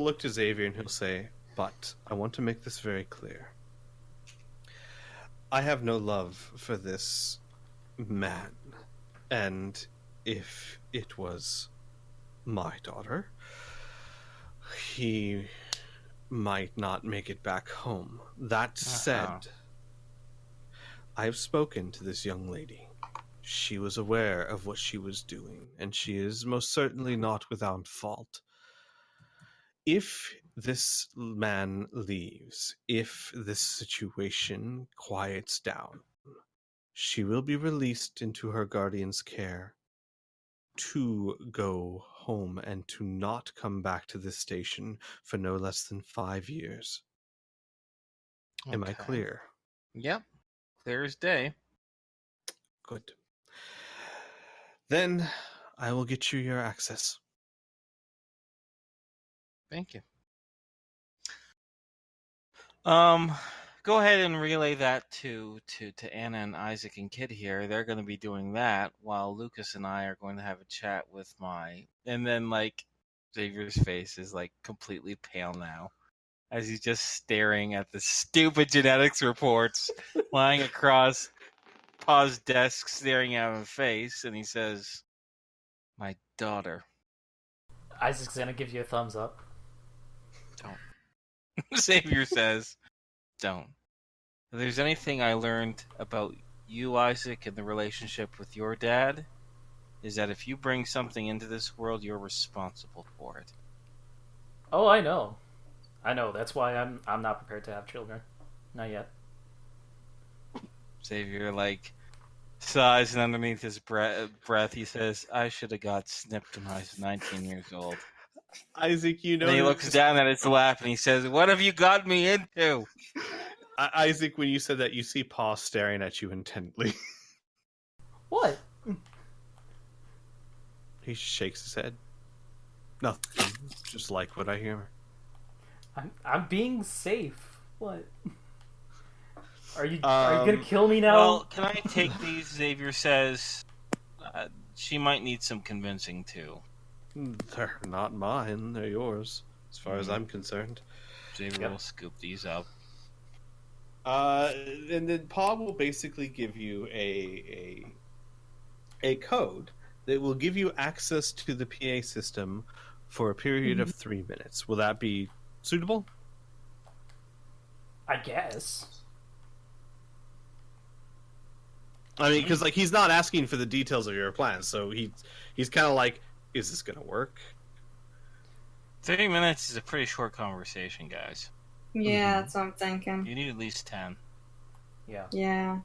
look to Xavier and he'll say, but I want to make this very clear. I have no love for this man, and if it was my daughter, he might not make it back home. That said, I've spoken to this young lady. She was aware of what she was doing, and she is most certainly not without fault. If this man leaves, if this situation quiets down, she will be released into her guardian's care to go home and to not come back to this station for no less than 5 years. Am I clear? Yep. Clear as day. Good. Then I will get you your access. Thank you. Go ahead and relay that to Anna and Isaac and Kid here. They're going to be doing that while Lucas and I are going to have a chat with and then like Xavier's face is like completely pale now as he's just staring at the stupid genetics reports lying across Pa's desk, staring at his face, and he says, "My daughter." Isaac's gonna give you a thumbs up. Don't. Xavier says, "Don't. If there's anything I learned about you, Isaac, and the relationship with your dad, is that if you bring something into this world, you're responsible for it." Oh, I know. That's why I'm not prepared to have children. Not yet. Xavier like sighs, and underneath his breath, he says, "I should have got snipped when I was 19 years old." Isaac, you know. And he looks down at his lap and he says, "What have you got me into?" Isaac, when you said that, you see Pa staring at you intently. What? He shakes his head. Nothing. Just like what I hear. I'm being safe. What? Are you gonna kill me now? Well, can I take these? Xavier says, "She might need some convincing too." They're not mine. They're yours, as far as I'm concerned. Xavier will scoop these up. And then Pa will basically give you a code that will give you access to the PA system for a period of 3 minutes. Will that be suitable? I guess. I mean, because like he's not asking for the details of your plans, so he's kind of like, is this gonna work? 30 minutes is a pretty short conversation, guys. Yeah, that's what I'm thinking. You need at least 10. Yeah. Yeah.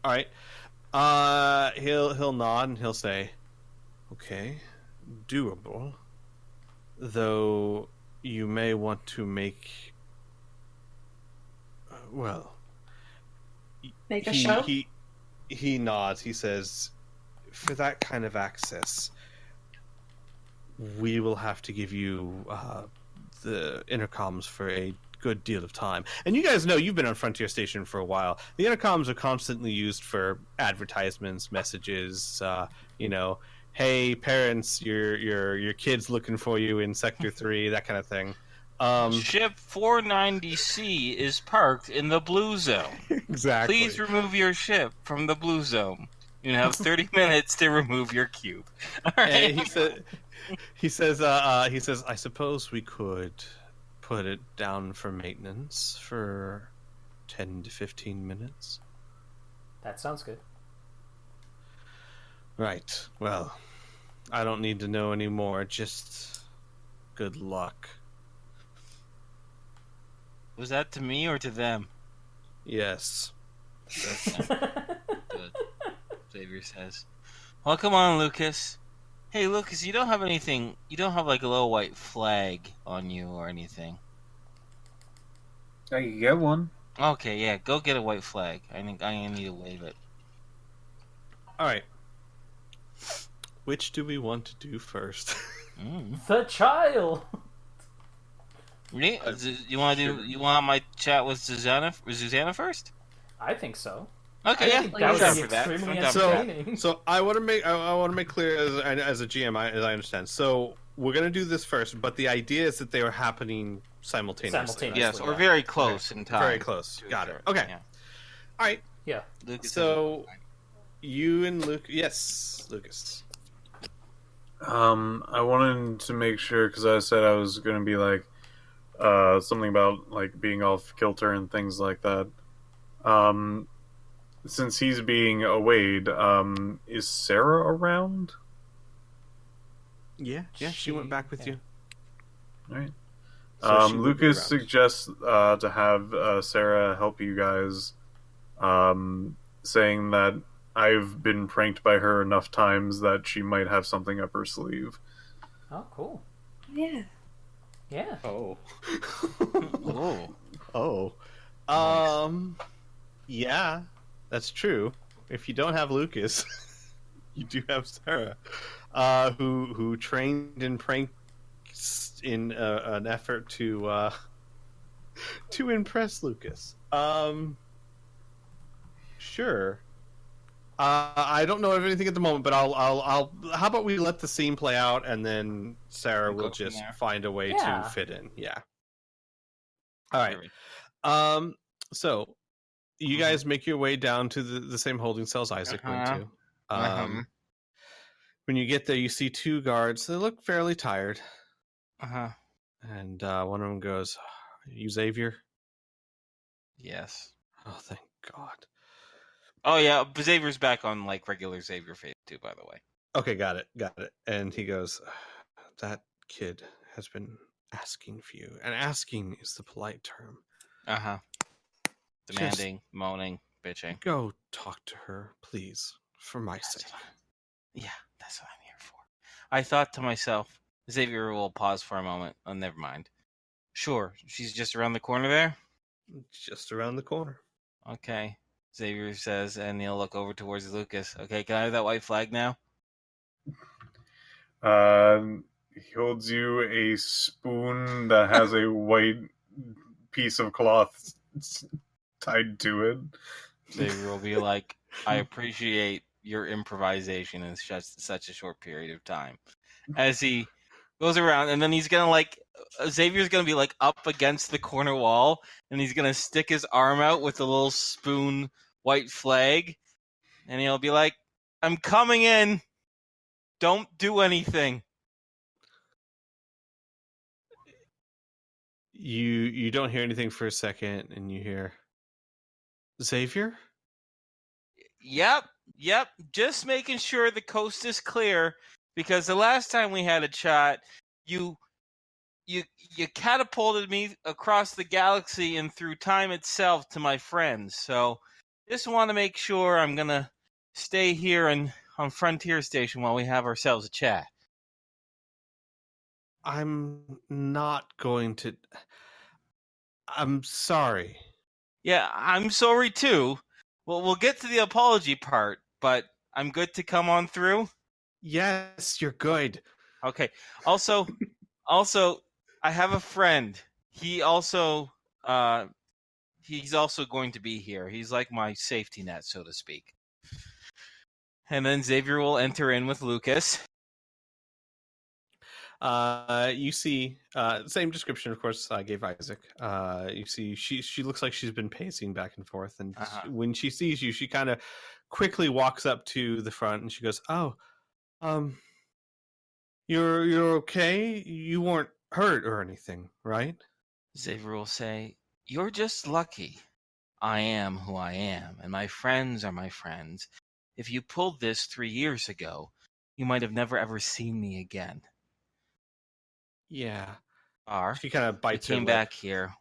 All right. He'll nod and he'll say, "Okay, doable. Though you may want to make Make a show? He nods. He says, for that kind of access, we will have to give you the intercoms for a good deal of time. And you guys know, you've been on Frontier Station for a while. The intercoms are constantly used for advertisements, messages, hey parents, your kid's looking for you in Sector 3, that kind of thing. Ship 490C is parked in the blue zone. Exactly. Please remove your ship from the blue zone. You have 30 minutes to remove your cube. All right. And he says, I suppose we could put it down for maintenance for 10 to 15 minutes. That sounds good. Right. Well, I don't need to know anymore. Just good luck. Was that to me or to them? Yes. Good. Xavier says. Well, come on, Lucas. Hey, Lucas, you don't have anything. You don't have like a little white flag on you or anything. I can get one. Okay, yeah, go get a white flag. I think I need to wave it. All right. Which do we want to do first? The child. You want my chat with Zuzana first? I think so. Okay, I yeah, think that would sure be for that. extremely I'm down for that. entertaining. So I want to make clear as a GM, as I understand. So we're gonna do this first, but the idea is that they are happening simultaneously. Right? Yes, or yeah. very close in time. Very close. Got it. Okay. Yeah. All right. Yeah. Lucas So you and Luke, yes, Lucas. I wanted to make sure because I said I was going to be like something about like being off kilter and things like that. Since he's being awayed, is Sarah around? Yeah, she went back with you. All right. So she would be Lucas around. suggests to have Sarah help you guys, saying that I've been pranked by her enough times that she might have something up her sleeve. Oh, cool. Yeah. Yeah. Oh. Oh. Yeah, that's true. If you don't have Lucas, you do have Sarah, who trained in pranks in an effort to impress Lucas. Sure. I don't know of anything at the moment, but I'll. How about we let the scene play out, and then Sarah We'll will go from just there. find a way Yeah. to fit in. Yeah. All right. So you guys make your way down to the same holding cells Isaac went to. When you get there, you see two guards. They look fairly tired, and one of them goes, "You Xavier?" Yes. Oh, thank God. Oh yeah, Xavier's back on like regular Xavier phase too, by the way. Okay, got it. And he goes, "That kid has been asking for you, and asking is the polite term. Demanding, moaning, bitching. Go talk to her, please, for my sake." Yeah, that's what I'm here for. I thought to myself, Xavier will pause for a moment. Oh, never mind. Sure, she's just around the corner there? Just around the corner. Okay, Xavier says, and he'll look over towards Lucas. Okay, can I have that white flag now? He holds you a spoon that has a white piece of cloth tied to it. Xavier will be like, I appreciate your improvisation in such a short period of time. As he goes around, and then he's gonna like, Xavier's gonna be like up against the corner wall, and he's gonna stick his arm out with a little spoon white flag, and he'll be like, I'm coming in. Don't do anything. You don't hear anything for a second, and you hear, Xavier? Yep. Just making sure the coast is clear, because the last time we had a chat, you catapulted me across the galaxy and through time itself to my friends. So just want to make sure I'm gonna stay here on Frontier Station while we have ourselves a chat. I'm not going to. I'm sorry. Yeah, I'm sorry too. Well, we'll get to the apology part, but I'm good to come on through. Yes, you're good. Okay. Also, I have a friend. He also, he's also going to be here. He's like my safety net, so to speak. And then Xavier will enter in with Lucas. You see, same description, of course, I gave Isaac. You see, she looks like she's been pacing back and forth, and when she sees you, she kind of quickly walks up to the front, and she goes, "Oh, you're okay? You weren't hurt or anything, right?" Xavier will say, "You're just lucky. I am who I am, and my friends are my friends. If you pulled this 3 years ago, you might have never ever seen me again." Yeah. She kind of bites her came lip. back here.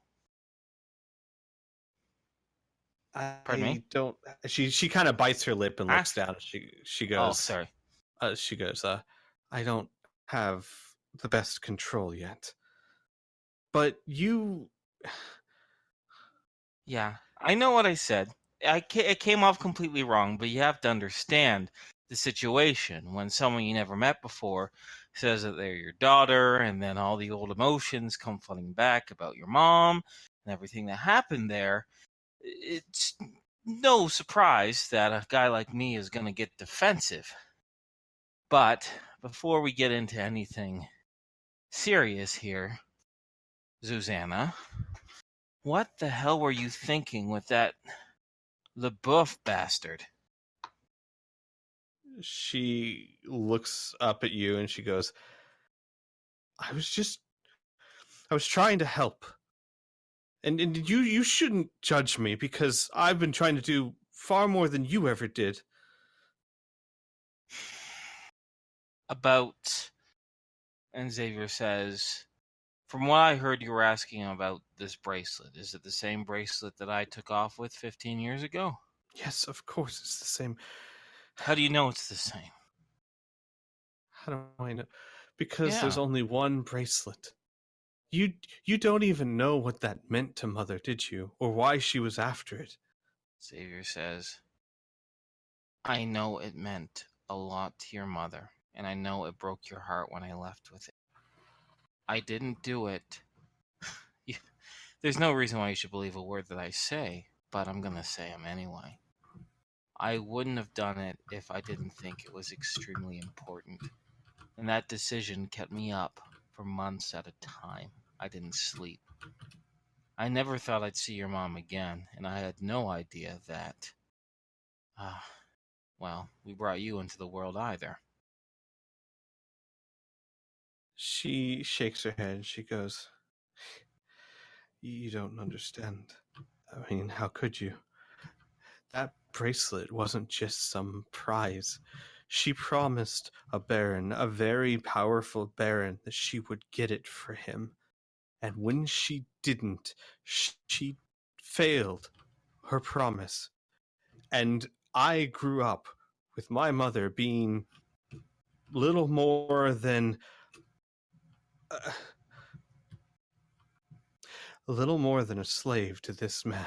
Pardon me? Don't. She kind of bites her lip and looks down. She goes. Oh, sorry. She goes. I don't have the best control yet, but you. Yeah, I know what I said. It came off completely wrong, but you have to understand the situation when someone you never met before says that they're your daughter, and then all the old emotions come flooding back about your mom and everything that happened there. It's no surprise that a guy like me is going to get defensive. But before we get into anything serious here, Zuzana, what the hell were you thinking with that LeBeau bastard? She looks up at you and she goes, I was trying to help. And you shouldn't judge me because I've been trying to do far more than you ever did. And Xavier says, from what I heard, you were asking about this bracelet. Is it the same bracelet that I took off with 15 years ago? Yes, of course it's the same. How do you know it's the same? How do I know? Because there's only one bracelet. You don't even know what that meant to Mother, did you? Or why she was after it? Xavier says, I know it meant a lot to your mother, and I know it broke your heart when I left with it. I didn't do it. There's no reason why you should believe a word that I say, but I'm going to say them anyway. I wouldn't have done it if I didn't think it was extremely important. And that decision kept me up for months at a time. I didn't sleep. I never thought I'd see your mom again, and I had no idea that, we brought you into the world either. She shakes her head and she goes, you don't understand. I mean, how could you? That bracelet wasn't just some prize. She promised a baron, a very powerful baron, that she would get it for him. And when she didn't, she failed her promise. And I grew up with my mother being little more than a slave to this man.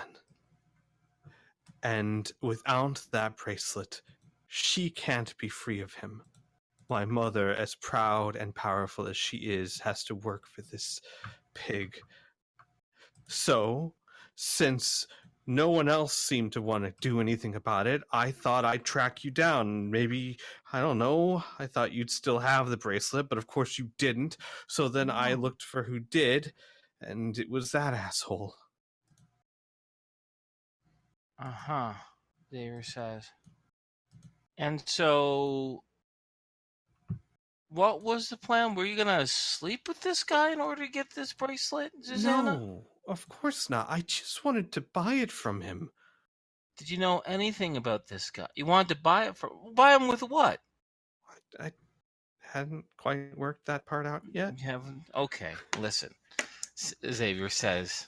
And without that bracelet, she can't be free of him. My mother, as proud and powerful as she is, has to work for this pig. So, since no one else seemed to want to do anything about it, I thought I'd track you down. Maybe, I don't know, I thought you'd still have the bracelet, but of course you didn't. So then I looked for who did, and it was that asshole. Xavier says. And so, what was the plan? Were you going to sleep with this guy in order to get this bracelet, Zuzana? No, of course not. I just wanted to buy it from him. Did you know anything about this guy? You wanted to buy it buy him with what? I hadn't quite worked that part out yet. You haven't? Okay, listen. Xavier says,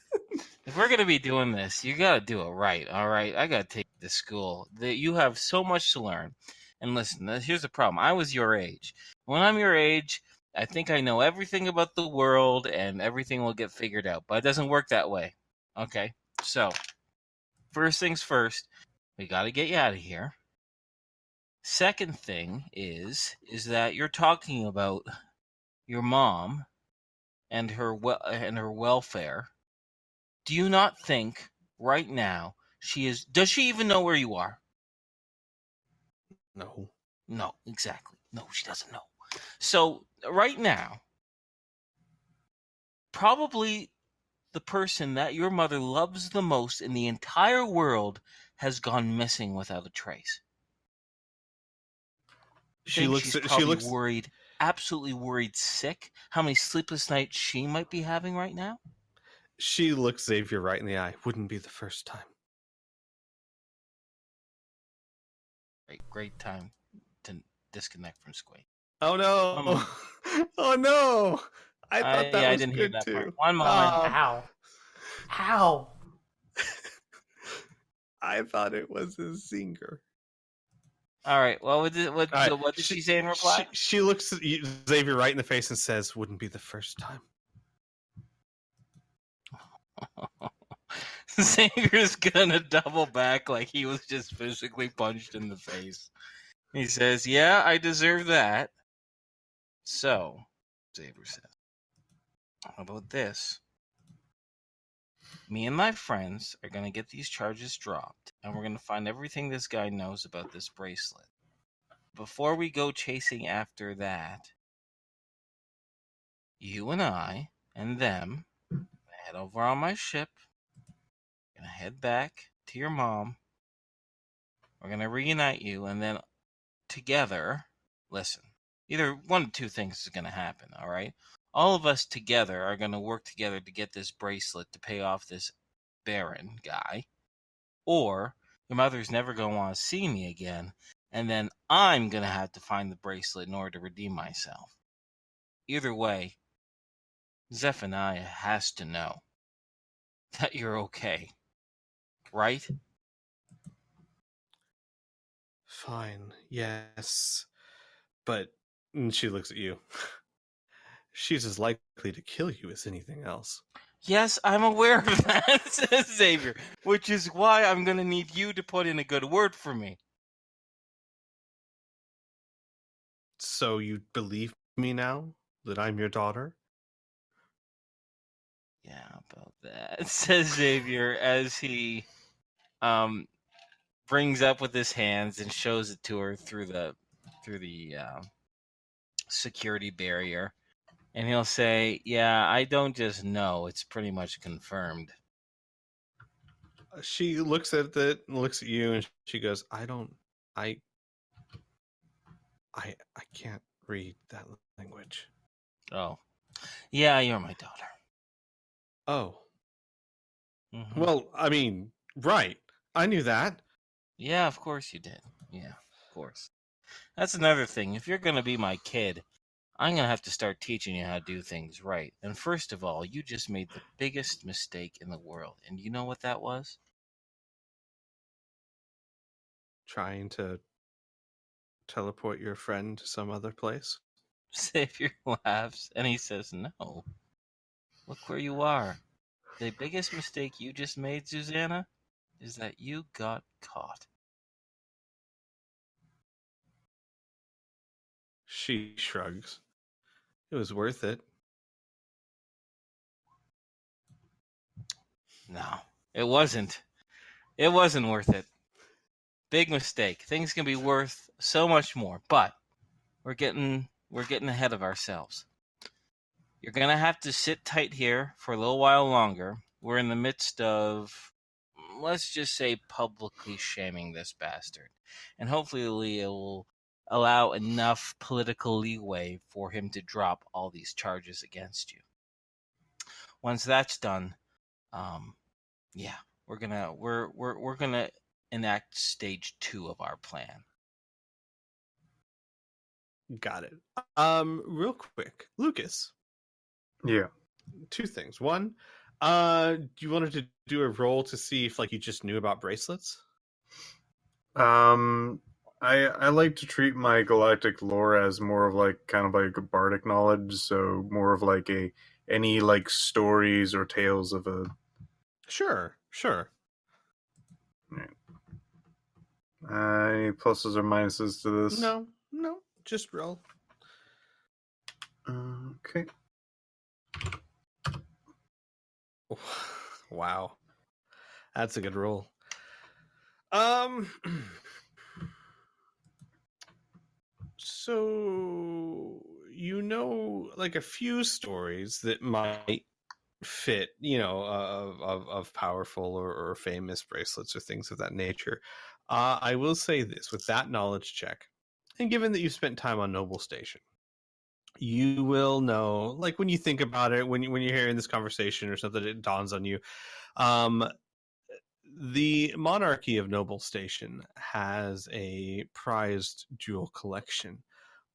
if we're going to be doing this, you got to do it right, all right? I got to take you to school. You have so much to learn. And listen, here's the problem. I was your age. When I'm your age, I think I know everything about the world and everything will get figured out. But it doesn't work that way. Okay? So, first things first, we got to get you out of here. Second thing is that you're talking about your mom and her welfare. Do you not think right now does she even know where you are? No. No, exactly. No, she doesn't know. So right now, probably the person that your mother loves the most in the entire world has gone missing without a trace. She's worried, absolutely worried sick. How many sleepless nights she might be having right now? She looks Xavier right in the eye. Wouldn't be the first time. Great time to disconnect from Squee. Oh no! Oh no! I thought that was didn't good hear that too. Part. One moment. Ow! I thought it was a zinger. All right. Well, what did she say in reply? She looks at Xavier right in the face and says, "Wouldn't be the first time." Xavier's gonna double back like he was just physically punched in the face. He says, "Yeah, I deserve that." So, Xavier says, how about this? Me and my friends are going to get these charges dropped, and we're going to find everything this guy knows about this bracelet. Before we go chasing after that, you and I and them head over on my ship. We're going to head back to your mom. We're going to reunite you, and then together, listen, either one of two things is going to happen, all right? All of us together are going to work together to get this bracelet to pay off this Baron guy, or your mother's never going to want to see me again, and then I'm going to have to find the bracelet in order to redeem myself. Either way, Zephaniah has to know that you're okay, right? Fine, yes. But and she looks at you. She's as likely to kill you as anything else. Yes, I'm aware of that, says Xavier, which is why I'm going to need you to put in a good word for me. So you believe me now that I'm your daughter? Yeah, about that, says Xavier as he brings up with his hands and shows it to her through the security barrier. And he'll say, yeah, I don't just know, it's pretty much confirmed. She looks at it, looks at you, and she goes, I can't read that language. Oh. Yeah, you're my daughter. Oh. Mm-hmm. Well, I mean, right. I knew that. Yeah, of course you did. Yeah, of course. That's another thing. If you're going to be my kid, I'm going to have to start teaching you how to do things right. And first of all, you just made the biggest mistake in the world. And you know what that was? Trying to teleport your friend to some other place? Xavier laughs and he says, no. Look where you are. The biggest mistake you just made, Zuzana, is that you got caught. She shrugs. It was worth it. No, it wasn't. It wasn't worth it. Big mistake. Things can be worth so much more, but we're getting ahead of ourselves. You're going to have to sit tight here for a little while longer. We're in the midst of, let's just say, publicly shaming this bastard. And hopefully it will allow enough political leeway for him to drop all these charges against you. Once that's done, yeah, we're gonna enact stage 2 of our plan. Got it. Real quick, Lucas. Yeah. Two things. One, you wanted to do a roll to see if you just knew about bracelets? I like to treat my galactic lore as more of kind of a bardic knowledge, so more of any stories or tales of a. Sure. Right. Any pluses or minuses to this? No, just roll. Okay. Wow, that's a good roll. So a few stories that might fit, of powerful or famous bracelets or things of that nature. I will say this with that knowledge check, and given that you've spent time on Noble Station, you will know, when you think about it, when you're hearing this conversation or something, it dawns on you. The monarchy of Noble Station has a prized jewel collection.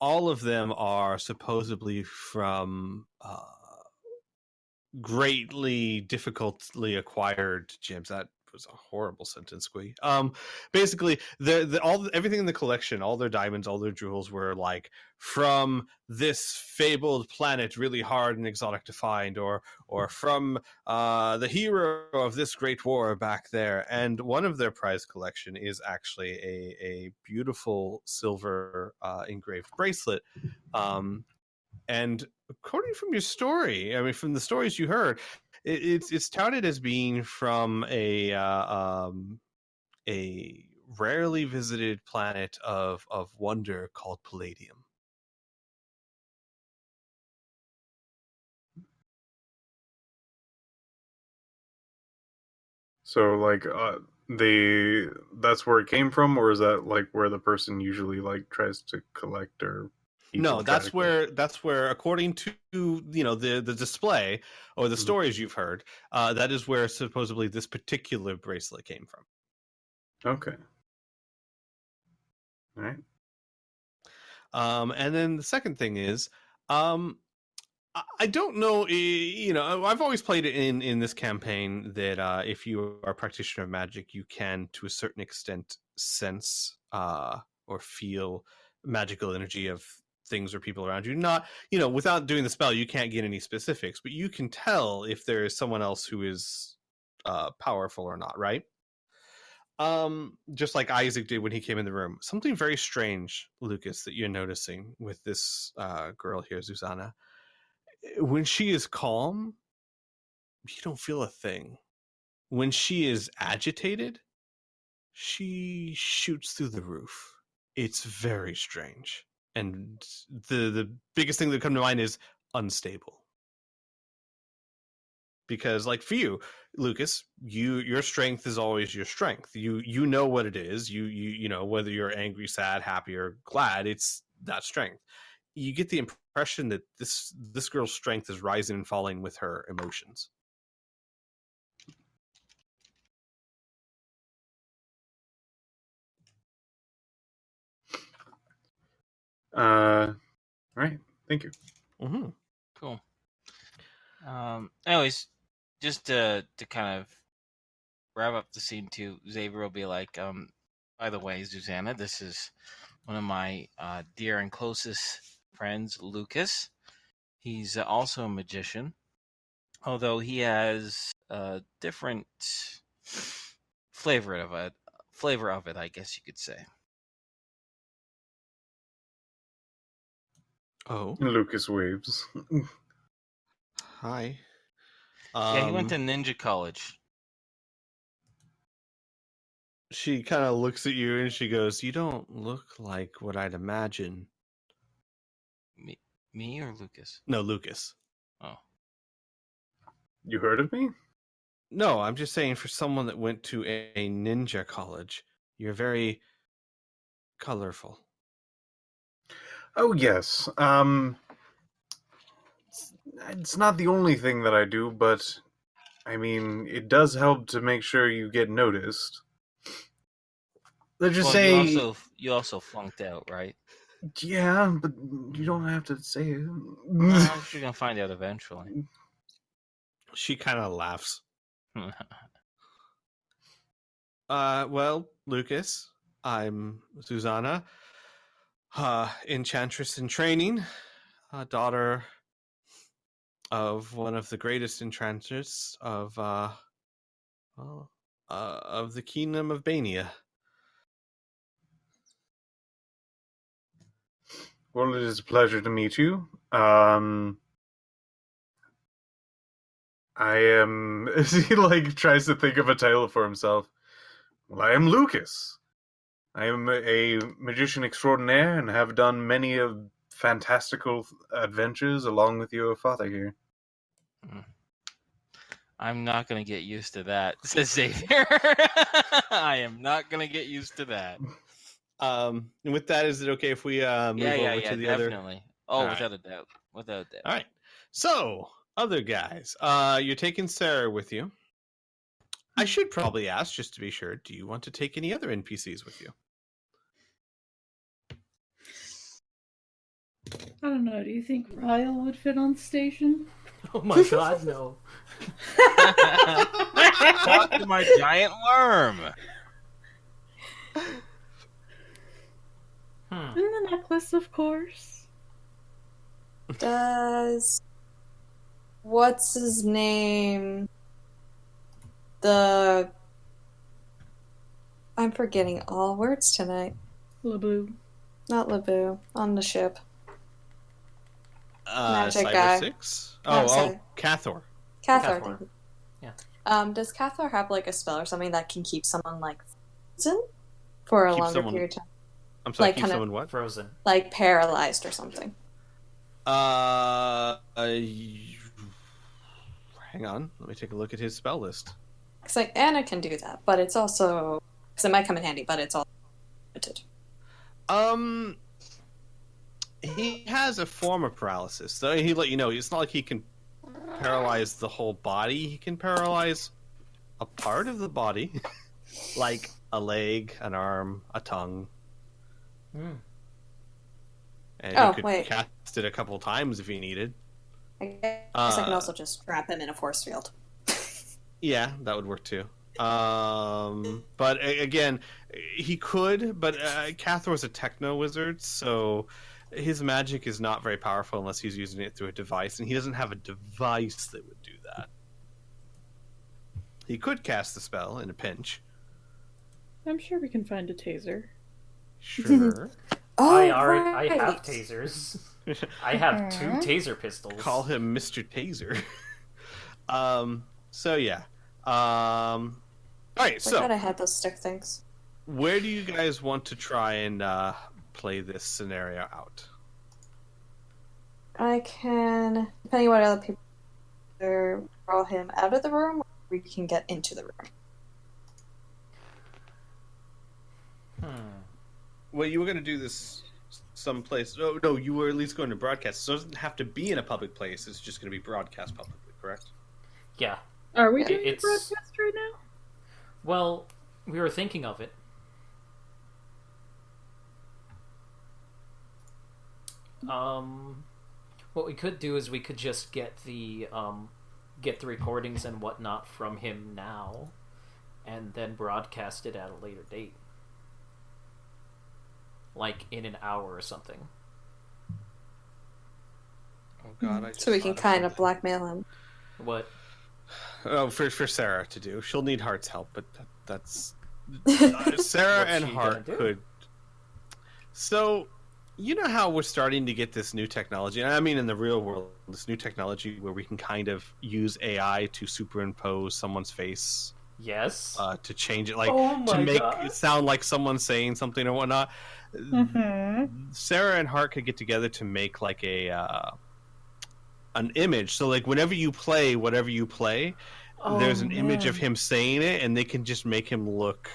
All of them are supposedly from greatly difficultly acquired gems. That was a horrible sentence, Squee. Basically, everything in the collection, all their diamonds, all their jewels were from this fabled planet, really hard and exotic to find, or from the hero of this great war back there. And one of their prize collection is actually a beautiful silver engraved bracelet And according from your story, I mean, from the stories you heard, it's touted as being from a rarely visited planet of wonder called Palladium. So like that's where it came from, or is that like where the person usually like tries to collect or No, that's where according to the display or the stories you've heard, that is where supposedly this particular bracelet came from. Okay. All right. And then the second thing is, I don't know. I've always played it in this campaign that if you are a practitioner of magic, you can, to a certain extent, sense or feel magical energy of things or people around you. Not, without doing the spell, you can't get any specifics, but you can tell if there is someone else who is powerful or not, right? Just like Isaac did when he came in the room. Something very strange, Lucas, that you're noticing with this girl here, Zuzana. When she is calm, you don't feel a thing. When she is agitated, she shoots through the roof. It's very strange. And the biggest thing that comes to mind is unstable. Because, like, for you, Lucas, your strength is always your strength. You know what it is. You know whether you're angry, sad, happy, or glad. It's that strength. You get the impression that this girl's strength is rising and falling with her emotions. All right. Thank you. Mm-hmm. Cool. Anyways, just to kind of wrap up the scene too, Xavier will be like, by the way, Zuzana, this is one of my dear and closest friends, Lucas. He's also a magician, although he has a different flavor of it, I guess you could say. Oh, Lucas waves. hi. Yeah, he went to ninja college. She kind of looks at you and she goes, "You don't look like what I'd imagine." Me or Lucas? No, Lucas. Oh. You heard of me? No, I'm just saying for someone that went to a ninja college, you're very colorful. Oh yes. It's not the only thing that I do, but I mean, it does help to make sure you get noticed. Let's just say you also flunked out, right? Yeah, but you don't have to say it. I'm sure you're gonna find out eventually. She kind of laughs. Well, Lucas, I'm Zuzana, enchantress in training, daughter of one of the greatest enchanters of the kingdom of Bania. Well, it is a pleasure to meet you. I am. He like tries to think of a title for himself. Well, I am Lucas. I am a magician extraordinaire and have done many of fantastical adventures along with your father here. I'm not going to get used to that, says Xavier. I am not going to get used to that. And with that, is it okay if we move over to the definitely. other? Oh, All without right. a doubt. Without a doubt. All right. So, other guys, you're taking Sarah with you. I should probably ask, just to be sure, do you want to take any other NPCs with you? I don't know. Do you think Ryle would fit on station? Oh my god, no. Talk to my giant worm. And the necklace, of course. Does what's his name? I'm forgetting all words tonight. LeBeau. Not LeBeau. On the ship. Magic Cyber guy. 6? No, Oh, sorry. Cathor. Cathar. Cathar. Yeah. Does Cathar have like a spell or something that can keep someone like frozen for a Keep longer someone- period of time? I'm sorry, Like, keep kinda- someone what? Frozen. Like paralyzed or something. Hang on. Let me take a look at his spell list. Because like Anna can do that, but it's also because it might come in handy, but it's all limited. He has a form of paralysis. So he let you know it's not like he can paralyze the whole body. He can paralyze a part of the body, like a leg, an arm, a tongue. Hmm. And Oh, you could wait. cast it a couple times if he needed. I guess I can also just trap him in a force field. Yeah, that would work too. But again, he could, but Cathor's a techno wizard, so his magic is not very powerful unless he's using it through a device, and he doesn't have a device that would do that. He could cast the spell in a pinch. I'm sure we can find a taser. Sure. Oh, I right. have tasers. I have 2 taser pistols. Call him Mr. Taser. So yeah. All right, I so forgot I had those stick things. where do you guys want to try and play this scenario out? I can, depending on what other people do, draw him out of the room, or we can get into the room. Well, you were going to do this someplace. Oh, no, you were at least going to broadcast. So it doesn't have to be in a public place. It's just going to be broadcast publicly, correct? Yeah. Are we Yeah, doing a it's- broadcast right now? Well, we were thinking of it. What we could do is we could just get the recordings and whatnot from him now, and then broadcast it at a later date, like in an hour or something. Oh, God. I just So we can thought kind of something. blackmail him. What? Oh, for Sarah to do. She'll need Heart's help, but that's... Sarah What's and she Hart gonna do? could... So, you know how we're starting to get this new technology, and I mean in the real world, this new technology where we can kind of use AI to superimpose someone's face Yes. to change it, like Oh to my make God. it sound like someone's saying something or whatnot. Sarah and Hart could get together to make like an image. So like whenever you play whatever you play, there's an image of him saying it, and they can just make him look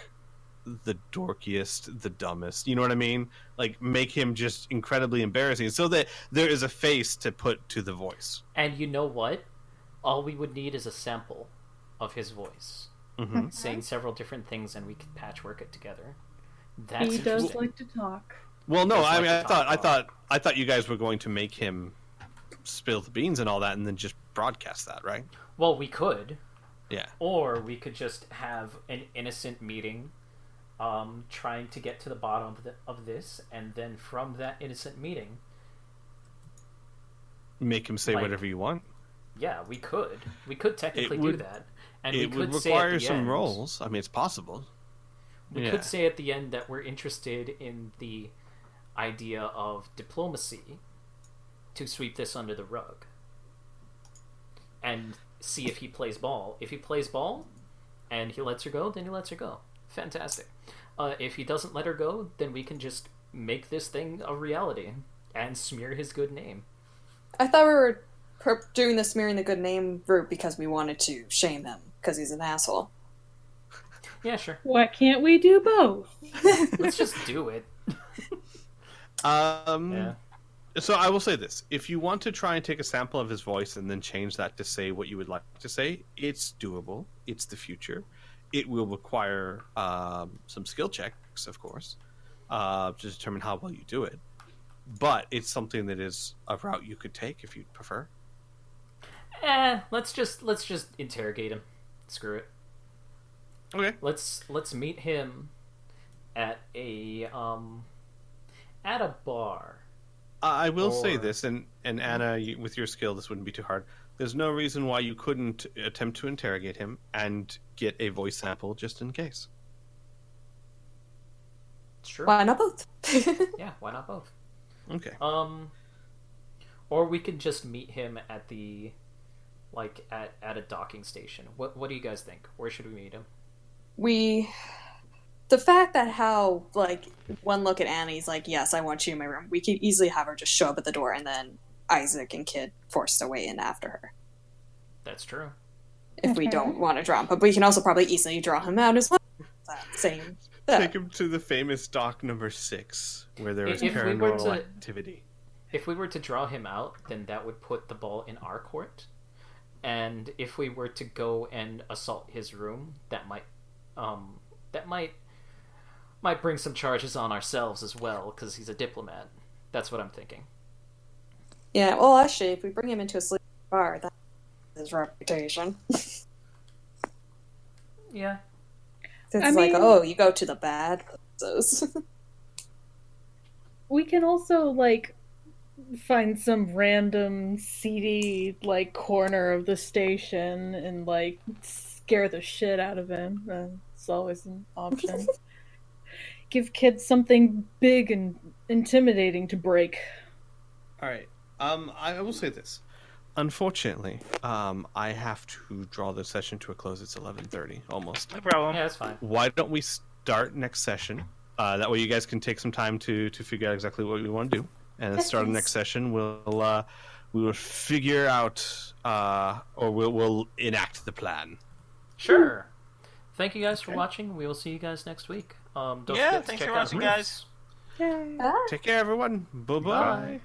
the dorkiest, the dumbest. You know what I mean? Like make him just incredibly embarrassing, so that there is a face to put to the voice. And you know what? All we would need is a sample of his voice Mm-hmm. saying several different things, and we could patchwork it together. That's He does interesting. like to talk. Well, no, Just I like mean, to talk a lot. I thought you guys were going to make him spill the beans and all that, and then just broadcast that, right? Well, we could, Yeah. or we could just have an innocent meeting, trying to get to the bottom of this, and then from that innocent meeting, Make him say Like- whatever you want. yeah, we could technically would- do that, and It we would could say at require the some end, rolls. I mean, it's possible. We Yeah. could say at the end that we're interested in the idea of diplomacy to sweep this under the rug and see if he plays ball. If he plays ball and he lets her go, then he lets her go. Fantastic. If he doesn't let her go, then we can just make this thing a reality and smear his good name. I thought we were doing the smearing the good name route because we wanted to shame him because he's an asshole. Yeah, sure. Why can't we do both? Let's just do it. Yeah. So I will say this: if you want to try and take a sample of his voice and then change that to say what you would like to say, it's doable. It's the future. It will require some skill checks, of course, to determine how well you do it. But it's something that is a route you could take if you'd prefer. Let's just interrogate him. Screw it. Okay. Let's meet him at a bar. I will say Or- this, and Anna, with your skill, this wouldn't be too hard. There's no reason why you couldn't attempt to interrogate him and get a voice sample just in case. It's true. Why not both? Yeah, why not both? Okay. Or we could just meet him at the, like, at a docking station. What do you guys think? Where should we meet him? The fact that how, like, one look at Annie's like, yes, I want you in my room, we could easily have her just show up at the door and then Isaac and Kid force their way in after her. That's true. If we don't want to draw him. But we can also probably easily draw him out as well. Same. Take him to the famous dock number 6, where there is paranormal activity. If we were to draw him out, then that would put the ball in our court. And if we were to go and assault his room, that might bring some charges on ourselves as well, because he's a diplomat. That's what I'm thinking. Yeah, well, actually, if we bring him into a sleep bar, that's his reputation. Yeah. It's like, oh, you go to the bad places. We can also, like, find some random seedy, like, corner of the station and, like, scare the shit out of him. It's always an option. Give kids something big and intimidating to break. All right. I will say this. Unfortunately, I have to draw the session to a close. It's 11:30 almost. No problem. Yeah, that's fine. Why don't we start next session? That way you guys can take some time to figure out exactly what we want to do, and then start the next session. We will figure out or we'll enact the plan. Sure. Thank you guys for watching. We will see you guys next week. Don't forget to thanks check for out watching, Groups. guys. Take care, everyone. Bye-bye. Bye.